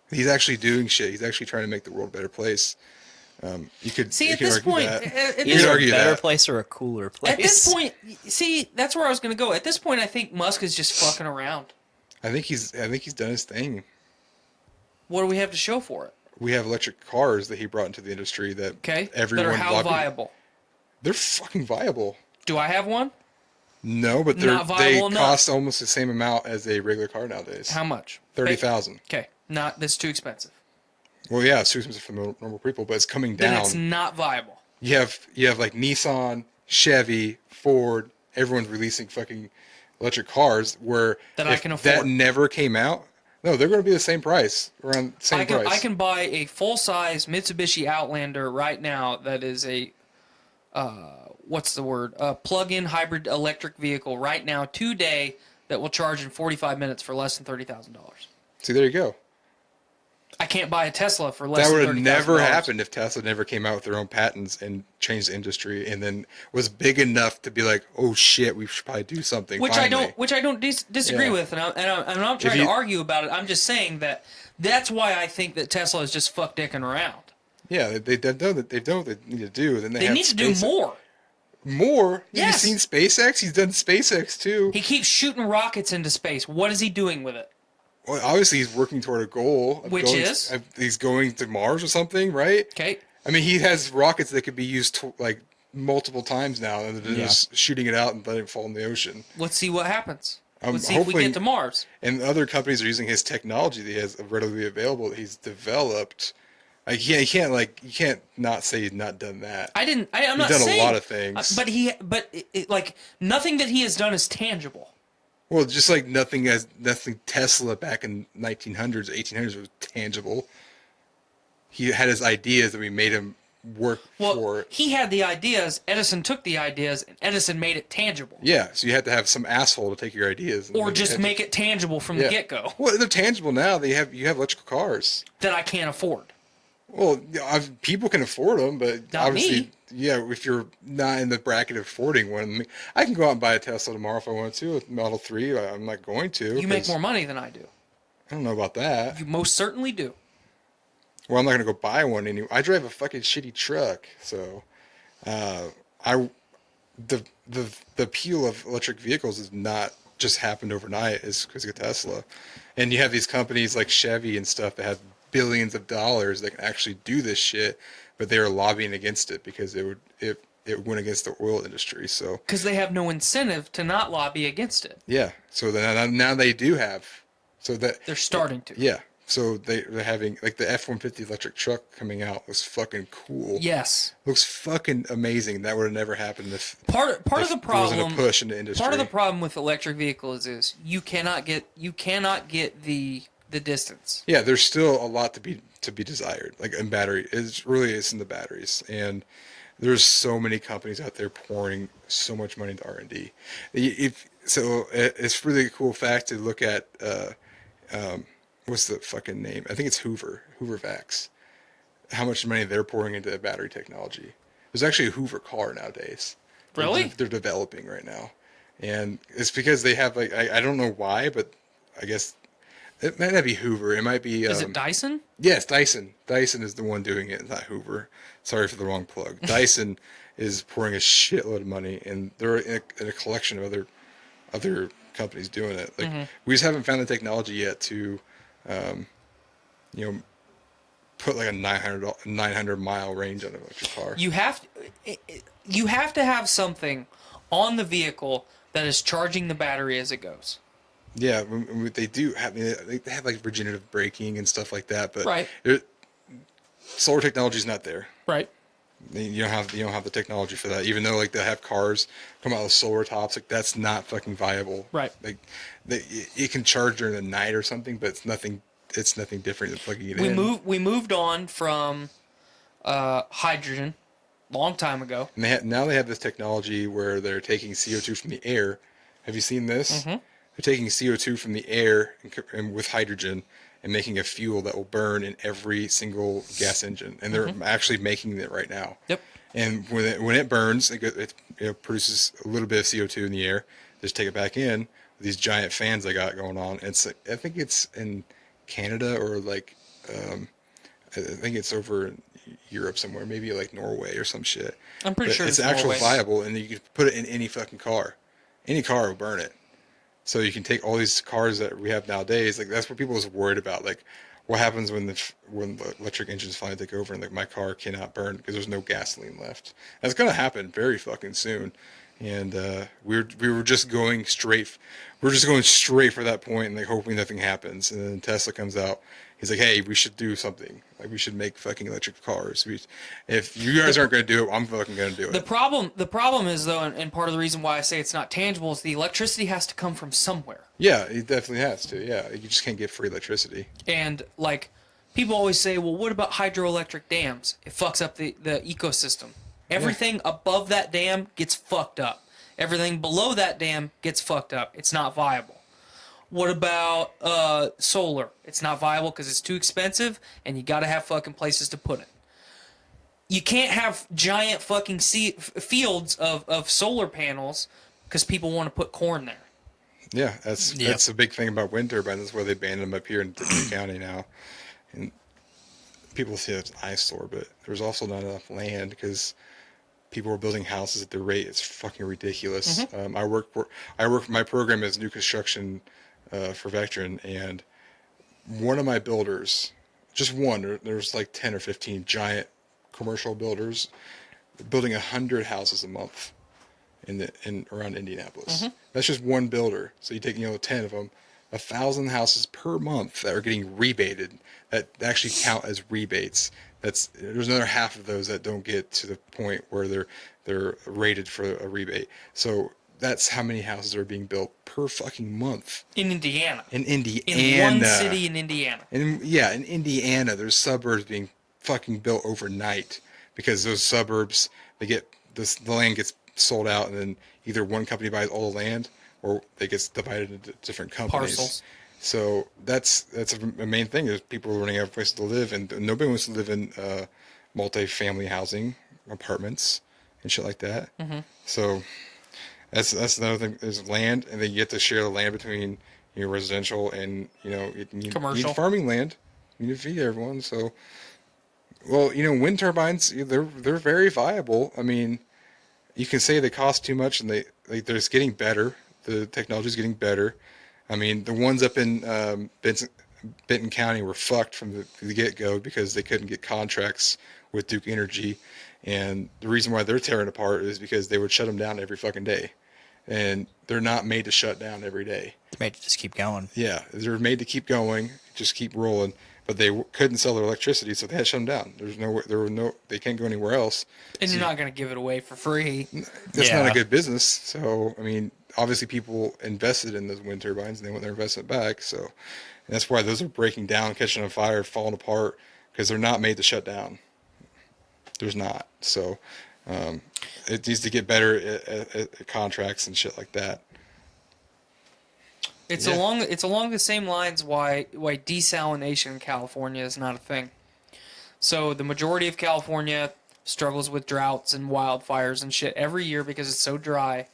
He's actually doing shit. He's actually trying to make the world a better place. You could see you at could this argue point. that. At You could Either argue a better that. place or a cooler place. this point, see, that's where I was going to go. At this point, I think Musk is just fucking around. I think he's done his thing. What do we have to show for it? We have electric cars that he brought into the industry that everyone that are how lobbied. viable? They're fucking viable. Do I have one? No, but Not they viable enough. cost almost the same amount as a regular car nowadays. How much? 30,000. Okay, that's too expensive. Well, yeah, it's too expensive for normal people, but it's coming down. Then it's not viable. You have like Nissan, Chevy, Ford. Everyone's releasing fucking electric cars where That I if can afford. that never came out, no, they're going to be the same price, around the same price. I can buy a full-size Mitsubishi Outlander right now that is a what's the word? A plug-in hybrid electric vehicle right now today that will charge in 45 minutes for less than $30,000. See, there you go. I can't buy a Tesla for less That than $30,000. would have never happened if Tesla never came out with their own patents and changed the industry, and then was big enough to be like, "Oh shit, we should probably do something." Which finally. I don't disagree Yeah. with, and I'm not trying to argue about it. I'm just saying that's why I think that Tesla is just fuck dicking around. Yeah, they've done what they need to do. Then They have need to do more. More? Yes. Have you seen SpaceX? He's done SpaceX too. He keeps shooting rockets into space. What is he doing with it? Well, obviously he's working toward a goal. Which is? He's going to Mars or something, right? Okay. I mean, he has rockets that could be used like multiple times now, and they're just shooting it out and letting it fall in the ocean. Let's see what happens. Let's see if we hopefully- get to Mars. And other companies are using his technology that he has readily available that he's developed. Like, you can't not say he's not done that. I'm He's not done saying, a lot of things. But like nothing that he has done is tangible. Well, just like nothing Tesla back in 1900s, 1800s was tangible. He had his ideas that we made him work for. He had the ideas. Edison took the ideas, and Edison made it tangible. Yeah, so you had to have some asshole to take your ideas. And Or just make it tangible from the get-go. Well, they're tangible now. You have electrical cars That I can't afford. Well, people can afford them, but Not obviously, me. yeah, if you're not in the bracket of affording one, I mean, I can go out and buy a Tesla tomorrow if I want to, with Model 3. I'm not going to. You make more money than I do. I don't know about that. You most certainly do. Well, I'm not going to go buy one anymore. I drive a fucking shitty truck, so the appeal of electric vehicles has not just happened overnight. It's because of Tesla, and you have these companies like Chevy and stuff that have billions of dollars that can actually do this shit, but they are lobbying against it because it went against the oil industry. So because they have no incentive to not lobby against it. yeah, so then now they do have, so that They're starting to. yeah. So they're having, like, the F-150 electric truck coming out was fucking cool. Yes. Looks fucking amazing. That would have never happened if Part of the there wasn't problem a push in the industry. Part of the problem with electric vehicles is you cannot get the distance. Yeah, there's still a lot to be desired. Like in battery, it's in the batteries, and there's so many companies out there pouring so much money into R&D. It's really a cool fact to look at. What's the fucking name? I think it's Hoover Vax. How much money they're pouring into battery technology. There's actually a Hoover car nowadays. Really? They're developing right now. And it's because they have, like, I don't know why, but I guess it might not be Hoover. It might be... Is it Dyson? Yes, Dyson. Dyson is the one doing it, not Hoover. Sorry for the wrong plug. Dyson is pouring a shitload of money, and they're in a collection of other companies doing it. Like, we just haven't found the technology yet to... put like a 900 mile range on an electric car. You have to have something on the vehicle that is charging the battery as it goes. Yeah, they do have. They have like regenerative braking and stuff like that. But right. solar technology is not there. Right. You don't have the technology for that. Even though like they have cars come out with solar tops, like that's not fucking viable. Right. Like it can charge during the night or something, but it's nothing different than plugging it in. We moved on from hydrogen long time ago. And now they have this technology where they're taking CO2 from the air. Have you seen this? Mm-hmm. They're taking CO2 from the air and with hydrogen and making a fuel that will burn in every single gas engine. And they're actually making it right now. Yep. And when it burns, it produces a little bit of CO2 in the air. They just take it back in with these giant fans they got going on. I think it's in Canada or like I think it's over in Europe somewhere, maybe like Norway or some shit. I'm pretty sure it's it's actually Norway. viable, and you can put it in any fucking car. Any car will burn it. So you can take all these cars that we have nowadays. Like that's what people is worried about. Like what happens when the electric engines finally take over and like my car cannot burn because there's no gasoline left. That's gonna happen very fucking soon. And we were just going straight. We're just going straight for that point and like hoping nothing happens. And then Tesla comes out. He's like, hey, we should do something. Like we should make fucking electric cars. If you guys aren't going to do it, I'm fucking going to do it. The problem is though, and part of the reason why I say it's not tangible is the electricity has to come from somewhere. Yeah, it definitely has to. Yeah, you just can't get free electricity. And like people always say, well, what about hydroelectric dams? It fucks up the ecosystem. Everything above that dam gets fucked up. Everything below that dam gets fucked up. It's not viable. What about solar? It's not viable because it's too expensive, and you got to have fucking places to put it. You can't have giant fucking fields of solar panels because people want to put corn there. Yeah, that's a big thing about wind turbines. That's why they banned them up here in Dickinson County now. And people say it's an eyesore, but there's also not enough land because people are building houses at the rate it's fucking ridiculous. Mm-hmm. My program is new construction for Vectron, and one of my builders, just one, there's like 10 or 15 giant commercial builders building 100 houses a month in around Indianapolis. Mm-hmm. That's just one builder. So you take 10 of them, 1,000 houses per month that are getting rebated that actually count as rebates. There's another half of those that don't get to the point where they're rated for a rebate. So that's how many houses are being built per fucking month. In Indiana. In Indiana. In one city in Indiana. In Indiana, there's suburbs being fucking built overnight because those suburbs, the land gets sold out and then either one company buys all the land or it gets divided into different companies. Parcels. So that's a main thing is people are running out of places to live, and nobody wants to live in multi-family housing, apartments, and shit like that. Mm-hmm. So that's another thing. There's land, and then you get to share the land between residential and commercial. You need farming land. You need to feed everyone. So, well, wind turbines they're very viable. I mean, you can say they cost too much, and they're just getting better. The technology's getting better. I mean, the ones up in Benton County were fucked from the get-go because they couldn't get contracts with Duke Energy. And the reason why they're tearing apart is because they would shut them down every fucking day. And they're not made to shut down every day. They're made to just keep going. Yeah, they're made to keep going, just keep rolling. But they couldn't sell their electricity, so they had to shut them down. They can't go anywhere else. And you're not going to give it away for free. That's not a good business. So, I mean, obviously people invested in those wind turbines and they want their investment back. So, and that's why those are breaking down, catching on fire, falling apart, because they're not made to shut down. There's not. So, it needs to get better at contracts and shit like that. It's along the same lines why desalination in California is not a thing. So the majority of California struggles with droughts and wildfires and shit every year because it's so dry.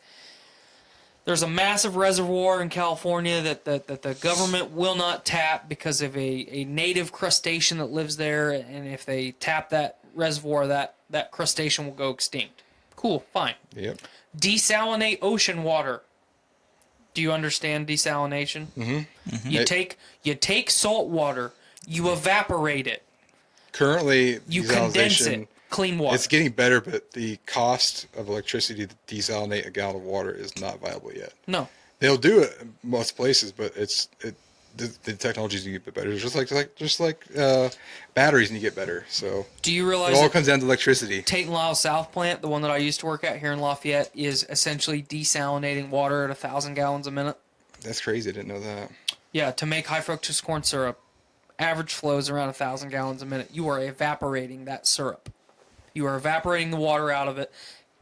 There's a massive reservoir in California that the government will not tap because of a native crustacean that lives there, and if they tap that reservoir, that crustacean will go extinct. Cool, fine. Yep. Desalinate ocean water. Do you understand desalination? Mm-hmm. Mm-hmm. You take salt water, you evaporate it. Currently, you condense it, clean water. It's getting better, but the cost of electricity to desalinate a gallon of water is not viable yet. No. They'll do it in most places, but the technologies need to get better. Just like batteries need to get better. So Do you realize it all that comes down to electricity. Tate and Lyle South plant, the one that I used to work at here in Lafayette, is essentially desalinating water at 1,000 gallons a minute? That's crazy. I didn't know that. Yeah, to make high fructose corn syrup, average flow is around 1,000 gallons a minute. You are evaporating that syrup. You are evaporating the water out of it,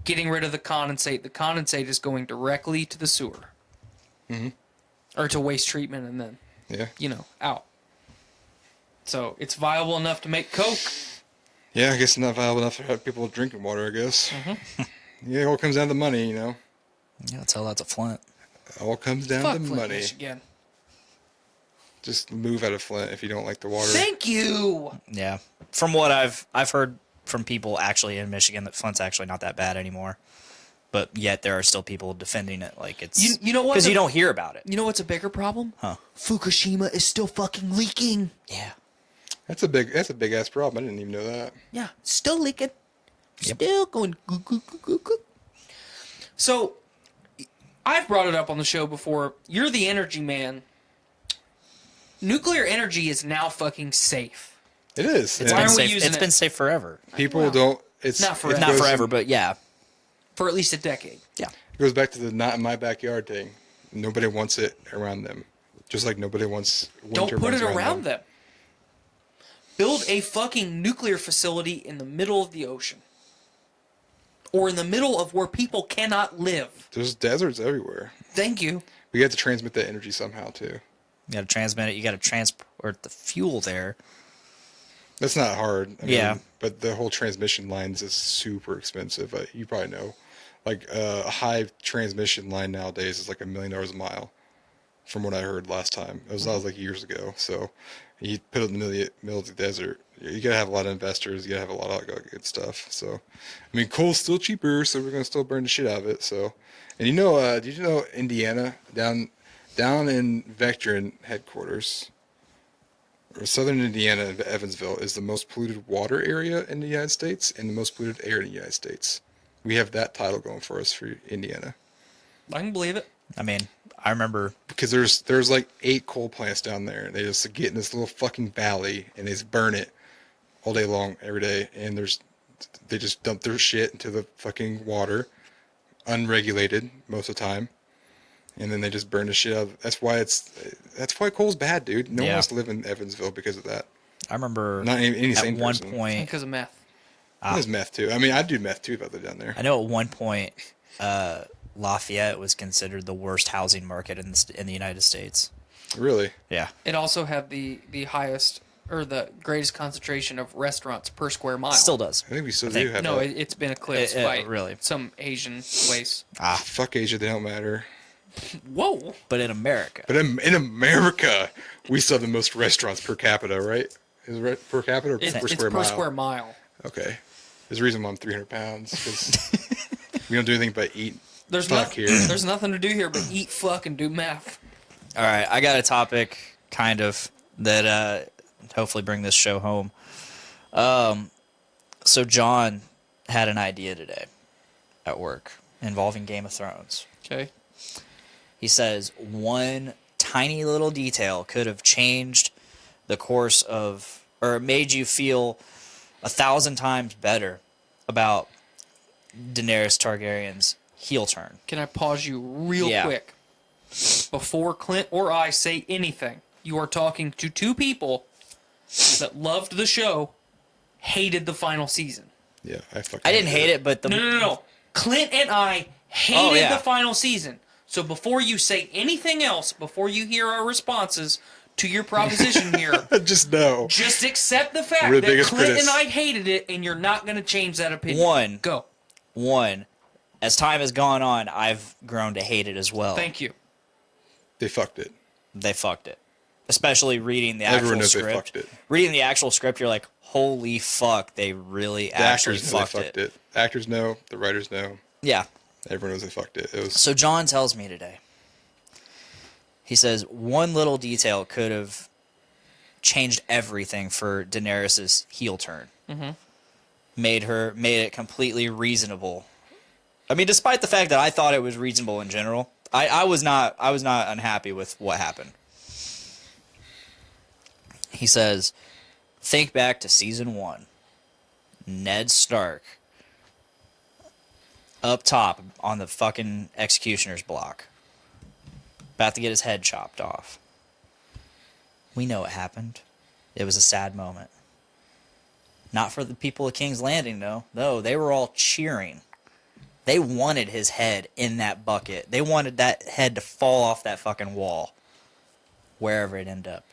getting rid of the condensate. The condensate is going directly to the sewer. Mm-hmm. Or to waste treatment and then, out. So it's viable enough to make Coke. Yeah, I guess not viable enough to have people drinking water, I guess. Mm-hmm. Yeah, it all comes down to money, Yeah, tell that to Flint. It all comes down Fuck to Flint, money. Michigan. Just move out of Flint if you don't like the water. Thank you! Yeah. From what I've heard from people actually in Michigan that Flint's actually not that bad anymore. But yet there are still people defending it like it's... You know what? Because you don't hear about it. You know what's a bigger problem? Huh. Fukushima is still fucking leaking. Yeah. That's a big ass problem. I didn't even know that. Yeah, still leaking. Yep. Still going goo, goo, goo, goo, goo. So, I've brought it up on the show before. You're the energy man. Nuclear energy is now fucking safe. It is. It's Why been are we safe. using It's it? been safe forever. People don't. It's Not forever. it Not goes- forever, but yeah. For at least a decade. Yeah. It goes back to the not in my backyard thing. Nobody wants it around them. Just like nobody wants wind Don't put turbines it around them. Build a fucking nuclear facility in the middle of the ocean. Or in the middle of where people cannot live. There's deserts everywhere. Thank you. We have to transmit that energy somehow too. You got to transmit it. You got to transport the fuel there. That's not hard. I Yeah. mean, but the whole transmission lines is super expensive. You probably know. Like a high transmission line nowadays is like $1 million a mile, from what I heard last time. That was like years ago. So you put it in the middle of the desert. You gotta have a lot of investors. You gotta have a lot of good stuff. So, I mean, coal's still cheaper, so we're gonna still burn the shit out of it. So, and did you know Indiana down in Vectron headquarters, or southern Indiana, Evansville, is the most polluted water area in the United States and the most polluted air in the United States. We have that title going for us for Indiana. I can believe it. I mean, I remember... Because there's like 8 coal plants down there. And they just get in this little fucking valley and they just burn it all day long, every day. And they just dump their shit into the fucking water, unregulated most of the time. And then they just burn the shit out. That's why coal's bad, dude. No one wants to live in Evansville because of that. I remember Not any at sane one person. point... Because of meth. There's meth too. I mean, I'd do meth too if I lived down there. I know at one point Lafayette was considered the worst housing market in the United States. Really? Yeah. It also had the highest or the greatest concentration of restaurants per square mile. Still does. I think we still I do think- have No, that. it's been eclipsed It- by really. some Asian place. Fuck Asia, they don't matter. Whoa. But in America. But in America, we still have the most restaurants per capita, right? Is it per capita or It's per per square mile? square mile. Okay. There's a reason why I'm 300 pounds, because we don't do anything but eat. There's Fuck nothing. here. There's nothing to do here but eat, fuck, and do math. All right, I got a topic kind of that hopefully bring this show home. So John had an idea today at work involving Game of Thrones. Okay. He says one tiny little detail could have changed the course of, or made you feel 1,000 times better about Daenerys Targaryen's heel turn. Can I pause you real Yeah. quick? Before Clint or I say anything, you are talking to two people that loved the show, hated the final season. Yeah, I didn't hate it, but the No. Clint and I hated yeah. the final season. So before you say anything else, before you hear our responses to your proposition here, Just know. just accept the fact We're the that biggest Clint critics. and I hated it, and you're not going to change that opinion. Go. One, as time has gone on, I've grown to hate it as well. Thank you. They fucked it. They fucked it. Especially reading the Everyone actual knows they script. fucked it. Reading the actual script, you're like, holy fuck, they really The actually actors know they fucked fucked it. it. The actors know. The writers know. Yeah. Everyone knows they fucked it. It was So John tells me today, he says, one little detail could have changed everything for Daenerys' heel turn. Mm-hmm. Made it completely reasonable. I mean, despite the fact that I thought it was reasonable in general, I was not unhappy with what happened. He says, think back to season 1. Ned Stark up top on the fucking executioner's block, about to get his head chopped off. We know what happened. It was a sad moment. Not for the people of King's Landing, though. No, they were all cheering. They wanted his head in that bucket. They wanted that head to fall off that fucking wall, wherever it ended up.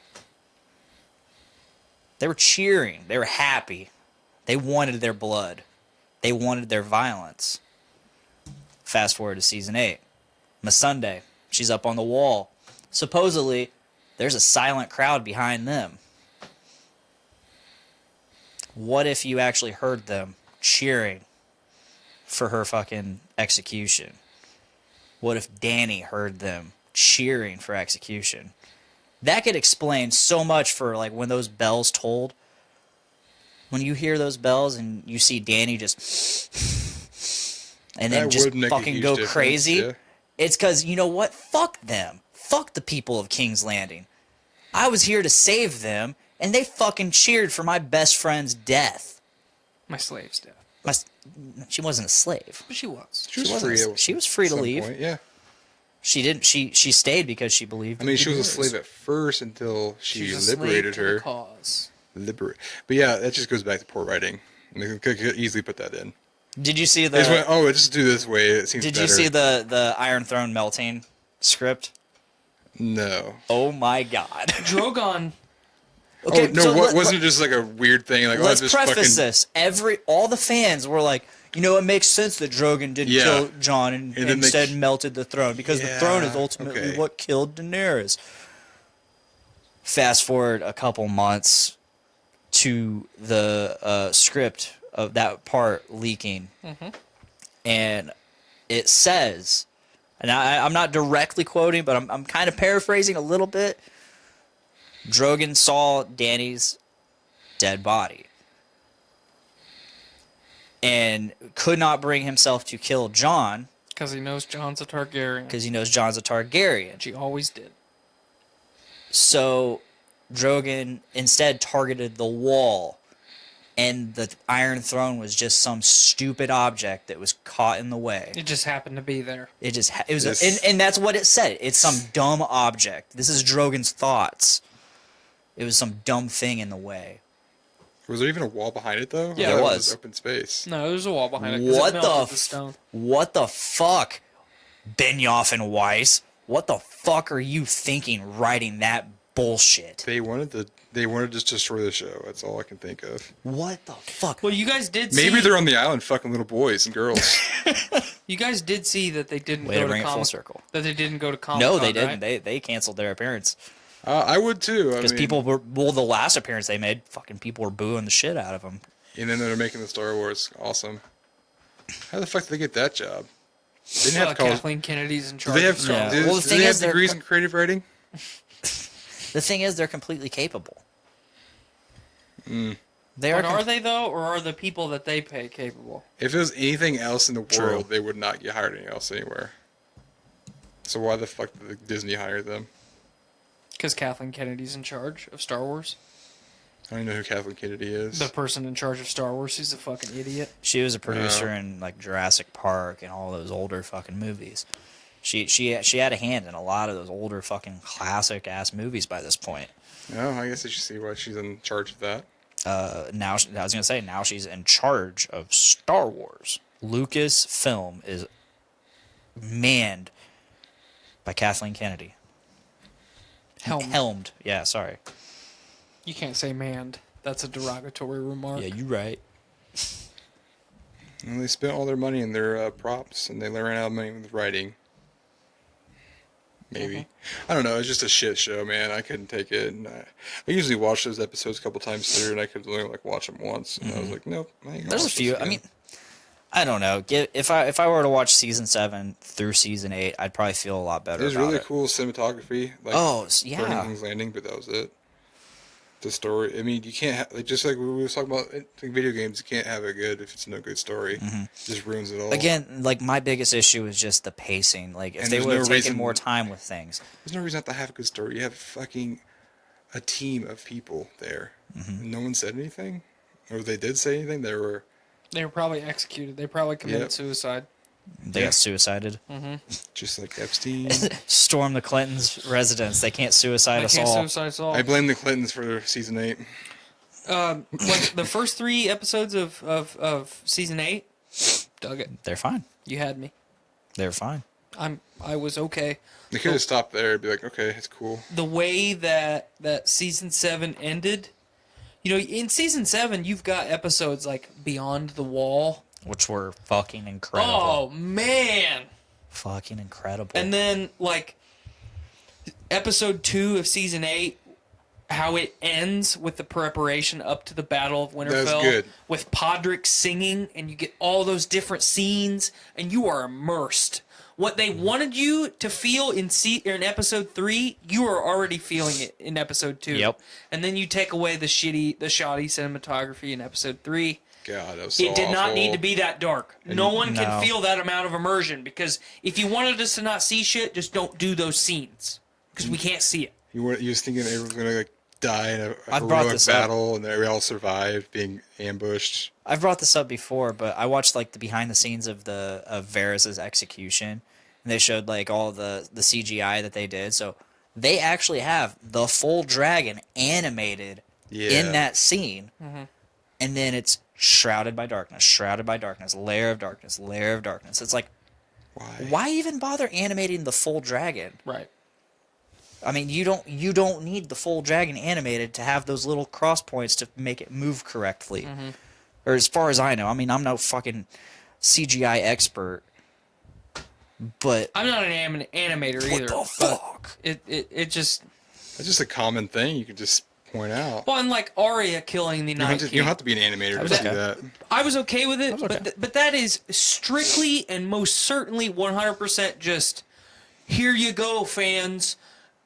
They were cheering. They were happy. They wanted their blood. They wanted their violence. Fast forward to season 8. Missandei, she's up on the wall. Supposedly, there's a silent crowd behind them. What if you actually heard them cheering for her fucking execution? What if Dany heard them cheering for execution? That could explain so much for like when those bells tolled. When you hear those bells and you see Dany just and then just fucking go crazy, yeah. It's because, you know what? Fuck them. Fuck the people of King's Landing. I was here to save them, and they fucking cheered for my best friend's death. My slave's death. She wasn't a slave. But she was. She was free to leave. Point, yeah. She didn't. She stayed because she believed. I mean, she was a slave at first until she liberated her. Cause. But yeah, that just goes back to poor writing. I mean, could easily put that in. Did you see the? They just went, oh, just do this way. It seems. Did better. you see the Iron Throne melting script? No. Oh my God. Drogon. Okay, oh no! so wasn't it just like a weird thing? Like, let's just preface fucking... this. All the fans were like, you know, it makes sense that Drogon didn't kill Jon and instead melted the throne because the throne is ultimately what killed Daenerys. Fast forward a couple months to the script of that part leaking, and it says, and I'm not directly quoting, but I'm kind of paraphrasing a little bit. Drogon saw Dany's dead body and could not bring himself to kill Jon because he knows Jon's a Targaryen. She always did. So Drogon instead targeted the wall, and the Iron Throne was just some stupid object that was caught in the way. It just happened to be there. And that's what it said. It's some dumb object. This is Drogon's thoughts. It was some dumb thing in the way. Was there even a wall behind it though? Yeah, it was. Open space. No, there was a wall behind it. What the fuck, Benioff and Weiss? What the fuck are you thinking writing that bullshit? They wanted to just destroy the show. That's all I can think of. What the fuck? Well, you guys did Maybe they're on the island fucking little boys and girls. You guys did see that they didn't go to bring it full circle. That they didn't go to Comic-Con. No, they didn't. Right? They canceled their appearance. I would too. Because people were, the last appearance they made, fucking people were booing the shit out of them. And then they're making the Star Wars. Awesome. How the fuck did they get that job? They didn't have Kathleen Kennedy's in charge. Do they have, do they have degrees in creative writing? The thing is, they're completely capable. Are they though, or are the people that they pay capable? If it was anything else in the world, they would not get hired anywhere else anywhere. So why the fuck did Disney hire them? Because Kathleen Kennedy's in charge of Star Wars. I don't even know who Kathleen Kennedy is. The person in charge of Star Wars. She's a fucking idiot. She was a producer in like Jurassic Park and all those older fucking movies. She had a hand in a lot of those older fucking classic ass movies by this point. Oh, I guess I should see why she's in charge of that. Now I was gonna say now she's in charge of Star Wars. Lucasfilm is manned by Kathleen Kennedy. Helmed. Yeah, sorry. You can't say manned. That's a derogatory remark. Yeah, you're right. And they spent all their money in their props, and they ran out of money with writing. Maybe. I don't know. It's just a shit show, man. I couldn't take it. And I usually watch those episodes a couple times through, and I could only watch them once. And I was like, nope. There's a few. I mean, I don't know. If I were to watch season 7 through season 8, I'd probably feel a lot better. There's really cool cinematography. Yeah. Burning King's Landing, but that was it. The story. I mean, you can't just like we were talking about video games. You can't have it good if it's no good story. It just ruins it all. Again, like my biggest issue is just the pacing. Like if they would have taken more time with things. There's no reason not to have a good story. You have fucking a team of people there. No one said anything, or if they did say anything, They were probably executed. They probably committed suicide. They got suicided. just like Epstein. Storm the Clintons' residence. They can't suicide us all. Suicide us all. I blame the Clintons for season 8. Like the first 3 episodes of season 8, dug it. They're fine. You had me. They're fine. I was okay. They could have stopped there and be like, okay, it's cool. The way that season 7 ended, you know, in season 7 you've got episodes like Beyond the Wall, Which were fucking incredible. oh man, Fucking incredible. and then like episode 2 of season 8, how it ends with the preparation up to the Battle of Winterfell. That's good. With Podrick singing, and you get all those different scenes, and you are immersed. What they wanted you to feel in episode 3, you are already feeling it in episode 2. Yep. And then you take away the shoddy cinematography in episode 3. God, that was so It did not awful. need to be that dark. No one No. can feel that amount of immersion, because if you wanted us to not see shit, just don't do those scenes, because we can't see it. You was thinking everyone's gonna like die in a I've brought heroic this up. battle, and they all survived being ambushed. I've brought this up before, but I watched like the behind the scenes of Varys' execution, and they showed like all the CGI that they did. So they actually have the full dragon animated in that scene, and then it's shrouded by darkness, layer of darkness, layer of darkness. It's like, why even bother animating the full dragon? Right. I mean, you don't need the full dragon animated to have those little cross points to make it move correctly. Or as far as I know. I mean, I'm no fucking CGI expert, but I'm not an animator either. what the fuck? It just... That's just a common thing you could just point out. Well, and like Arya killing the Night You King. don't have to be an animator to okay. do that. I was okay with it, okay. but that is strictly and most certainly 100% just, here you go, fans.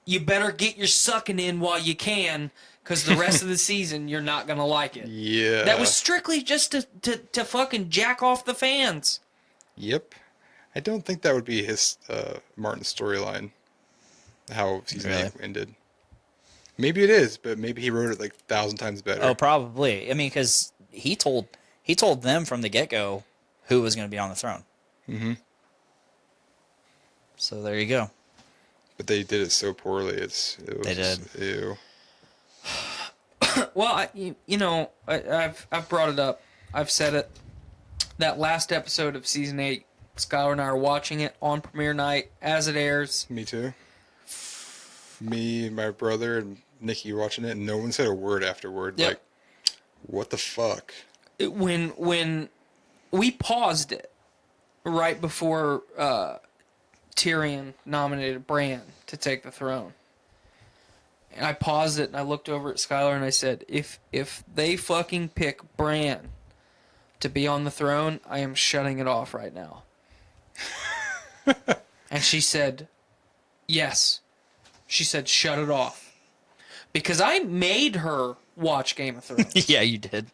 You better get your sucking in while you can, because the rest of the season you're not going to like it. Yeah. That was strictly just to fucking jack off the fans. Yep. I don't think that would be his Martin's storyline. How season 8 ended. Maybe it is, but maybe he wrote it like 1,000 times better. Oh, probably. I mean, because he told them from the get-go who was going to be on the throne. So there you go. But they did it so poorly. They did. Ew. Well, I've brought it up. I've said it. That last episode of season 8, Skylar and I are watching it on premiere night as it airs. Me too. Me and my brother and Nikki were watching it, and no one said a word afterward. Yep. Like, what the fuck? When we paused it right before Tyrion nominated Bran to take the throne, and I paused it and I looked over at Skylar and I said, if they fucking pick Bran to be on the throne, I am shutting it off right now. And she said, yes. She said, shut it off. Because I made her watch Game of Thrones. Yeah, you did.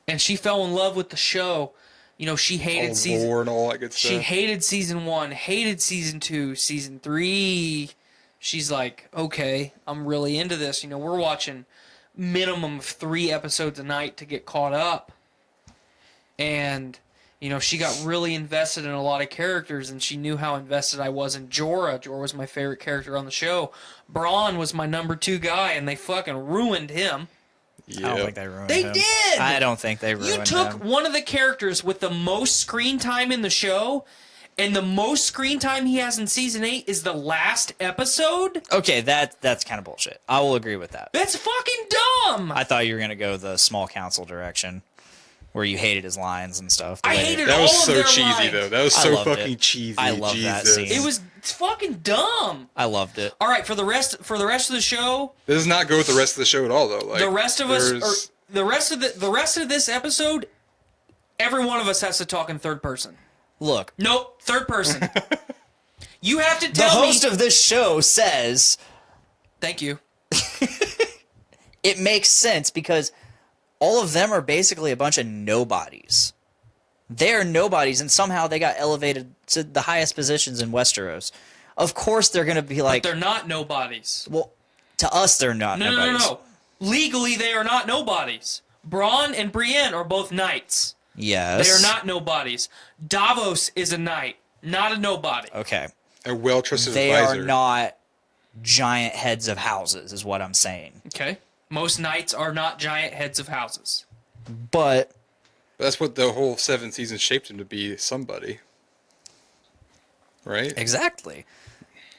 And she fell in love with the show. You know, she hated season... lore and all that good stuff. She hated season 1, hated season 2, season 3. She's like, okay, I'm really into this. You know, we're watching minimum of 3 episodes a night to get caught up. And, you know, she got really invested in a lot of characters, and she knew how invested I was in Jorah. Jorah was my favorite character on the show. Bronn was my number 2 guy, and they fucking ruined him. Yeah. I don't think they ruined They him. did! I don't think they ruined him. You took one of the characters with the most screen time in the show, and the most screen time he has in season 8 is the last episode? Okay, that's kind of bullshit. I will agree with that. That's fucking dumb! I thought you were going to go the small council direction, where you hated his lines and stuff. I hated That all was of so their cheesy, lines. though. That was I so loved fucking it. cheesy. I love that Jesus. scene. It was fucking dumb. I loved it. All right, for the rest of the show, This does not go with the rest of the show at all, though. Like, the rest of us, there's- or the rest of this episode, every one of us has to talk in third person. Look, Nope, third person. You have to the tell host me. of this show says Thank you. it makes sense because all of them are basically a bunch of nobodies. They're nobodies, and somehow they got elevated to the highest positions in Westeros. Of course, they're going to be like, They're not nobodies. well, To us, they're not nobodies. No. Legally, they are not nobodies. Bronn and Brienne are both knights. Yes. They are not nobodies. Davos is a knight, not a nobody. Okay. A well-trusted They advisor. are not giant heads of houses, is what I'm saying. Okay. Most knights are not giant heads of houses. But That's what the whole 7 seasons shaped him to be, somebody. Right? exactly.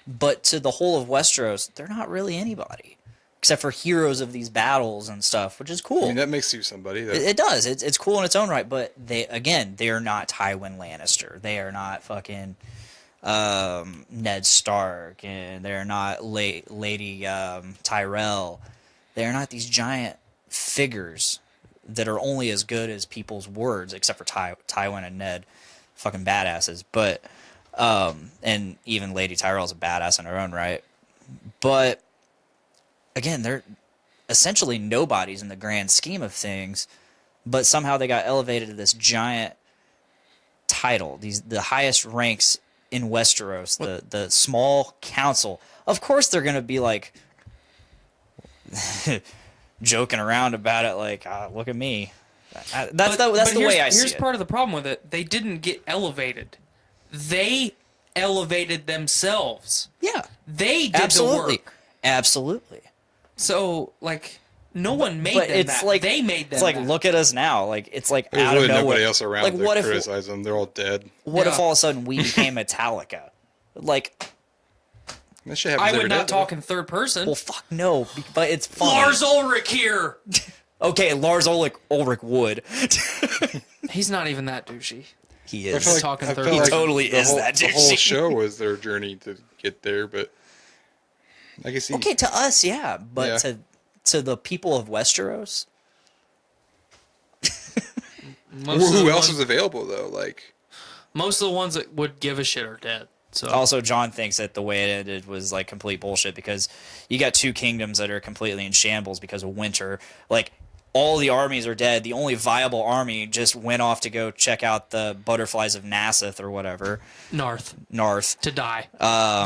But to the whole of Westeros, they're not really anybody. Except for heroes of these battles and stuff, which is cool. I mean, that makes you somebody. It does. It's cool in its own right, but they are not Tywin Lannister. They are not fucking Ned Stark, and they're not Lady Tyrell. They are not these giant figures that are only as good as people's words, except for Tywin and Ned, fucking badasses. But and even Lady Tyrell's a badass in her own right. But again, they're essentially nobodies in the grand scheme of things, but somehow they got elevated to this giant title, the highest ranks in Westeros, the small council. Of course they're going to be like joking around about it, like, look at me. That's the way I see it. Here's part of the problem with it. They didn't get elevated. They elevated themselves. Yeah. They did the work. Absolutely. So, like, no one made But them it's that. like They made them It's like, that. look at us now. Like, it's like There's out really of nowhere. nobody else around Like, to what if criticize them. They're all dead. what if Yeah. all of a sudden we became Metallica? Like, That shit happens I every would day, not though. talk in third person. well, fuck no. But it's funny. Lars Ulrich here. Okay, Lars Ulrich would. He's not even that douchey. He I is. feel like, talking I third feel person. like totally the is whole, that The whole douchey. show was their journey to get there, but I can see. Okay, to us, yeah, but Yeah. to the people of Westeros, Who else was available though? Like, Most of the ones that would give a shit are dead. So also John thinks that the way it ended was like complete bullshit because you got two kingdoms that are completely in shambles because of winter. Like, all the armies are dead. The only viable army just went off to go check out the butterflies of Nasseth or whatever. Narth Narth. to die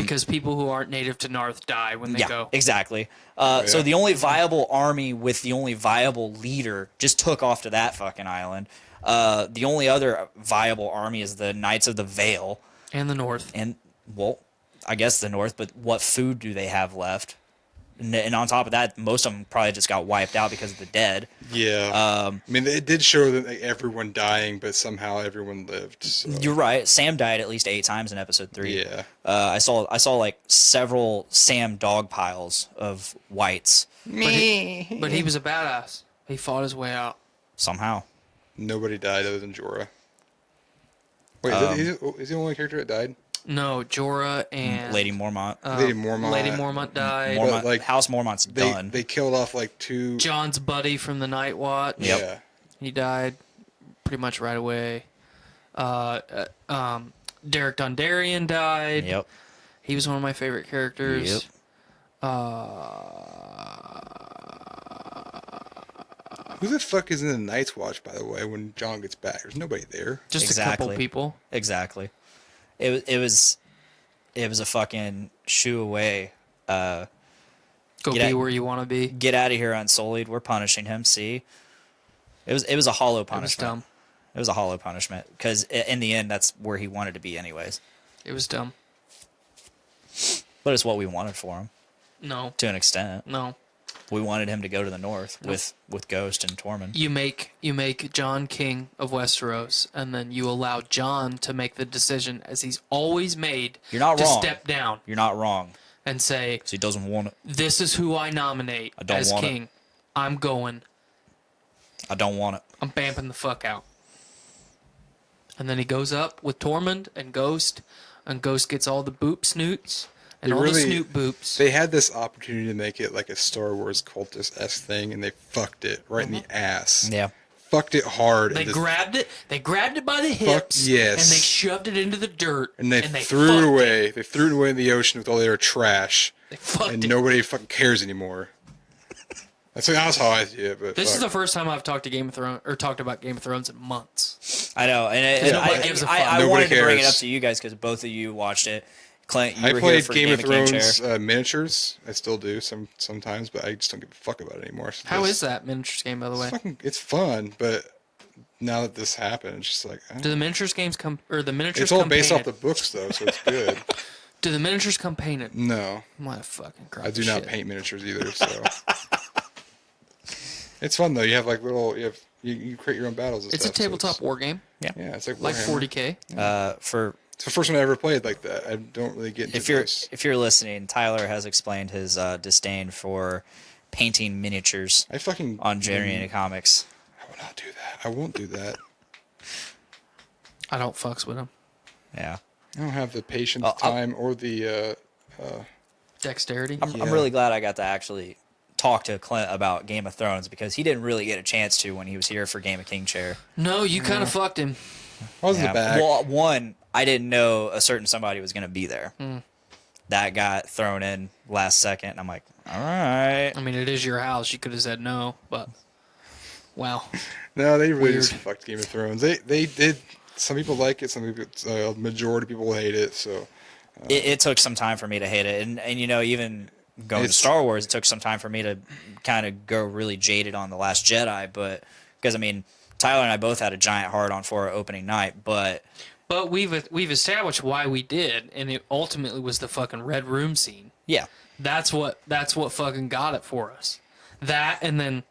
because people who aren't native to Narth die when they Yeah, go. exactly. So the only viable army with the only viable leader just took off to that fucking island. The only other viable army is the Knights of the Vale. And the North. And, well, I guess the North, but what food do they have left? And on top of that, most of them probably just got wiped out because of the dead. yeah. I mean, it did show that like, everyone dying, but somehow everyone lived. So. You're right. Sam died at least 8 times in episode 3. Yeah. I saw like several Sam dog piles of whites But he was a badass. He fought his way out. somehow. Nobody died other than Jorah. Wait, is he the only character that died? No, Jorah and Lady Mormont. Lady Mormont. Lady Mormont died. Mormont, but, like, House Mormont's done. They killed off like 2. John's buddy from the Night Watch. Yep. Yeah. He died pretty much right away. Derek Dondarrion died. Yep. He was one of my favorite characters. Yep. Who the fuck is in the Night's Watch, by the way, when Jon gets back? There's nobody there. Just a couple Exactly. people. Exactly. It was a fucking shoo away. Go Get be out- where you want to be. Get out of here, Unsullied. We're punishing him. See, it was a hollow It was punishment. dumb. It was a hollow punishment because in the end, that's where he wanted to be, anyways. It was dumb. But it's what we wanted for him No. to an extent. No. We wanted him to go to the north with Ghost and Tormund. You make Jon king of Westeros, and then you allow Jon to make the decision, as he's always made, You're not to wrong. step down You're not wrong and say, because he doesn't want it. "This is who I nominate I don't as want it. king. I'm going. I don't want it. I'm bamping the fuck out." And then he goes up with Tormund and Ghost gets all the boop snoots and all the snoot boops. They had this opportunity to make it like a Star Wars cultist-esque thing, and they fucked it right in the ass. Yeah. Fucked it hard. They and just- grabbed it. They grabbed it by the hips. yes. And they shoved it into the dirt. and they fucked threw it away. They threw it away in the ocean with all their trash, They fucked and it. nobody fucking cares anymore. That's how I see it. But This is fuck. the first time I've talked about Game of Thrones in months. I know, and Nobody gives a fuck. I Nobody wanted to bring it cares. up to you guys because both of you watched it. Clint, you I were here played for Game of King Thrones Chair. miniatures. I still do sometimes, but I just don't give a fuck about it anymore. So How is that miniatures game, by the way? It's fun, but now that this happened, it's just like Do the miniatures games come, or the miniatures? it's all come based off the painted? books though, so it's good. Do the miniatures come painted? No, What a fucking crap. I do not paint miniatures either. So it's fun though. You have like little, you create your own battles. And It's stuff, a tabletop war game, Yeah, it's like like Warhammer. 40K. It's the first one I ever played like that. I don't really get into those. If you're listening, Tyler has explained his disdain for painting miniatures on Journey into Comics. I will not do that. I won't do that. I don't fucks with them. Yeah. I don't have the patience, time, or the dexterity. I'm really glad I got to actually talk to Clint about Game of Thrones because he didn't really get a chance to when he was here for Game of King Chair. No, you kind of fucked him. I was in the back. Well, one, I didn't know a certain somebody was going to be there. That got thrown in last second, and I'm like, all right. I mean, it is your house. You could have said no, but wow. No, they really just fucked Game of Thrones. They did. Some people like it. Some people, majority of people hate it. So it took some time for me to hate it, and you know, even going to Star Wars, it took some time for me to kind of go really jaded on The Last Jedi. But because I mean, Tyler and I both had a giant hard on for our opening night, but we've established why we did, and it ultimately was the fucking Red Room scene. Yeah, that's what fucking got it for us. That, and then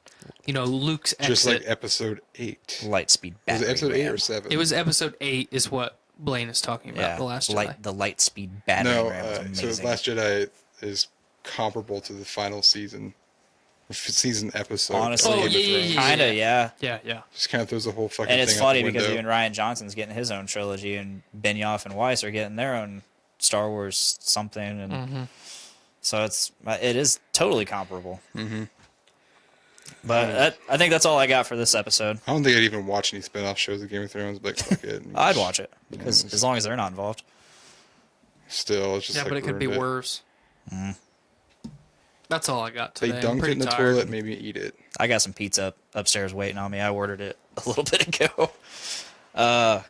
you know, Luke's exit. Just like episode 8. Lightspeed Was it episode 8 or 7? It was episode 8 is what Blaine is talking about. Yeah, The Last Jedi. The Lightspeed battering ram was amazing. So The Last Jedi is comparable to the final season episode. Honestly, kinda, yeah. Just kind of throws the whole fucking And it's thing funny out the because window. even Ryan Johnson's getting his own trilogy, and Benioff and Weiss are getting their own Star Wars something, and so it is totally comparable. But I think that's all I got for this episode. I don't think I'd even watch any spin-off shows of Game of Thrones, but fuck it. I'd watch it because as long as they're not involved. Still, it's just but it could be worse. That's all I got today. They dunked it in the toilet, maybe eat it. I got some pizza upstairs waiting on me. I ordered it a little bit ago.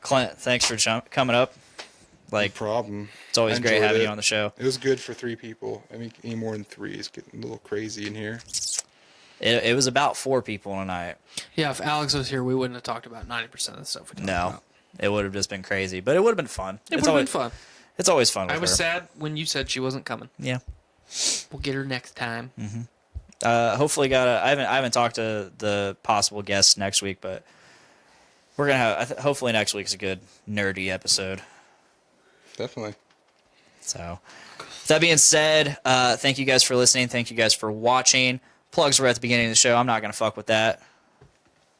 Clint, thanks for coming up. Like, no problem. It's always great having you on the show. It was good for 3 people. I mean, any more than 3 is getting a little crazy in here. It was about 4 people tonight. Yeah, if Alex was here, we wouldn't have talked about 90% of the stuff we talked about. It would have just been crazy, but it would have been fun. It would have been fun. It's always fun with I was her. sad when you said she wasn't coming. Yeah. We'll get her next time. Hopefully I haven't talked to the possible guests next week, but we're going to have hopefully next week's a good nerdy episode. Definitely. So, with that being said, thank you guys for listening. Thank you guys for watching. Plugs were at the beginning of the show. I'm not going to fuck with that.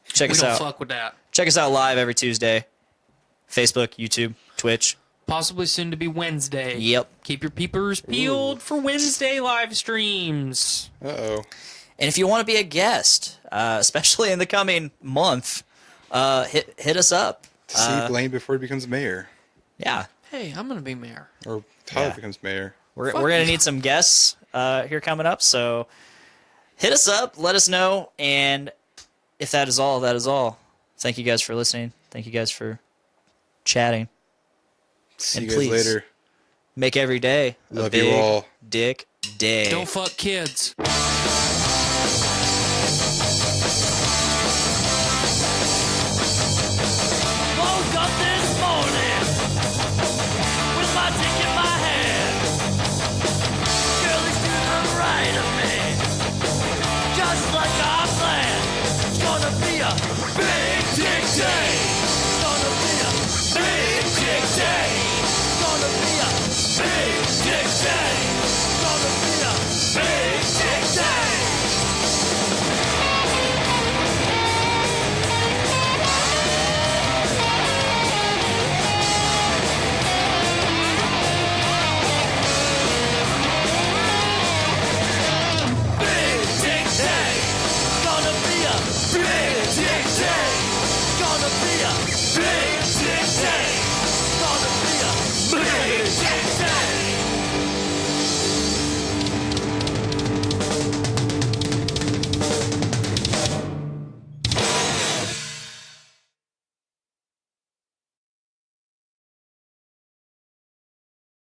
Check us out. We don't fuck with that. Check us out live every Tuesday. Facebook, YouTube, Twitch. Possibly soon to be Wednesday. Yep. Keep your peepers peeled for Wednesday live streams. Uh-oh. And if you want to be a guest, especially in the coming month, hit us up. To see Blaine before he becomes mayor. Yeah. Hey, I'm going to be mayor. Or Tyler becomes mayor. We're going to need some guests here coming up, so hit us up, let us know, and if that is all, that is all. Thank you guys for listening. Thank you guys for chatting. See and you guys later. Make every day a Love big you all. dick day. Don't fuck kids. Woke up this morning with my dick in my hand. Girl is to the right of me, just like I planned. It's gonna be a big dick day. It's gonna be a big dick day. It's gonna be a big dick day. It's gonna be a big dick day. Big dick day. It's gonna be a big dick day. It's gonna be a big dick day. It's gonna be a big dick day.